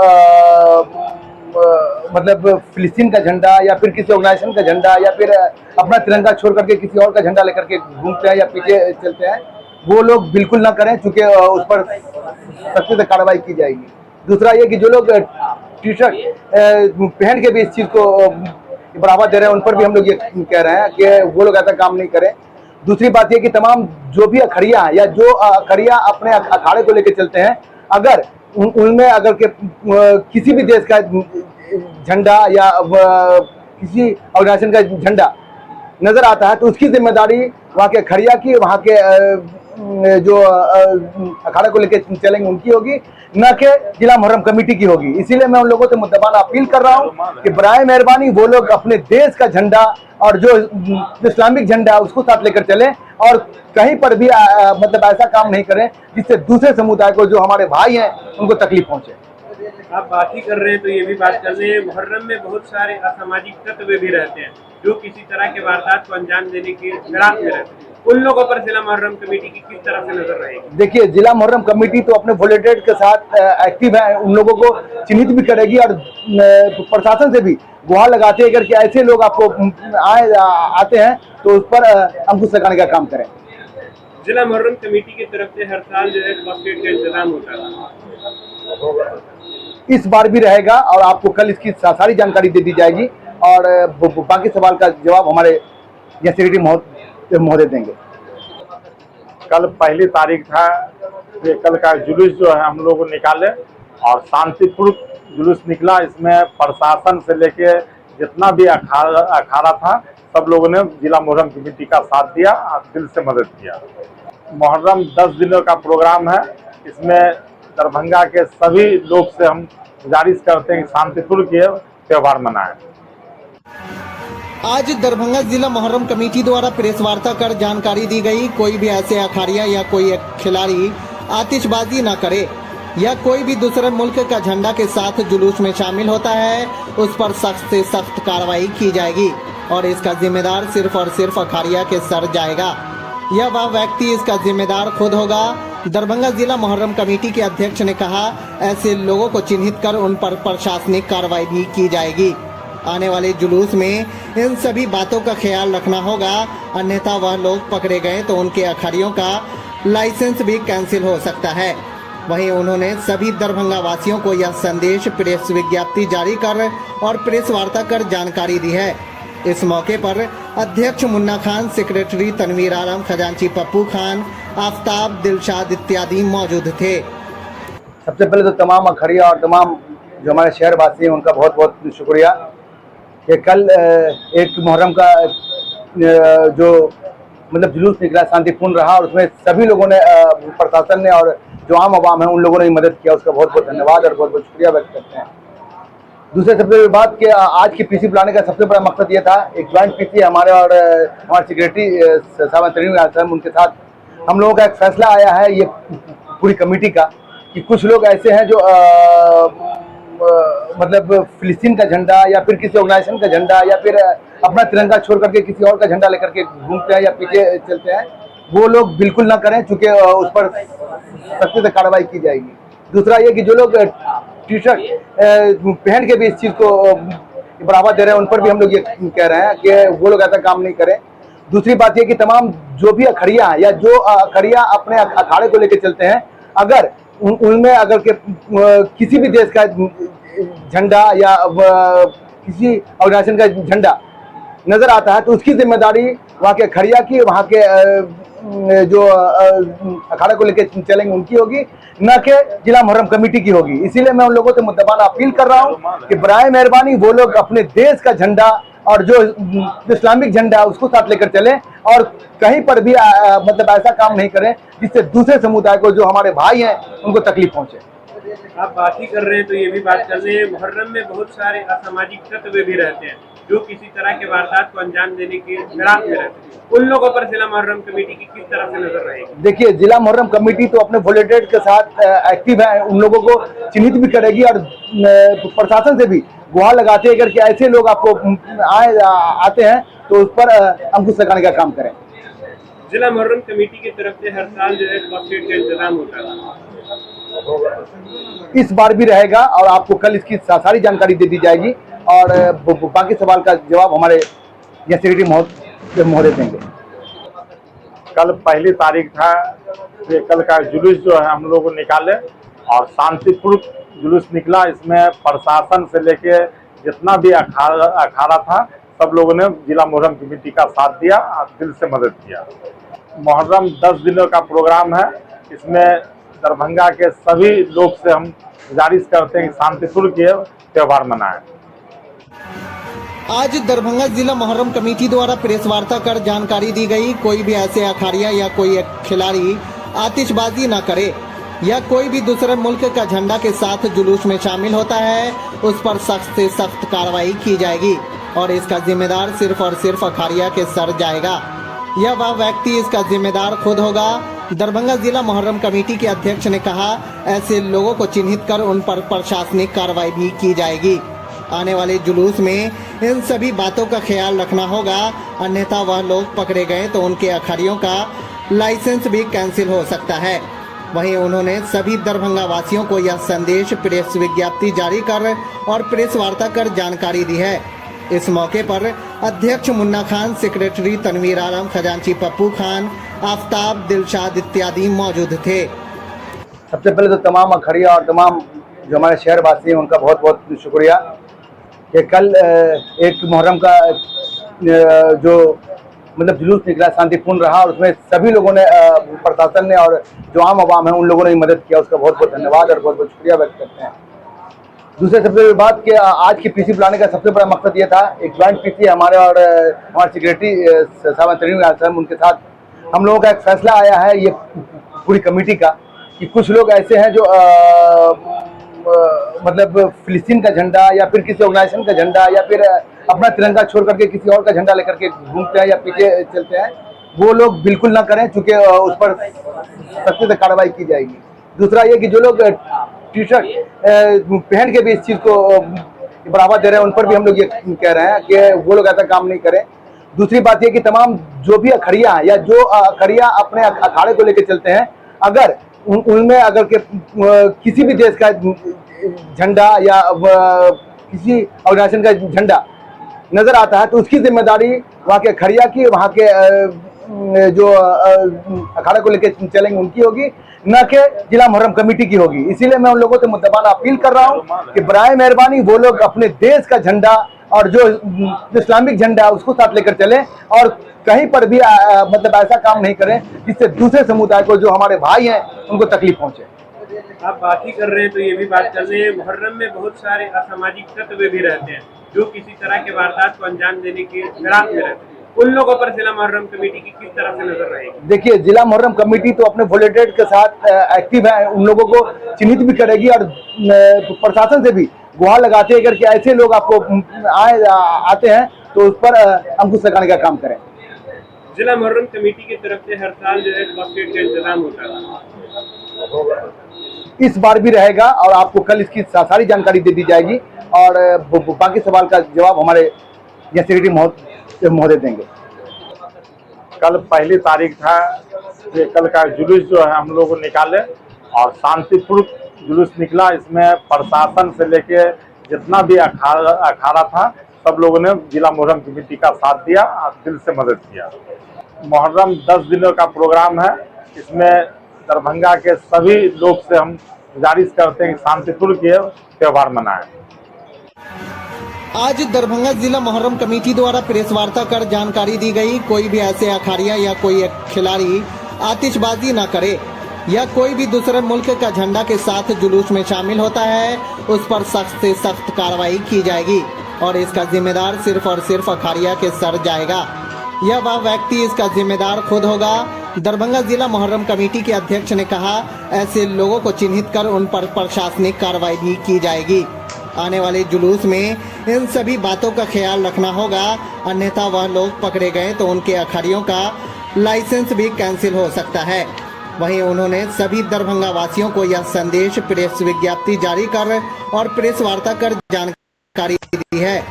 मतलब फिलिस्तीन का झंडा या फिर किसी ऑर्गेनाइजेशन का झंडा या फिर अपना तिरंगा छोड़ करके किसी और का झंडा लेकर के घूमते हैं या पीछे चलते हैं, वो लोग बिल्कुल ना करें, चूंकि उस पर सख्ती से कार्रवाई की जाएगी। दूसरा ये कि जो लोग टी शर्ट पहन के भी इस चीज़ को बढ़ावा दे रहे हैं, उन पर भी हम लोग ये कह रहे हैं कि वो लोग ऐसा काम नहीं करें। दूसरी बात ये कि तमाम जो भी अखड़िया हैं या जो अखड़िया अपने अखाड़े को लेकर चलते हैं, अगर उनमें अगर किसी भी देश का झंडा या किसी ऑर्गेनाइजेशन का झंडा नजर आता है तो उसकी जिम्मेदारी वहाँ के अखड़िया की, वहाँ के जो अखाड़े को लेकर चलेंगे उनकी होगी, न कि जिला मुहर्रम कमेटी की होगी। इसीलिए मैं उन लोगों से मुद्दबाना अपील कर रहा हूँ कि बराए मेहरबानी वो लोग अपने देश का झंडा और जो इस्लामिक झंडा है उसको साथ लेकर चलें और कहीं पर भी मतलब ऐसा काम नहीं करें जिससे दूसरे समुदाय को, जो हमारे भाई हैं, उनको तकलीफ पहुंचे। आप बात ही कर रहे हैं तो ये भी बात कर रहे हैं, मुहर्रम में बहुत सारे असामाजिक तत्व भी रहते हैं जो किसी तरह के वारदात को अंजाम देने के फिराक में रहते हैं। उन लोगों पर जिला मुहर्रम कमेटी की किस तरह से नजर रहेगी? देखिए, जिला मुहर्रम कमेटी तो अपने वॉलंटियर के साथ एक्टिव है, उन लोगों को चिन्हित भी करेगी और प्रशासन से भी गुहार लगाते हैं कि ऐसे लोग आपको आते हैं तो उस पर अंकुश लगाने का काम करें। जिला मुहर्रम कमेटी की तरफ से हर साल जो है बास्केट का इंतजाम होता है, इस बार भी रहेगा और आपको कल इसकी सारी जानकारी दे दी जाएगी और बाकी सवाल का जवाब हमारे या सेक्रेटरी महोदय देंगे। कल पहली तारीख था, ये कल का जुलूस जो है हम लोग निकाले और शांतिपूर्ण जुलूस निकला। इसमें प्रशासन से लेके जितना भी अखाड़ा था सब लोगों ने जिला मुहर्रम कमेटी का साथ दिया और दिल से मदद किया। मुहर्रम 10 दिनों का प्रोग्राम है। इसमें दरभंगा के सभी लोग से हम गुजारिश करते हैं कि शांतिपूर्ण के त्यौहार मनाएं। आज दरभंगा जिला मुहर्रम कमेटी द्वारा प्रेस वार्ता कर जानकारी दी गई, कोई भी ऐसे अखाड़िया या कोई खिलाड़ी आतिशबाजी न करे या कोई भी दूसरे मुल्क का झंडा के साथ जुलूस में शामिल होता है उस पर सख्त से सख्त कार्रवाई की जाएगी और इसका जिम्मेदार सिर्फ और सिर्फ अखाड़िया के सर जाएगा या वह व्यक्ति इसका जिम्मेदार खुद होगा। दरभंगा जिला मुहर्रम कमेटी के अध्यक्ष ने कहा, ऐसे लोगों को चिन्हित कर उन पर प्रशासनिक कार्रवाई भी की जाएगी। आने वाले जुलूस में इन सभी बातों का ख्याल रखना होगा, अन्यथा वह लोग पकड़े गए तो उनके अखाड़ियों का लाइसेंस भी कैंसिल हो सकता है। वहीं उन्होंने सभी दरभंगा वासियों को यह संदेश प्रेस विज्ञप्ति जारी कर और प्रेस वार्ता कर जानकारी दी है। इस मौके पर अध्यक्ष मुन्ना खान, सेक्रेटरी तनवीर आलम, खजांची पप्पू खान, आफ्ताब, दिलशाद इत्यादि मौजूद थे। सबसे पहले तो तमाम अखाड़िया और तमाम जो हमारे शहर वासी हैं उनका बहुत बहुत शुक्रिया कि कल एक मुहर्रम का जो मतलब जुलूस निकला शांतिपूर्ण रहा और उसमें सभी लोगों ने प्रशासन ने और जो आम आवाम है उन लोगों ने मदद किया, उसका बहुत बहुत धन्यवाद और बहुत बहुत शुक्रिया व्यक्त करते हैं। दूसरे सबसे बड़ी बात कि आज की पीसी बुलाने का सबसे बड़ा मकसद ये था, एक ज्वाइंट पीसी हमारे और हमारे सेक्रेटरी साहब तनवीर, उनके साथ हम लोगों का एक फैसला आया है ये पूरी कमेटी का कि कुछ लोग ऐसे हैं जो मतलब फिलिस्तीन का झंडा या फिर किसी ऑर्गेनाइजेशन का झंडा या फिर अपना तिरंगा छोड़ करके किसी और का झंडा लेकर के घूमते हैं या पीछे चलते हैं, वो लोग बिल्कुल ना करें, चूंकि उस पर सख्ती से कार्रवाई की जाएगी। दूसरा ये कि जो लोग टी शर्ट पहन के भी इस चीज़ को बढ़ावा दे रहे हैं उन पर भी हम लोग ये कह रहे हैं कि वो लोग ऐसा काम नहीं करें। दूसरी बात ये कि तमाम जो भी अखाड़िया हैं या जो अखाड़िया अपने अखाड़े को लेकर चलते हैं, अगर उनमें अगर किसी भी देश का झंडा या किसी ऑर्गेनाइजेशन का झंडा नजर आता है तो उसकी जिम्मेदारी वहाँ के अखाड़िया की, वहाँ के जो अखाड़ा को लेकर चलेंगे उनकी होगी, न कि जिला मुहर्रम कमेटी की होगी। इसीलिए मैं उन लोगों से मुद्दबाना अपील कर रहा हूँ कि बराए मेहरबानी वो लोग अपने देश का झंडा और जो इस्लामिक झंडा है उसको साथ लेकर चलें और कहीं पर भी मतलब ऐसा काम नहीं करें जिससे दूसरे समुदाय को, जो हमारे भाई हैं, उनको तकलीफ पहुंचे। आप बात ही कर रहे हैं तो ये भी बात कर रहे हैं, मुहर्रम में बहुत सारे असामाजिक तत्व भी रहते हैं जो किसी तरह के वारदात को अंजाम देने के फिराक में रहते हैं। उन लोगों पर जिला मुहर्रम कमेटी की किस तरह से नजर रहेगी? देखिए, जिला मुहर्रम कमेटी तो अपने वॉलंटियर्स के साथ एक्टिव है, उन लोगों को चिन्हित भी करेगी और प्रशासन से भी गुहार लगाते हैं कि ऐसे लोग आपको आते हैं तो उस पर अंकुश लगाने का काम करें। जिला मुहर्रम कमेटी की तरफ से हर साल जो है कॉस्टेट का इंतजाम होता है, इस बार भी रहेगा और आपको कल इसकी सारी जानकारी दे दी जाएगी और बाकी सवाल का जवाब हमारे या सेक्रेटरी महोदय देंगे। कल पहली तारीख था, ये कल का जुलूस जो है हम लोग निकाले और शांतिपूर्ण जुलूस निकला। इसमें प्रशासन से लेके जितना भी अखाड़ा था सब लोगों ने जिला मुहर्रम कमेटी का साथ दिया और दिल से मदद किया। मुहर्रम 10 दिनों का प्रोग्राम है। इसमें दरभंगा के सभी लोग से हम गुजारिश करते हैं कि शांतिपूर्ण के त्यौहार मनाएं। आज दरभंगा जिला मुहर्रम कमेटी द्वारा प्रेस वार्ता कर जानकारी दी गई, कोई भी ऐसे अखाड़िया या कोई खिलाड़ी आतिशबाजी न करे या कोई भी दूसरे मुल्क का झंडा के साथ जुलूस में शामिल होता है उस पर सख्त से सख्त कार्रवाई की जाएगी और इसका जिम्मेदार सिर्फ और सिर्फ अखाड़िया के सर जाएगा या वह व्यक्ति इसका जिम्मेदार खुद होगा। दरभंगा जिला मुहर्रम कमेटी के अध्यक्ष ने कहा, ऐसे लोगों को चिन्हित कर उन पर प्रशासनिक कार्रवाई भी की जाएगी। आने वाले जुलूस में इन सभी बातों का ख्याल रखना होगा, अन्यथा वह लोग पकड़े गए तो उनके अखाड़ियों का लाइसेंस भी कैंसिल हो सकता है। वहीं उन्होंने सभी दरभंगा वासियों को यह संदेश प्रेस विज्ञप्ति जारी कर और प्रेस वार्ता कर जानकारी दी है। इस मौके पर अध्यक्ष मुन्ना खान, सेक्रेटरी तनवीर आलम, खजांची पप्पू खान, आफ्ताब, दिलशाद इत्यादि मौजूद थे। सबसे पहले तो तमाम अखाड़िया और तमाम जो हमारे शहर वासी हैं उनका बहुत बहुत शुक्रिया कि कल एक मुहर्रम का जो मतलब जुलूस निकला शांतिपूर्ण रहा, और उसमें सभी लोगों ने प्रशासन ने और जो आम आवाम है उन लोगों ने मदद किया, उसका बहुत बहुत धन्यवाद और बहुत बहुत शुक्रिया व्यक्त करते हैं। दूसरे सबसे बड़ी बात कि आज की पीसी बुलाने का सबसे बड़ा मकसद ये था, एक ज्वाइंट पीसी हमारे और हमारे सेक्रेटरी साहब तनवीर साहब, उनके साथ हम लोगों का एक फैसला आया है ये पूरी कमेटी का कि कुछ लोग ऐसे हैं जो मतलब फिलिस्तीन का झंडा या फिर किसी ऑर्गेनाइजेशन का झंडा या फिर अपना तिरंगा छोड़ करके किसी और का झंडा लेकर के घूमते हैं या पीछे चलते हैं, वो लोग बिल्कुल ना करें, चूंकि उस पर सख्ती से कार्रवाई की जाएगी। दूसरा ये कि जो लोग टी शर्ट पहन के भी इस चीज़ को बढ़ावा दे रहे हैं, उन पर भी हम लोग ये कह रहे हैं कि वो लोग ऐसा काम नहीं करें। दूसरी बात ये कि तमाम जो भी अखड़ियाँ या जो अखड़ियाँ अपने अखाड़े को लेकर चलते हैं, अगर उनमें अगर के किसी भी देश का झंडा या किसी ऑर्गेनाइजेशन का झंडा नजर आता है तो उसकी जिम्मेदारी वहाँ के अखड़िया की, वहाँ के जो अखाड़े को लेकर चलेंगे उनकी होगी, न कि जिला मुहर्रम कमेटी की होगी। इसीलिए मैं उन लोगों से मुद्दबाना अपील कर रहा हूँ कि बराए मेहरबानी वो लोग अपने देश का झंडा और जो इस्लामिक झंडा है उसको साथ लेकर चलें, और कहीं पर भी मतलब ऐसा काम नहीं करें जिससे दूसरे समुदाय को, जो हमारे भाई हैं, उनको तकलीफ पहुंचे। आप बात ही कर रहे हैं तो ये भी बात कर रहे हैं, मुहर्रम में बहुत सारे असामाजिक तत्व भी रहते हैं जो किसी तरह के वारदात को अंजाम देने के फिराक में रहते हैं। उन लोगों पर जिला मुहर्रम कमेटी की किस तरह से नजर रहेगी? देखिए, जिला मुहर्रम कमेटी तो अपने वॉलंटियर्स के साथ एक्टिव है, उन लोगों को चिन्हित भी करेगी और प्रशासन से भी गुहार लगाते हैं कि ऐसे लोग आपको आते हैं तो उस पर अंकुश लगाने का काम करें। जिला मुहर्रम कमेटी की तरफ से हर साल जो है फर्स्ट एड का इंतजाम होता है, इस बार भी रहेगा और आपको कल इसकी सारी जानकारी दे दी जाएगी और बाकी सवाल का जवाब हमारे सेक्रेटरी महोदय देंगे। कल पहली तारीख था, ये कल का जुलूस जो है हम लोग निकाले और शांतिपूर्ण जुलूस निकला। इसमें प्रशासन से लेके जितना भी अखाड़ा था सब लोगों ने जिला मुहर्रम कमेटी का साथ दिया और दिल से मदद किया। मुहर्रम 10 दिनों का प्रोग्राम है, इसमें दरभंगा के सभी लोग से हम गुजारिश करते हैं कि शांतिपूर्ण के त्यौहार मनाएं। आज दरभंगा जिला मुहर्रम कमेटी द्वारा प्रेस वार्ता कर जानकारी दी गई, कोई भी ऐसे अखाड़िया या कोई खिलाड़ी आतिशबाजी न करे या कोई भी दूसरे मुल्क का झंडा के साथ जुलूस में शामिल होता है उस पर सख्त से सख्त कार्रवाई की जाएगी और इसका जिम्मेदार सिर्फ और सिर्फ अखाड़िया के सर जाएगा या वह व्यक्ति इसका जिम्मेदार खुद होगा। दरभंगा जिला मुहर्रम कमेटी के अध्यक्ष ने कहा, ऐसे लोगों को चिन्हित कर उन पर प्रशासनिक कार्रवाई भी की जाएगी। आने वाले जुलूस में इन सभी बातों का ख्याल रखना होगा, अन्यथा वह लोग पकड़े गए तो उनके अखाड़ियों का लाइसेंस भी कैंसिल हो सकता है। वहीं उन्होंने सभी दरभंगा वासियों को यह संदेश प्रेस विज्ञप्ति जारी कर और प्रेस वार्ता कर जानकारी दी है।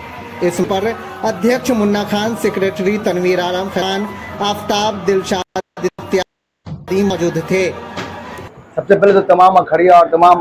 इस पर अध्यक्ष मुन्ना खान, सेक्रेटरी तनवीर आलम खान, आफ्ताब, दिलशाद इत्यादि मौजूद थे। सबसे पहले तो तमाम अखड़िया और तमाम